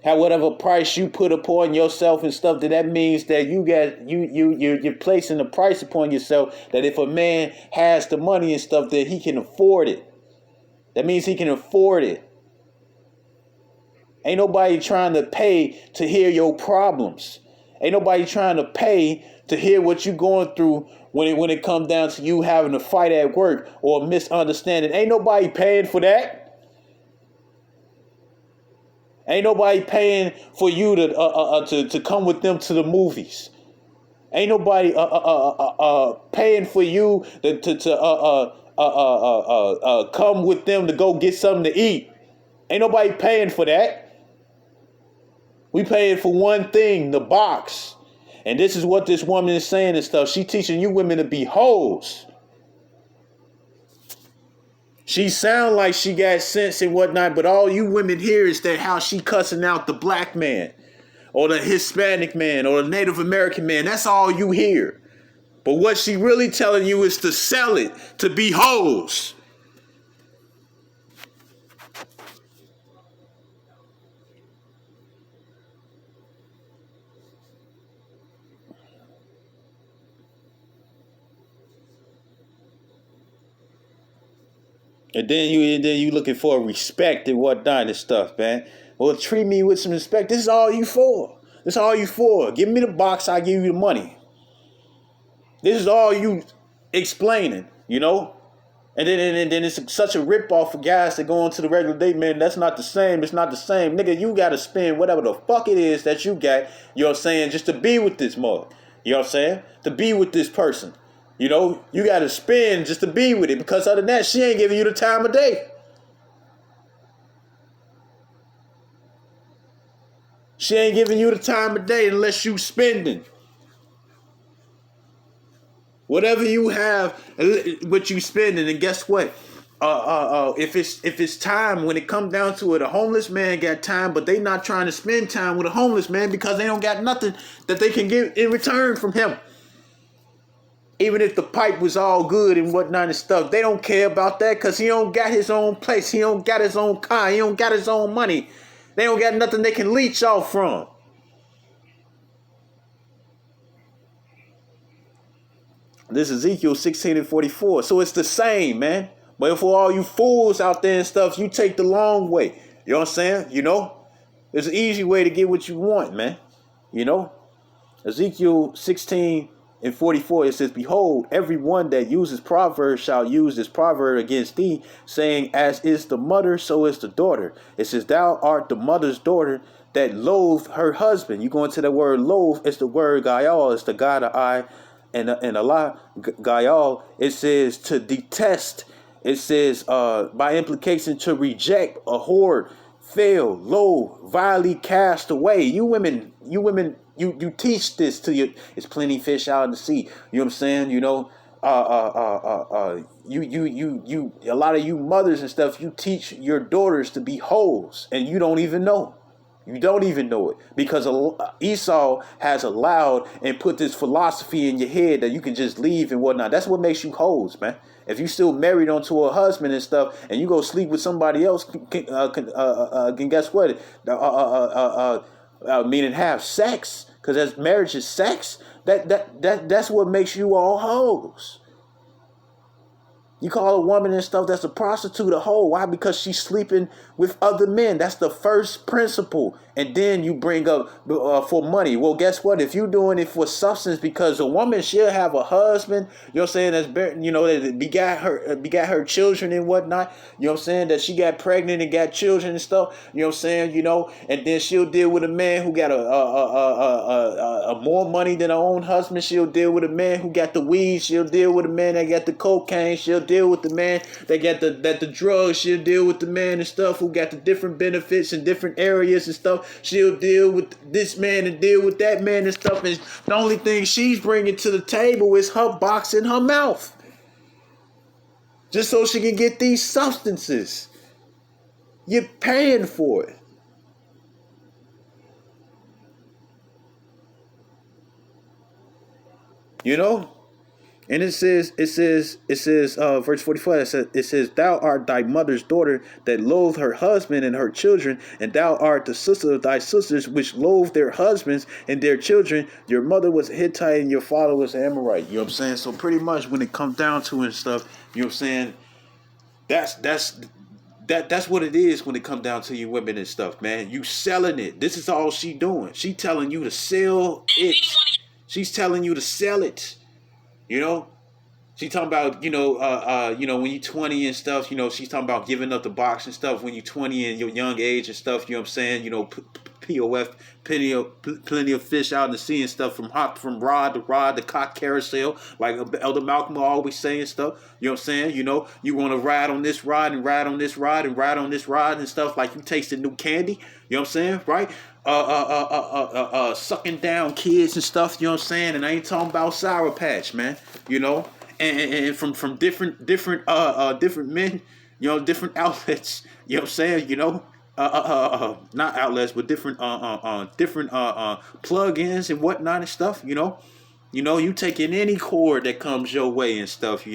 Have whatever price you put upon yourself and stuff, that means that you're placing a price upon yourself, that if a man has the money and stuff, that he can afford it. That means he can afford it. Ain't nobody trying to pay to hear your problems. Ain't nobody trying to pay to hear what you going through when it comes down to you having a fight at work or a misunderstanding. Ain't nobody paying for that. Ain't nobody paying for you to come with them to the movies. Ain't nobody paying for you to come with them to go get something to eat. Ain't nobody paying for that. We paying for one thing, the box. And this is what this woman is saying and stuff. She teaching you women to be hoes. She sound like she got sense and whatnot, but all you women hear is that how she cussing out the black man or the Hispanic man or the Native American man. That's all you hear. But what she really telling you is to sell it, to be hoes. And then you looking for respect and whatnot and stuff, man. Well, treat me with some respect. This is all you for. This is all you for. Give me the box, I give you the money. This is all you explaining, you know? And then it's such a ripoff for guys that go into the regular date, man. That's not the same. It's not the same. Nigga, you got to spend whatever the fuck it is that you got, you know what I'm saying, just to be with this mother. You know what I'm saying? To be with this person. You know, you got to spend just to be with it, because other than that, she ain't giving you the time of day. She ain't giving you the time of day unless you spending. Whatever you have, what you spending, and guess what? If it's time, when it comes down to it, a homeless man got time, but they not trying to spend time with a homeless man because they don't got nothing that they can give in return from him. Even if the pipe was all good and whatnot and stuff, they don't care about that because he don't got his own place. He don't got his own car. He don't got his own money. They don't got nothing they can leech off from. This is Ezekiel 16:44. So it's the same, man. But for all you fools out there and stuff, you take the long way. You know what I'm saying? You know? There's an easy way to get what you want, man. You know? Ezekiel 16:44, it says, behold, every one that uses proverbs shall use this proverb against thee, saying, as is the mother, so is the daughter. It says, thou art the mother's daughter that loathe her husband. You go into the word loathe, it's the word Gaal, it's the God of I and Allah, Gaal. It says to detest. It says, by implication, to reject, abhor, fail, loathe, vilely cast away. You women, you teach this to you. It's plenty fish out in the sea. You know what I'm saying? You know, you a lot of you mothers and stuff, you teach your daughters to be hoes, and you don't even know. You don't even know it, because Esau has allowed and put this philosophy in your head that you can just leave and whatnot. That's what makes you hoes, man. If you still married onto a husband and stuff, and you go sleep with somebody else, can guess what? Meaning have sex, because as marriage is sex. That's what makes you all hoes. You call a woman and stuff that's a prostitute a hoe. Why? Because she's sleeping with other men. That's the first principle. And then you bring up for money. Well, guess what? If you're doing it for substance, because a woman, she'll have a husband, you know what I'm saying, that's, you know, that begat her children and whatnot. You know what I'm saying? That she got pregnant and got children and stuff. You know what I'm saying? You know, and then she'll deal with a man who got a more money than her own husband. She'll deal with a man who got the weed. She'll deal with a man that got the cocaine. She'll deal with the man that got the drugs. She'll deal with the man and stuff who got the different benefits in different areas and stuff. She'll deal with this man and deal with that man and stuff. And the only thing she's bringing to the table is her box in her mouth, just so she can get these substances. You're paying for it. You know? And it says, verse 44, it says, thou art thy mother's daughter that loathed her husband and her children, and thou art the sister of thy sisters which loathed their husbands and their children. Your mother was a Hittite and your father was an Amorite. You know what I'm saying? So pretty much when it comes down to it and stuff, you know what I'm saying? That's what it is when it comes down to you women and stuff, man. You selling it. This is all she doing. She telling you to sell it. She's telling you to sell it. You know, she talking about, when you're 20 and stuff, she's talking about giving up the box and stuff when you're 20 and your young age and stuff, you know what I'm saying? POF, plenty of fish out in the sea and stuff, from rod to rod, the cock carousel, like Elder Malcolm always saying stuff, you know what I'm saying? You want to ride on this rod and ride on this rod and ride on this rod and stuff like you tasting new candy, you know what I'm saying? Right? Sucking down kids and stuff, you know what I'm saying? And I ain't talking about Sour Patch, man, and from different men, different outlets, you know what I'm saying? Not outlets, but different plug-ins and whatnot and stuff, you taking any cord that comes your way and stuff,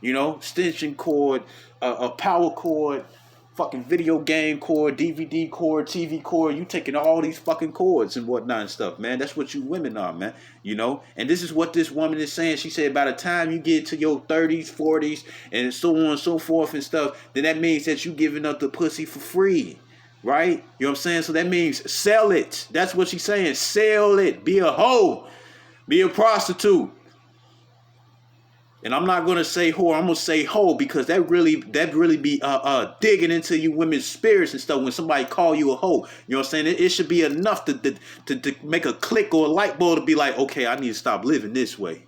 extension cord, a power cord, fucking video game cord, DVD cord, TV cord. You taking all these fucking cords and whatnot and stuff, man. That's what you women are, man. And this is what this woman is saying. She said by the time you get to your 30s, 40s, and so on and so forth and stuff, then that means that you giving up the pussy for free, right? You know what I'm saying? So that means sell it. That's what she's saying. Sell it. Be a hoe. Be a prostitute. And I'm not gonna say whore, I'm gonna say hoe, because that really be digging into you women's spirits and stuff when somebody call you a hoe. You know what I'm saying? It should be enough to make a click or a light bulb to be like, okay, I need to stop living this way.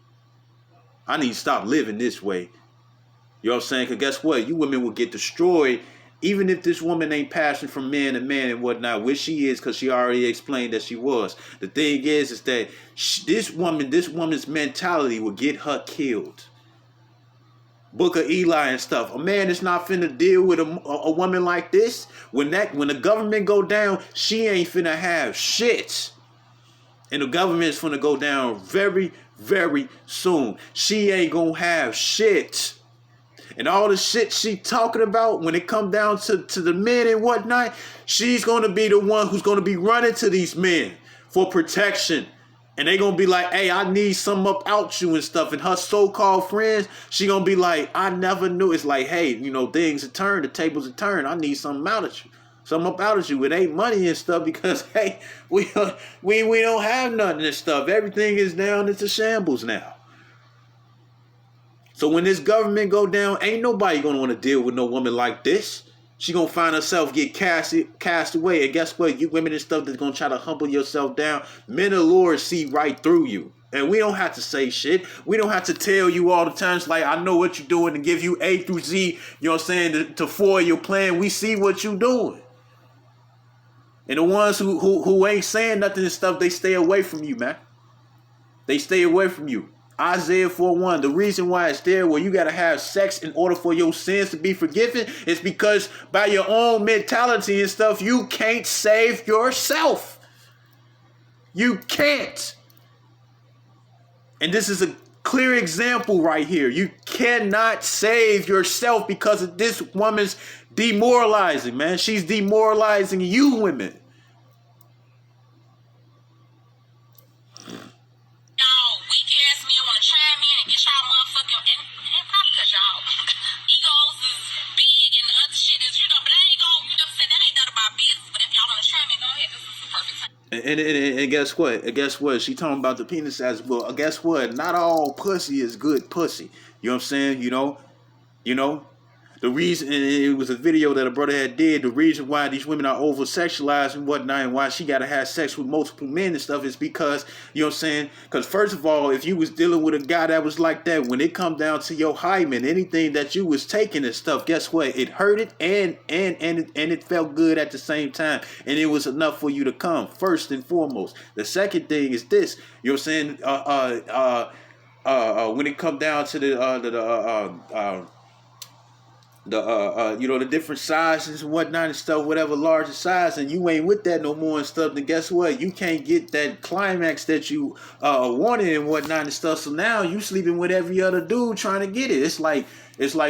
I need to stop living this way. You know what I'm saying? Because guess what? You women will get destroyed even if this woman ain't passing from man to man and whatnot, which she is, because she already explained that she was. The thing is that this woman's mentality will get her killed. Book of Eli and stuff. A man is not finna deal with a woman like this. When the government go down, she ain't finna have shit. And the government is finna go down very, very soon. She ain't gonna have shit. And all the shit she talking about when it come down to the men and whatnot, she's gonna be the one who's gonna be running to these men for protection. And they gonna be like, hey, I need something up out you and stuff. And her so-called friends, she gonna be like, I never knew. It's like, hey, things are turned, the tables are turned. I need something out of you. Something up out of you. It ain't money and stuff because, hey, we don't have nothing and stuff. Everything is down into shambles now. So when this government go down, ain't nobody gonna want to deal with no woman like this. She gonna find herself get cast away. And guess what? You women and stuff that's gonna try to humble yourself down, men of the Lord see right through you. And we don't have to say shit. We don't have to tell you all the time. It's like, I know what you're doing, to give you A through Z, you know what I'm saying, to foil your plan. We see what you're doing. And the ones who ain't saying nothing and stuff, they stay away from you, man. They stay away from you. Isaiah 4:1, the reason why it's there where you got to have sex in order for your sins to be forgiven is because by your own mentality and stuff, you can't save yourself. You can't. And this is a clear example right here. You cannot save yourself because of this woman's demoralizing, man. She's demoralizing you women. And guess what? She talking about the penis as well. Guess what? Not all pussy is good pussy. You know what I'm saying? The reason, and it was a video that a brother had did, the reason why these women are over sexualized and whatnot, and why she got to have sex with multiple men and stuff is because, you know what I'm saying? Because first of all, if you was dealing with a guy that was like that, when it come down to your hymen, anything that you was taking and stuff, guess what? It hurted and it felt good at the same time, and it was enough for you to come, first and foremost. The second thing is this, you know what I'm saying? When it come down to you know, the different sizes and whatnot and stuff, whatever larger size, and you ain't with that no more and stuff, then guess what? You can't get that climax that you wanted and whatnot and stuff. So now you sleeping with every other dude trying to get it. It's like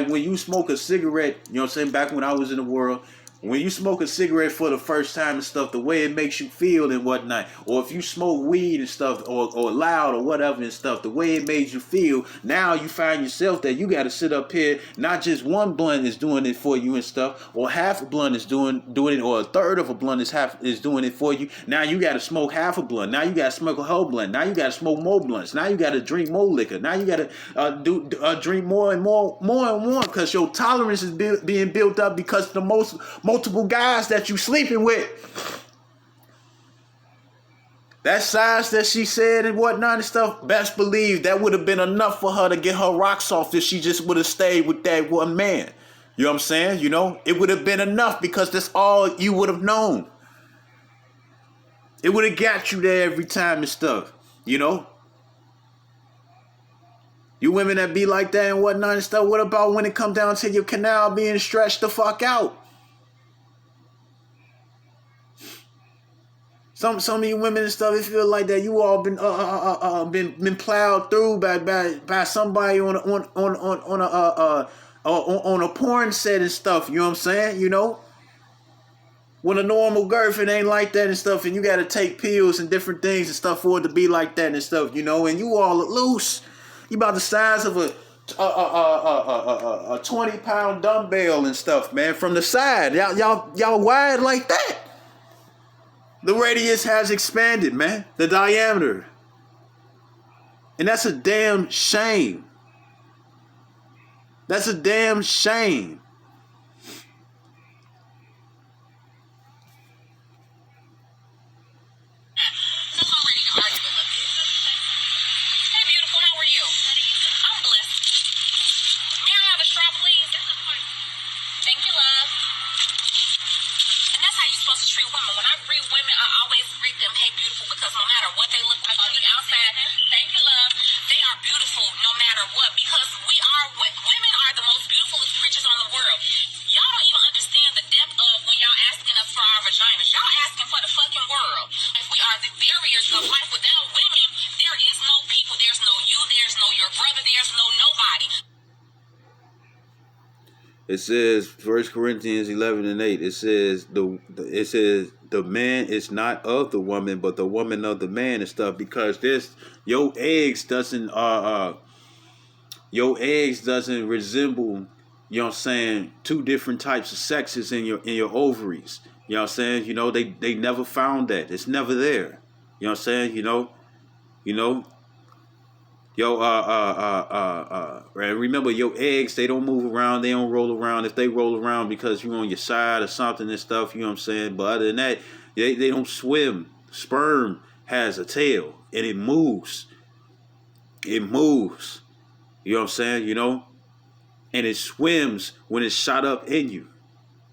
when you smoke a cigarette, you know what I'm saying, back when I was in the world. When you smoke a cigarette for the first time and stuff, the way it makes you feel and whatnot, or if you smoke weed and stuff, or loud or whatever and stuff, the way it made you feel, now you find yourself that you got to sit up here, not just one blunt is doing it for you and stuff, or half a blunt is doing it, or a third of a blunt is doing it for you. Now you got to smoke half a blunt. Now you got to smoke a whole blunt. Now you got to smoke more blunts. Now you got to drink more liquor. Now you got to drink more and more because your tolerance is being built up because the multiple guys that you sleeping with. That size that she said and whatnot and stuff, best believe that would have been enough for her to get her rocks off if she just would have stayed with that one man. You know what I'm saying? You know, it would have been enough because that's all you would have known. It would have got you there every time and stuff, you know? You women that be like that and whatnot and stuff, what about when it come down to your canal being stretched the fuck out? Some of you women and stuff, it feel like that you all been plowed through by somebody on a porn set and stuff. You know what I'm saying? You know, when a normal girlfriend ain't like that and stuff, and you got to take pills and different things and stuff for it to be like that and stuff. You know, and you all loose. You about the size of a 20-pound dumbbell and stuff, man. From the side, y'all wide like that. The radius has expanded, man. The diameter. And that's a damn shame. That's a damn shame. Since I'm ready to argue a little bit. Hey, beautiful, how are you? I'm blessed. May I have a straw, please? Thank you, love. And that's how you're supposed to treat women. When I greet women, I always greet them, hey, beautiful, because no matter what they look like on the outside, thank you, love, they are beautiful no matter what, because women are the most beautiful creatures on the world. Y'all don't even understand the depth of when y'all asking us for our vaginas. Y'all asking for the fucking world. If we are the barriers of life, without women, there is no people. There's no you. There's no your brother. There's no nobody. It says 1 Corinthians 11:8. It says the man is not of the woman, but the woman of the man and stuff. Because your eggs doesn't resemble, you know what I'm saying, two different types of sexes in your ovaries. You know what I'm saying? You know, they never found that. It's never there. You know what I'm saying? You know. Remember your eggs, they don't move around, they don't roll around. If they roll around because you're on your side or something and stuff, you know what I'm saying? But other than that, they don't swim. Sperm has a tail and it moves. It moves. You know what I'm saying? You know? And it swims when it's shot up in you.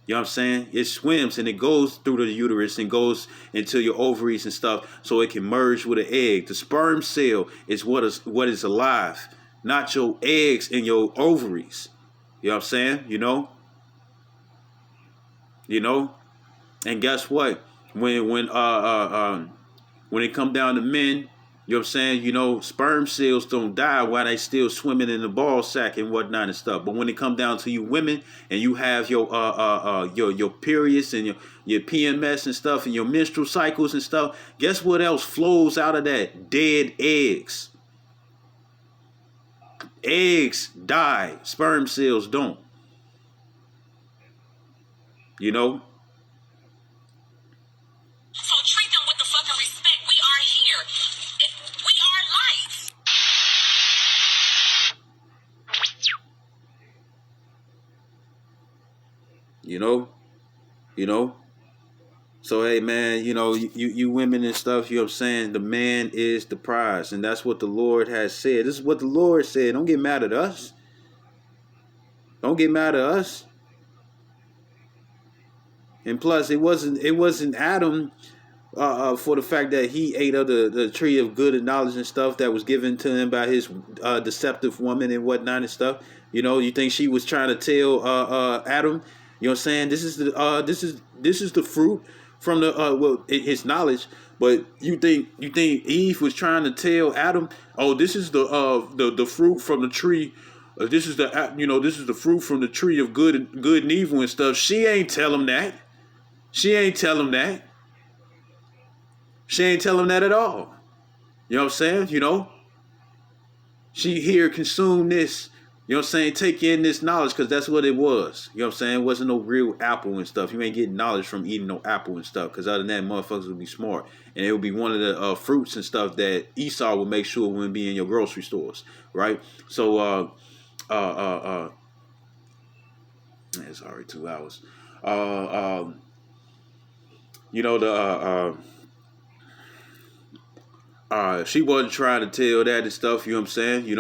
You know what I'm saying? It swims and it goes through the uterus and goes into your ovaries and stuff so it can merge with an egg. The sperm cell is what is alive, not your eggs and your ovaries. You know what I'm saying? You know? And guess what? When it come down to men, you know what I'm saying? You know, sperm cells don't die while they still swimming in the ball sack and whatnot and stuff. But when it come down to you women and you have your periods and your PMS and stuff and your menstrual cycles and stuff, guess what else flows out of that? Dead eggs. Eggs die. Sperm cells don't. You know? So treat them with the fucking respect. We are here. We are life. You know, you know. So hey man, you women and stuff, you know what I'm saying? The man is the prize, and that's what the Lord has said. This is what the Lord said. Don't get mad at us. Don't get mad at us. And plus, it wasn't Adam for the fact that he ate of the tree of good and knowledge and stuff that was given to him by his deceptive woman and whatnot and stuff. You think she was trying to tell Adam, you know what I'm saying? This is the fruit from the his knowledge. But you think Eve was trying to tell Adam, oh, this is the fruit from the tree. This is the fruit from the tree of good and evil and stuff. She ain't tell him that. She ain't tell him that. She ain't tell him that at all. You know what I'm saying? She here consume this. You know what I'm saying? Take in this knowledge because that's what it was. You know what I'm saying? It wasn't no real apple and stuff. You ain't getting knowledge from eating no apple and stuff because other than that, motherfuckers would be smart. And it would be one of the fruits and stuff that Esau would make sure wouldn't be in your grocery stores. Right? So, it's already 2 hours. She wasn't trying to tell that and stuff, you know what I'm saying,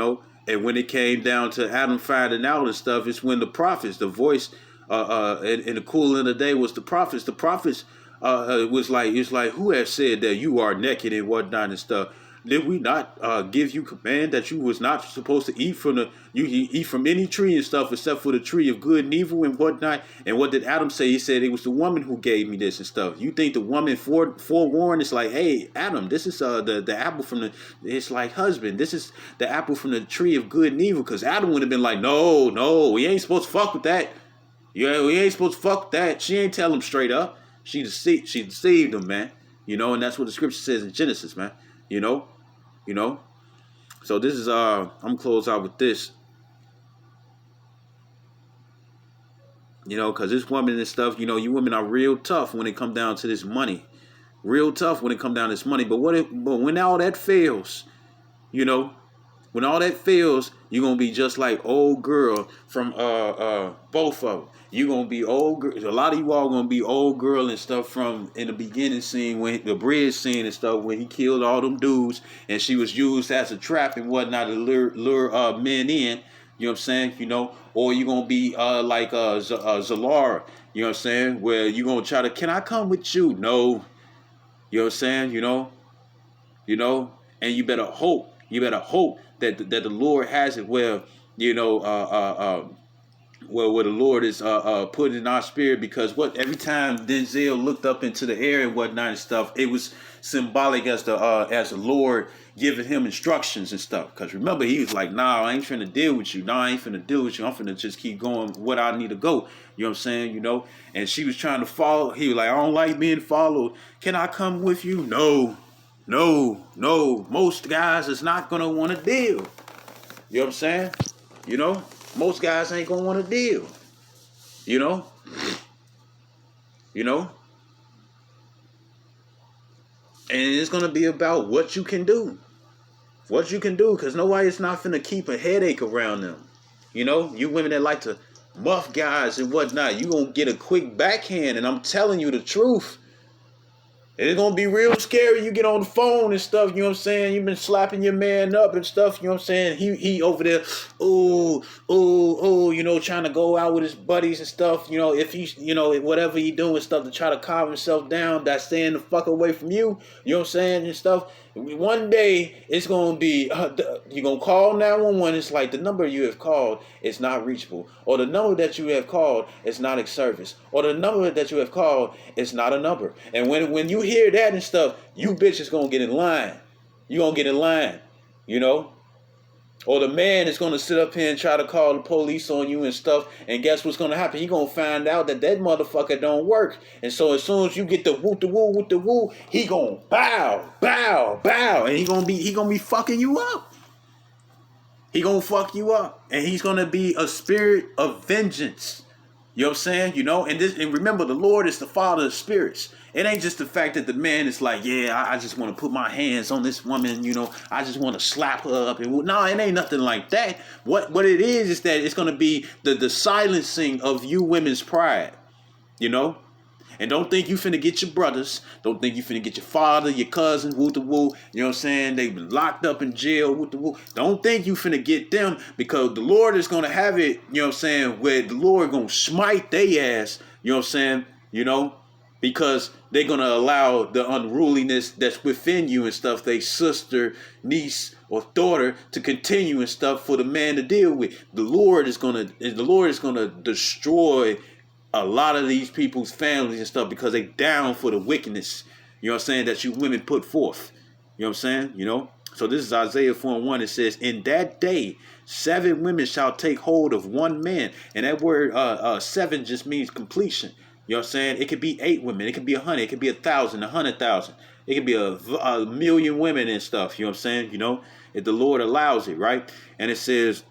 and when it came down to Adam finding out and stuff, it's when the prophets, the voice, in the cool of the day was the prophets. The prophets it's like, who has said that you are naked and whatnot and stuff? Did we not give you command that you was not supposed to eat from any tree and stuff except for the tree of good and evil and whatnot? And what did Adam say? He said it was the woman who gave me this and stuff. You think the woman forewarned? It's like, hey, Adam, this is the apple from the. It's like, husband, this is the apple from the tree of good and evil. Because Adam would have been like, no, we ain't supposed to fuck with that. Yeah, we ain't supposed to fuck with that. She ain't tell him straight up. She deceived him, man. And that's what the scripture says in Genesis, man. So this is I'm close out with this. Because this woman and stuff, you women are real tough when it come down to this money. Real tough when it come down to this money. But when all that fails, when all that fails, you're gonna be just like old girl from both of them. You're gonna be old girl. A lot of you all gonna be old girl and stuff from in the beginning scene, when the bridge scene and stuff, when he killed all them dudes and she was used as a trap and whatnot to lure men in. You know what I'm saying? Or you're gonna be like Zalara. You know what I'm saying? Where you gonna try to, can I come with you? No. You know what I'm saying? And you better hope. That the Lord has it where where the Lord is put in our spirit, because every time Denzel looked up into the air and whatnot and stuff, it was symbolic as the Lord giving him instructions and stuff. Because remember, he was like, nah, I ain't finna deal with you. Nah, I ain't finna deal with you. I'm finna just keep going what I need to go. You know what I'm saying? And she was trying to follow. He was like, I don't like being followed. Can I come with you? No. Most guys is not gonna want to deal. You know what I'm saying? Most guys ain't gonna want to deal. And it's gonna be about what you can do. Because nobody's not finna keep a headache around them. You women that like to muff guys and whatnot, you gonna get a quick backhand, and I'm telling you the truth. It's going to be real scary. You get on the phone and stuff, you know what I'm saying? You've been slapping your man up and stuff, you know what I'm saying? He over there, trying to go out with his buddies and stuff, if he's, whatever he doing stuff to try to calm himself down, that's staying the fuck away from you, you know what I'm saying, and stuff. One day, it's going to be, you're going to call 911, it's like the number you have called is not reachable, or the number that you have called is not in service, or the number that you have called is not a number. And when you hear that and stuff, you bitches going to get in line. You going to get in line, Or the man is going to sit up here and try to call the police on you and stuff, and guess what's going to happen? You're going to find out that motherfucker don't work. And so as soon as you get the woo, he going to bow, and he going to be fucking you up. He going to fuck you up, and he's going to be a spirit of vengeance. You know what I'm saying? And remember, the Lord is the Father of spirits. It ain't just the fact that the man is like, yeah, I just want to put my hands on this woman, I just want to slap her up. No, it ain't nothing like that. What it is that it's going to be the silencing of you women's pride. you know? And don't think you finna get your brothers. Don't think you finna get your father, your cousin, woo the woo. You know what I'm saying? They've been locked up in jail, woo the woo. Don't think you finna get them, because the Lord is gonna have it, you know what I'm saying, where the Lord gonna smite their ass, you know what I'm saying, you know, because they're gonna allow the unruliness that's within you and stuff, they sister, niece, or daughter, to continue and stuff for the man to deal with. The Lord is gonna destroy a lot of these people's families and stuff, because they down for the wickedness, you know what I'm saying, that you women put forth. You know what I'm saying? You know? So this is Isaiah 4:1. It says, in that day, 7 women shall take hold of one man. And that word 7 just means completion. You know what I'm saying? It could be 8 women. It could be 100. It could be 1,000, 100,000. It could be a million women and stuff. You know what I'm saying? You know, if the Lord allows it, right? And it says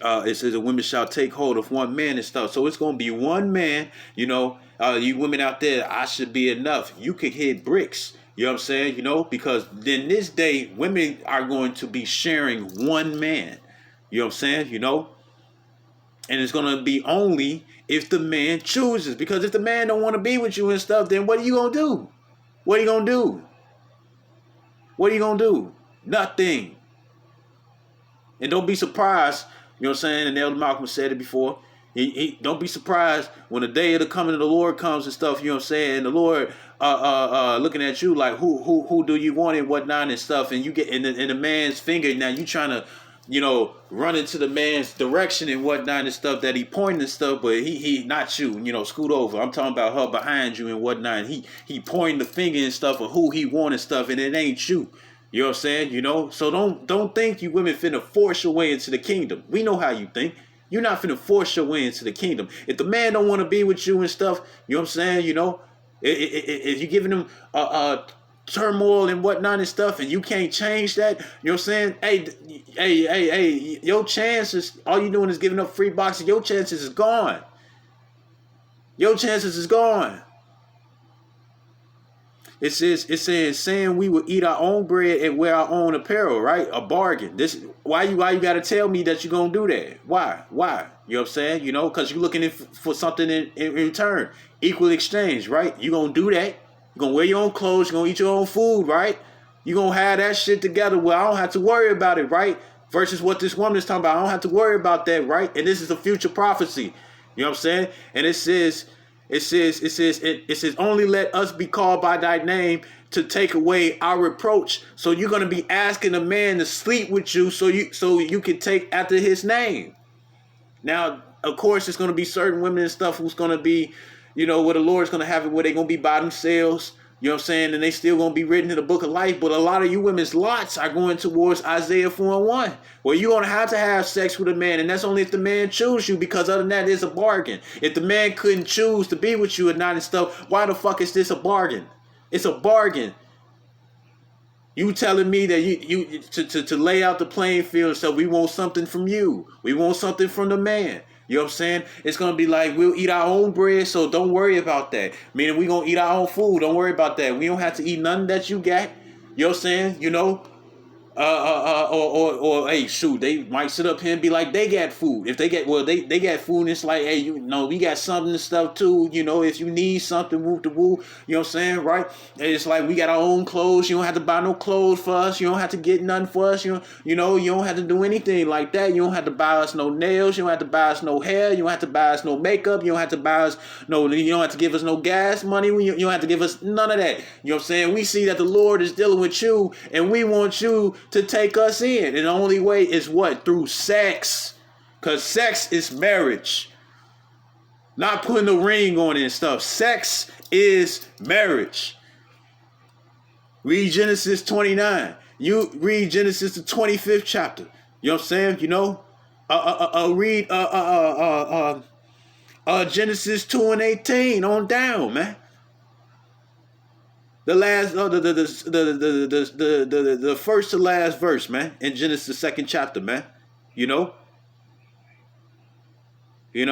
a woman shall take hold of one man and stuff. So it's going to be one man, you know, you women out there, I should be enough. You could hit bricks. You know what I'm saying? You know, because in this day, women are going to be sharing one man. You know what I'm saying? You know, and it's going to be only if the man chooses. Because if the man don't want to be with you and stuff, then what are you going to do? What are you going to do? What are you going to do? Nothing. And don't be surprised. You know what I'm saying? And Elder Malcolm said it before. Don't be surprised when the day of the coming of the Lord comes and stuff. You know what I'm saying? And the Lord looking at you like, who do you want and whatnot and stuff. And you get in the man's finger. Now you trying to, you know, run into the man's direction and whatnot and stuff that he pointing and stuff. But he not you. You know, scoot over. I'm talking about her behind you and whatnot. And he pointing the finger and stuff of who he want and stuff. And it ain't you. You know what I'm saying? You know, so don't think you women finna force your way into the kingdom. We know how you think. You're not finna force your way into the kingdom. If the man don't want to be with you and stuff, you know what I'm saying? You know, if you're giving him turmoil and whatnot and stuff, and you can't change that, you know what I'm saying? Hey, your chances, all you doing is giving up free boxing. Your chances is gone. Your chances is gone. It says, saying we will eat our own bread and wear our own apparel, right? A bargain. Why you got to tell me that you're going to do that? Why? You know what I'm saying? You know, because you're looking for something in return. Equal exchange, right? You're going to do that. You're going to wear your own clothes. You're going to eat your own food, right? You're going to have that shit together where I don't have to worry about it, right? Versus what this woman is talking about. I don't have to worry about that, right? And this is a future prophecy. You know what I'm saying? And it says, only let us be called by thy name to take away our reproach. So you're going to be asking a man to sleep with you so you can take after his name. Now, of course, it's going to be certain women and stuff who's going to be, you know, where the Lord's going to have it where they're going to be by themselves. You know what I'm saying? And they still going to be written in the book of life. But a lot of you women's lots are going towards Isaiah 4:1, where you're going to have sex with a man. And that's only if the man chooses you, because other than that, it's a bargain. If the man couldn't choose to be with you or not and stuff, why the fuck is this a bargain? It's a bargain. You telling me that you to lay out the playing field, so we want something from you. We want something from the man. You know what I'm saying? It's going to be like, we'll eat our own bread, so don't worry about that. Meaning we're going to eat our own food. Don't worry about that. We don't have to eat nothing that you got. You know what I'm saying? You know? Or hey, shoot, they might sit up here and be like, they got food. If they got food, and it's like, hey, you know, we got something and stuff too. You know, if you need something, woo to woo. You know what I'm saying, right? And it's like, we got our own clothes. You don't have to buy no clothes for us. You don't have to get nothing for us. You know, you don't have to do anything like that. You don't have to buy us no nails. You don't have to buy us no hair. You don't have to buy us no makeup. You don't have to buy us no. You don't have to give us no gas money. You don't have to give us none of that. You know what I'm saying? We see that the Lord is dealing with you, and we want you to take us in. And the only way is what? Through sex. Because sex is marriage. Not putting a ring on it and stuff. Sex is marriage. Read Genesis 29. You read Genesis the 25th chapter. You know what I'm saying? You know? Read Genesis 2:18 on down, man. The last, the first to last verse, man, in Genesis 2nd chapter, man. You know. You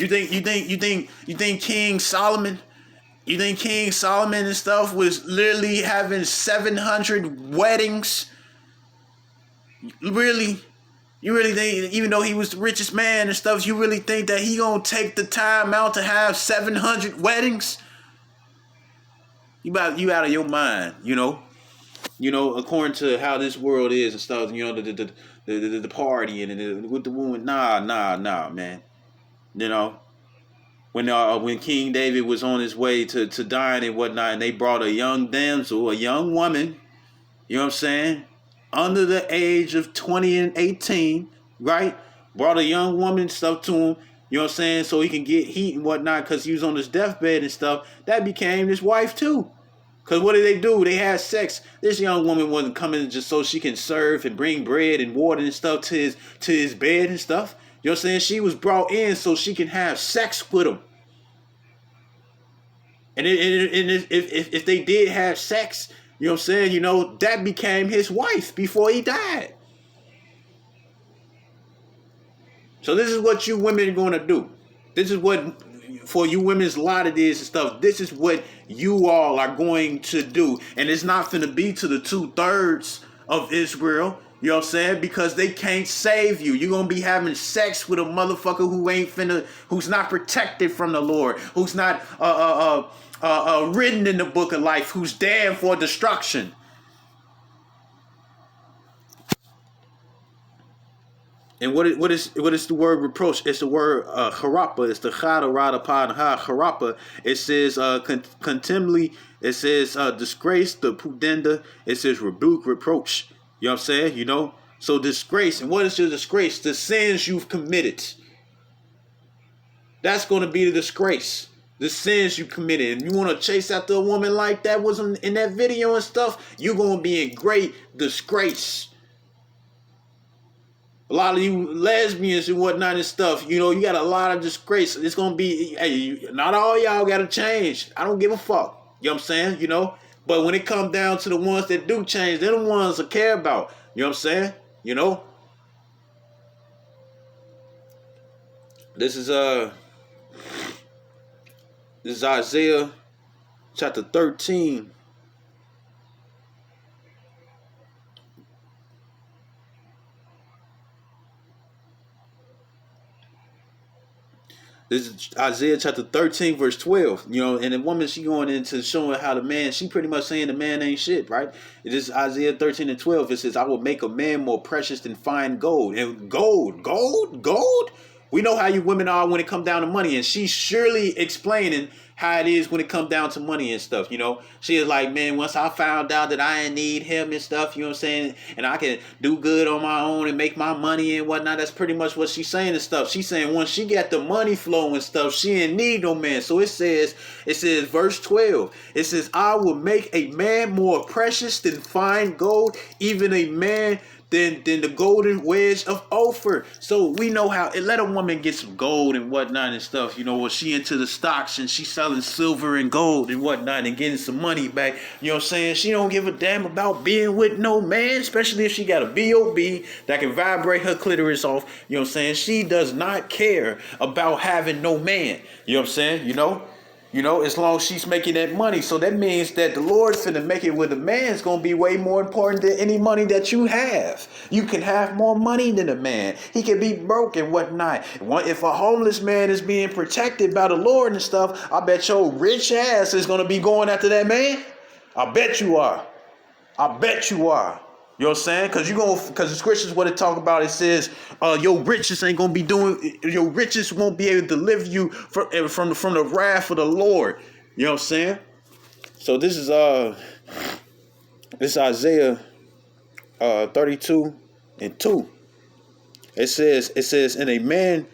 think King Solomon? You think King Solomon and stuff was literally having 700 weddings? Really? You really think, even though he was the richest man and stuff, you really think that he gonna take the time out to have 700 weddings? You out of your mind, you know. You know, according to how this world is and stuff. You know, the party and with the woman. Nah, man. You know, when King David was on his way to dying and whatnot, and they brought a young damsel, a young woman. You know what I'm saying? Under the age of 20 and 18, right? Brought a young woman and stuff to him, you know what I'm saying? So he can get heat and whatnot because he was on his deathbed and stuff. That became his wife too. Because what did they do? They had sex. This young woman wasn't coming just so she can serve and bring bread and water and stuff to his bed and stuff. You know what I'm saying? She was brought in so she can have sex with him. And if they did have sex, you know what I'm saying? You know, that became his wife before he died. So this is what you women are going to do. This is what, for you women's lot it is and stuff, this is what you all are going to do. And it's not going to be to the 2/3 of Israel. You know what I'm saying? Because they can't save you. You're going to be having sex with a motherfucker who's not protected from the Lord, who's not written in the book of life, who's damned for destruction. And what is the word reproach? It's the word harapa. It's the chada pan ha harapa. It says contemnly. It says disgrace, the pudenda. It says rebuke, reproach. You know what I'm saying? You know? So disgrace. And what is your disgrace? The sins you've committed. That's going to be the disgrace. The sins you committed. And you want to chase after a woman like that was in that video and stuff, you're going to be in great disgrace. A lot of you lesbians and whatnot and stuff, you know, you got a lot of disgrace. It's going to be, hey, not all y'all got to change. I don't give a fuck. You know what I'm saying? You know? But when it comes down to the ones that do change, they're the ones I care about. You know what I'm saying? You know? This is Isaiah chapter 13. This is Isaiah chapter 13, verse 12. You know, and the woman, she going into showing how the man, she pretty much saying the man ain't shit, right? It is Isaiah 13 and 12. It says, I will make a man more precious than fine gold. And gold? We know how you women are when it comes down to money. And she's surely explaining how it is when it comes down to money and stuff, you know. She is like, man, once I found out that I need him and stuff, you know what I'm saying, and I can do good on my own and make my money and whatnot, that's pretty much what she's saying and stuff. She's saying once she got the money flow and stuff, she ain't need no man. So it says verse 12, it says, I will make a man more precious than fine gold, even a man than the golden wedge of Ophir. So we know how it let a woman get some gold and whatnot and stuff, you know, when she into the stocks and she's selling silver and gold and whatnot and getting some money back. You know what I'm saying? She don't give a damn about being with no man, especially if she got a B.O.B. that can vibrate her clitoris off. You know what I'm saying? She does not care about having no man. You know what I'm saying? You know, as long as she's making that money. So that means that the Lord's finna make it with a man is going to be way more important than any money that you have. You can have more money than a man. He can be broke and whatnot. If a homeless man is being protected by the Lord and stuff, I bet your rich ass is going to be going after that man. I bet you are. You know what I'm saying? Because the scriptures, what it talk about, it says, your riches ain't gonna be your riches won't be able to deliver you from the wrath of the Lord. You know what I'm saying? So this is Isaiah 32 and 2. It says, and a man.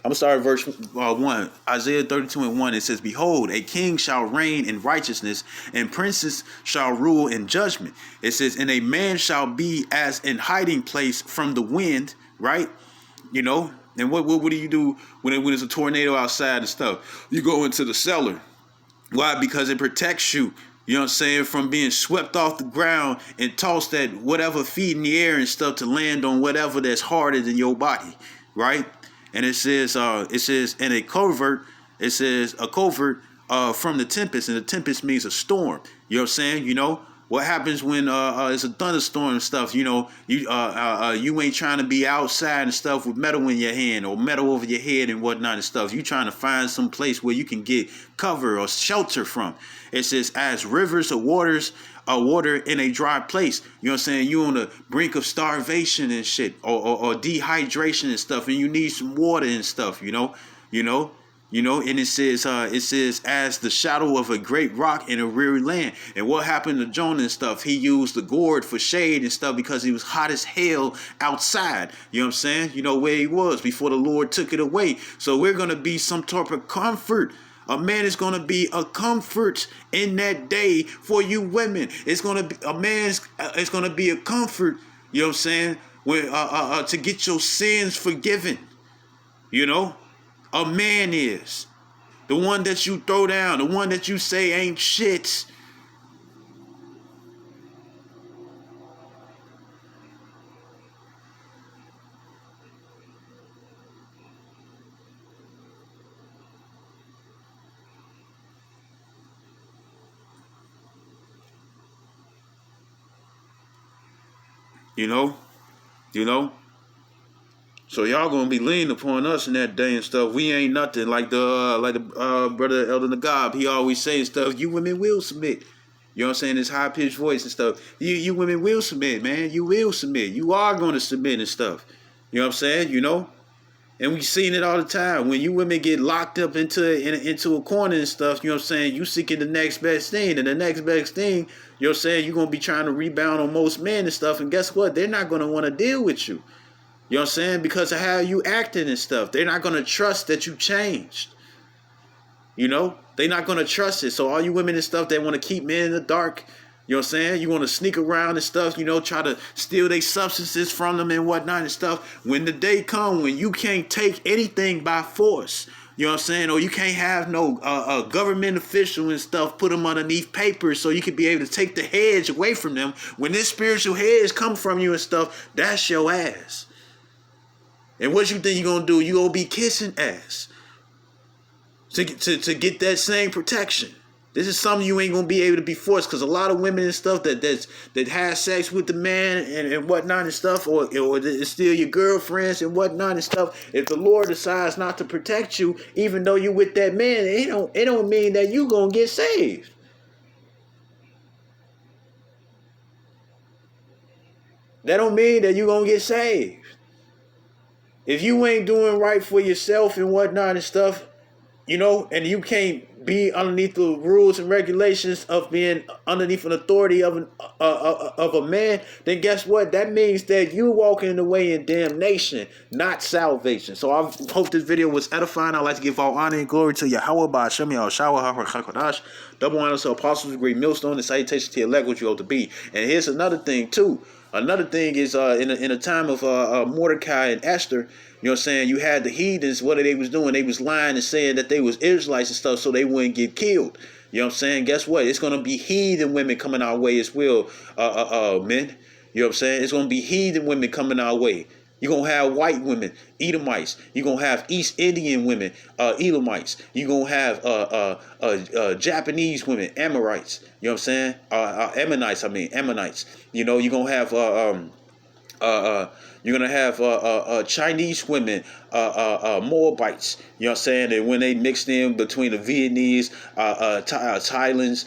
I'm sorry, verse 1. Isaiah 32 and 1. It says, behold, a king shall reign in righteousness, and princes shall rule in judgment. It says, and a man shall be as an hiding place from the wind, right? You know, and what do you do when there's a tornado outside and stuff? You go into the cellar. Why? Because it protects you. You know what I'm saying? From being swept off the ground and tossed at whatever feet in the air and stuff to land on whatever that's harder than your body, right? And it says, and a covert from the tempest, and the tempest means a storm. You know what I'm saying? You know what happens when it's a thunderstorm and stuff. You know, you ain't trying to be outside and stuff with metal in your hand or metal over your head and whatnot and stuff. You trying to find some place where you can get cover or shelter from. It says, as rivers of water in a dry place. You know what I'm saying? You on the brink of starvation and shit, or dehydration and stuff, and you need some water and stuff. You know, and it says, as the shadow of a great rock in a weary land. And what happened to Jonah and stuff? He used the gourd for shade and stuff because he was hot as hell outside. You know what I'm saying? You know where he was before the Lord took it away. So we're gonna be some type of comfort. A man is going to be a comfort in that day for you women. It's going to be it's going to be a comfort, you know what I'm saying, when, to get your sins forgiven. You know, a man is the one that you throw down, the one that you say ain't shit. You know. So y'all gonna be leaning upon us in that day and stuff. We ain't nothing like the brother Elder Nagab. He always saying stuff. You women will submit. You know what I'm saying? His high pitched voice and stuff. You women will submit, man. You will submit. You are gonna submit and stuff. You know what I'm saying? You know. And we seen it all the time. When you women get locked up into a corner and stuff, you know what I'm saying, you seeking the next best thing. And the next best thing, you know what I'm saying, you're going to be trying to rebound on most men and stuff. And guess what? They're not going to want to deal with you. You know what I'm saying? Because of how you acting and stuff. They're not going to trust that you changed. You know? They're not going to trust it. So all you women and stuff that want to keep men in the dark, you know what I'm saying? You want to sneak around and stuff, you know, try to steal their substances from them and whatnot and stuff. When the day come when you can't take anything by force, you know what I'm saying? Or you can't have no government official and stuff put them underneath papers so you can be able to take the hedge away from them. When this spiritual hedge come from you and stuff, that's your ass. And what you think you're going to do? You going to be kissing ass to get that same protection. This is something you ain't gonna be able to be forced, because a lot of women and stuff that have sex with the man and whatnot and stuff, or it's still your girlfriends and whatnot and stuff. If the Lord decides not to protect you, even though you with that man, it don't mean that you gonna get saved. That don't mean that you gonna get saved. If you ain't doing right for yourself and whatnot and stuff, you know, and you can't be underneath the rules and regulations of being underneath an authority of a man, then guess what? That means that you walking the way in damnation, not salvation. So I hope this video was edifying. I'd like to give all honor and glory to Yahweh by Hashem Yahushua HaKadosh. Double honor to apostles, great millstone, and salutation to elect what you ought to be. And here's another thing too. Another thing is in a time of Mordecai and Esther, you know what I'm saying, you had the heathens, what they was doing? They was lying and saying that they was Israelites and stuff so they wouldn't get killed. You know what I'm saying? Guess what? It's going to be heathen women coming our way as well, men. You know what I'm saying? It's going to be heathen women coming our way. You're going to have white women, Edomites. You're going to have East Indian women, Edomites. You're going to have Japanese women, Amorites. You know what I'm saying? Ammonites. You know, you're going to have you're going to have Chinese women, Moabites, you know what I'm saying? And when they mixed in between the Vietnamese, Thailands,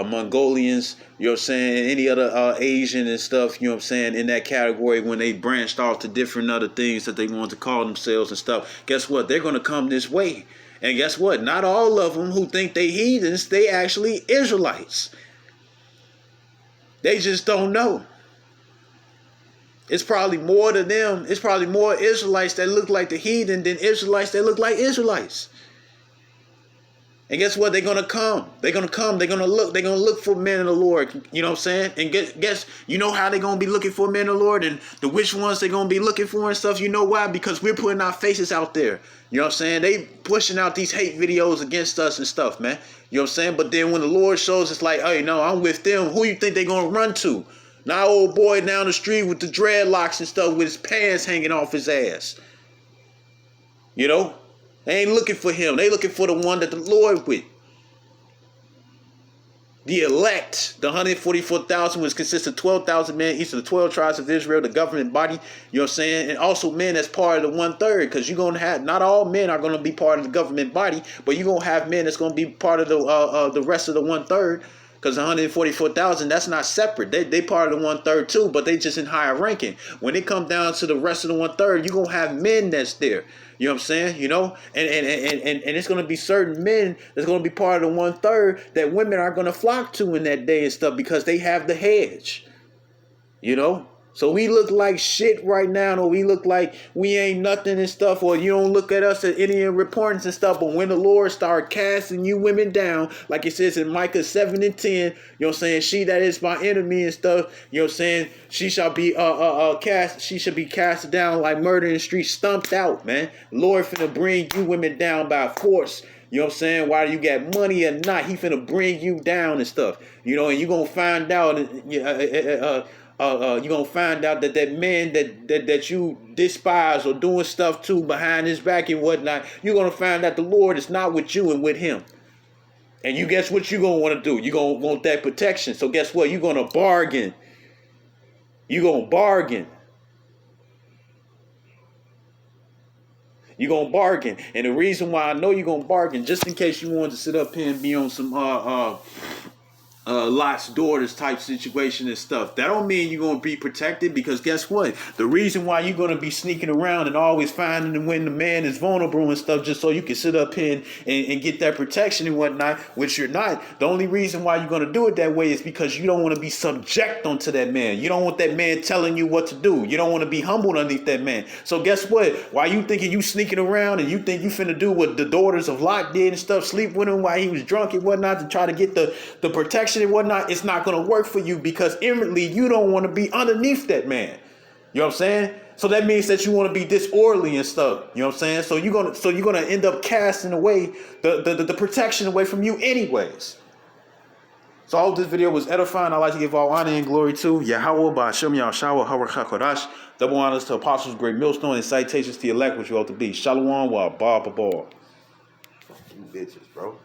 Mongolians, you know what I'm saying, any other Asian and stuff, you know what I'm saying, in that category, when they branched off to different other things that they wanted to call themselves and stuff, guess what? They're going to come this way. And guess what? Not all of them who think they heathens, they actually Israelites. They just don't know. It's probably more to them. It's probably more Israelites that look like the heathen than Israelites that look like Israelites. And guess what? They're going to come. They're going to come. They're going to look. They're going to look for men of the Lord. You know what I'm saying? And guess, you know how they're going to be looking for men of the Lord and the which ones they're going to be looking for and stuff. You know why? Because we're putting our faces out there. You know what I'm saying? They pushing out these hate videos against us and stuff, man. You know what I'm saying? But then when the Lord shows, it's like, hey, no, I'm with them. Who you think they're going to run to? Now old boy down the street with the dreadlocks and stuff with his pants hanging off his ass. You know? They ain't looking for him. They looking for the one that the Lord with. The elect, the 144,000, which consists of 12,000 men, each of the 12 tribes of Israel, the government body, you know what I'm saying? And also men that's part of the 1/3, because you're going to have, not all men are going to be part of the government body, but you're going to have men that's going to be part of the rest of the 1/3, because 144,000, that's not separate. They part of the 1/3 too, but they just in higher ranking. When it comes down to the rest of the 1/3, you're going to have men that's there. You know what I'm saying? You know, and it's going to be certain men that's going to be part of the 1/3 that women are going to flock to in that day and stuff because they have the hedge. You know, so we look like shit right now, or we look like we ain't nothing and stuff, or you don't look at us at any reports and stuff. But when the Lord start casting you women down, like it says in Micah 7:10, you know what I'm saying, she that is my enemy and stuff, you know what I'm saying, she shall be she should be cast down like murder in the street, stumped out, man. Lord finna bring you women down by force. You know what I'm saying? Whether you got money or not, he finna bring you down and stuff. You know, and you're gonna find out you're gonna find out that man that you despise or doing stuff to behind his back and whatnot, you're gonna find that the Lord is not with you and with him. And you guess what you're gonna want to do? You're gonna want that protection. So guess what? You're gonna bargain. You're gonna bargain. You're gonna bargain. And the reason why I know you're gonna bargain, just in case you wanted to sit up here and be on some Lot's daughters type situation and stuff, that don't mean you're going to be protected, because guess what? The reason why you're going to be sneaking around and always finding when the man is vulnerable and stuff, just so you can sit up here and get that protection and whatnot, which you're not. The only reason why you're going to do it that way is because you don't want to be subject onto that man. You don't want that man telling you what to do. You don't want to be humbled underneath that man. So guess what? Why you thinking you sneaking around and you think you finna do what the daughters of Lot did and stuff, sleep with him while he was drunk and whatnot to try to get the protection and whatnot, it's not going to work for you, because inwardly you don't want to be underneath that man. You know what I'm saying? So that means that you want to be disorderly and stuff. You know what I'm saying? So you're gonna end up casting away the protection away from you anyways. So I hope this video was edifying. I'd like to give all honor and glory to Yahweh Ba'ashem Yahshua HaRachakodash. Double honors to Apostles, Great Millstone, and citations to the elect, which you ought to be. Shalom wa ba ba ba. Fucking bitches, bro.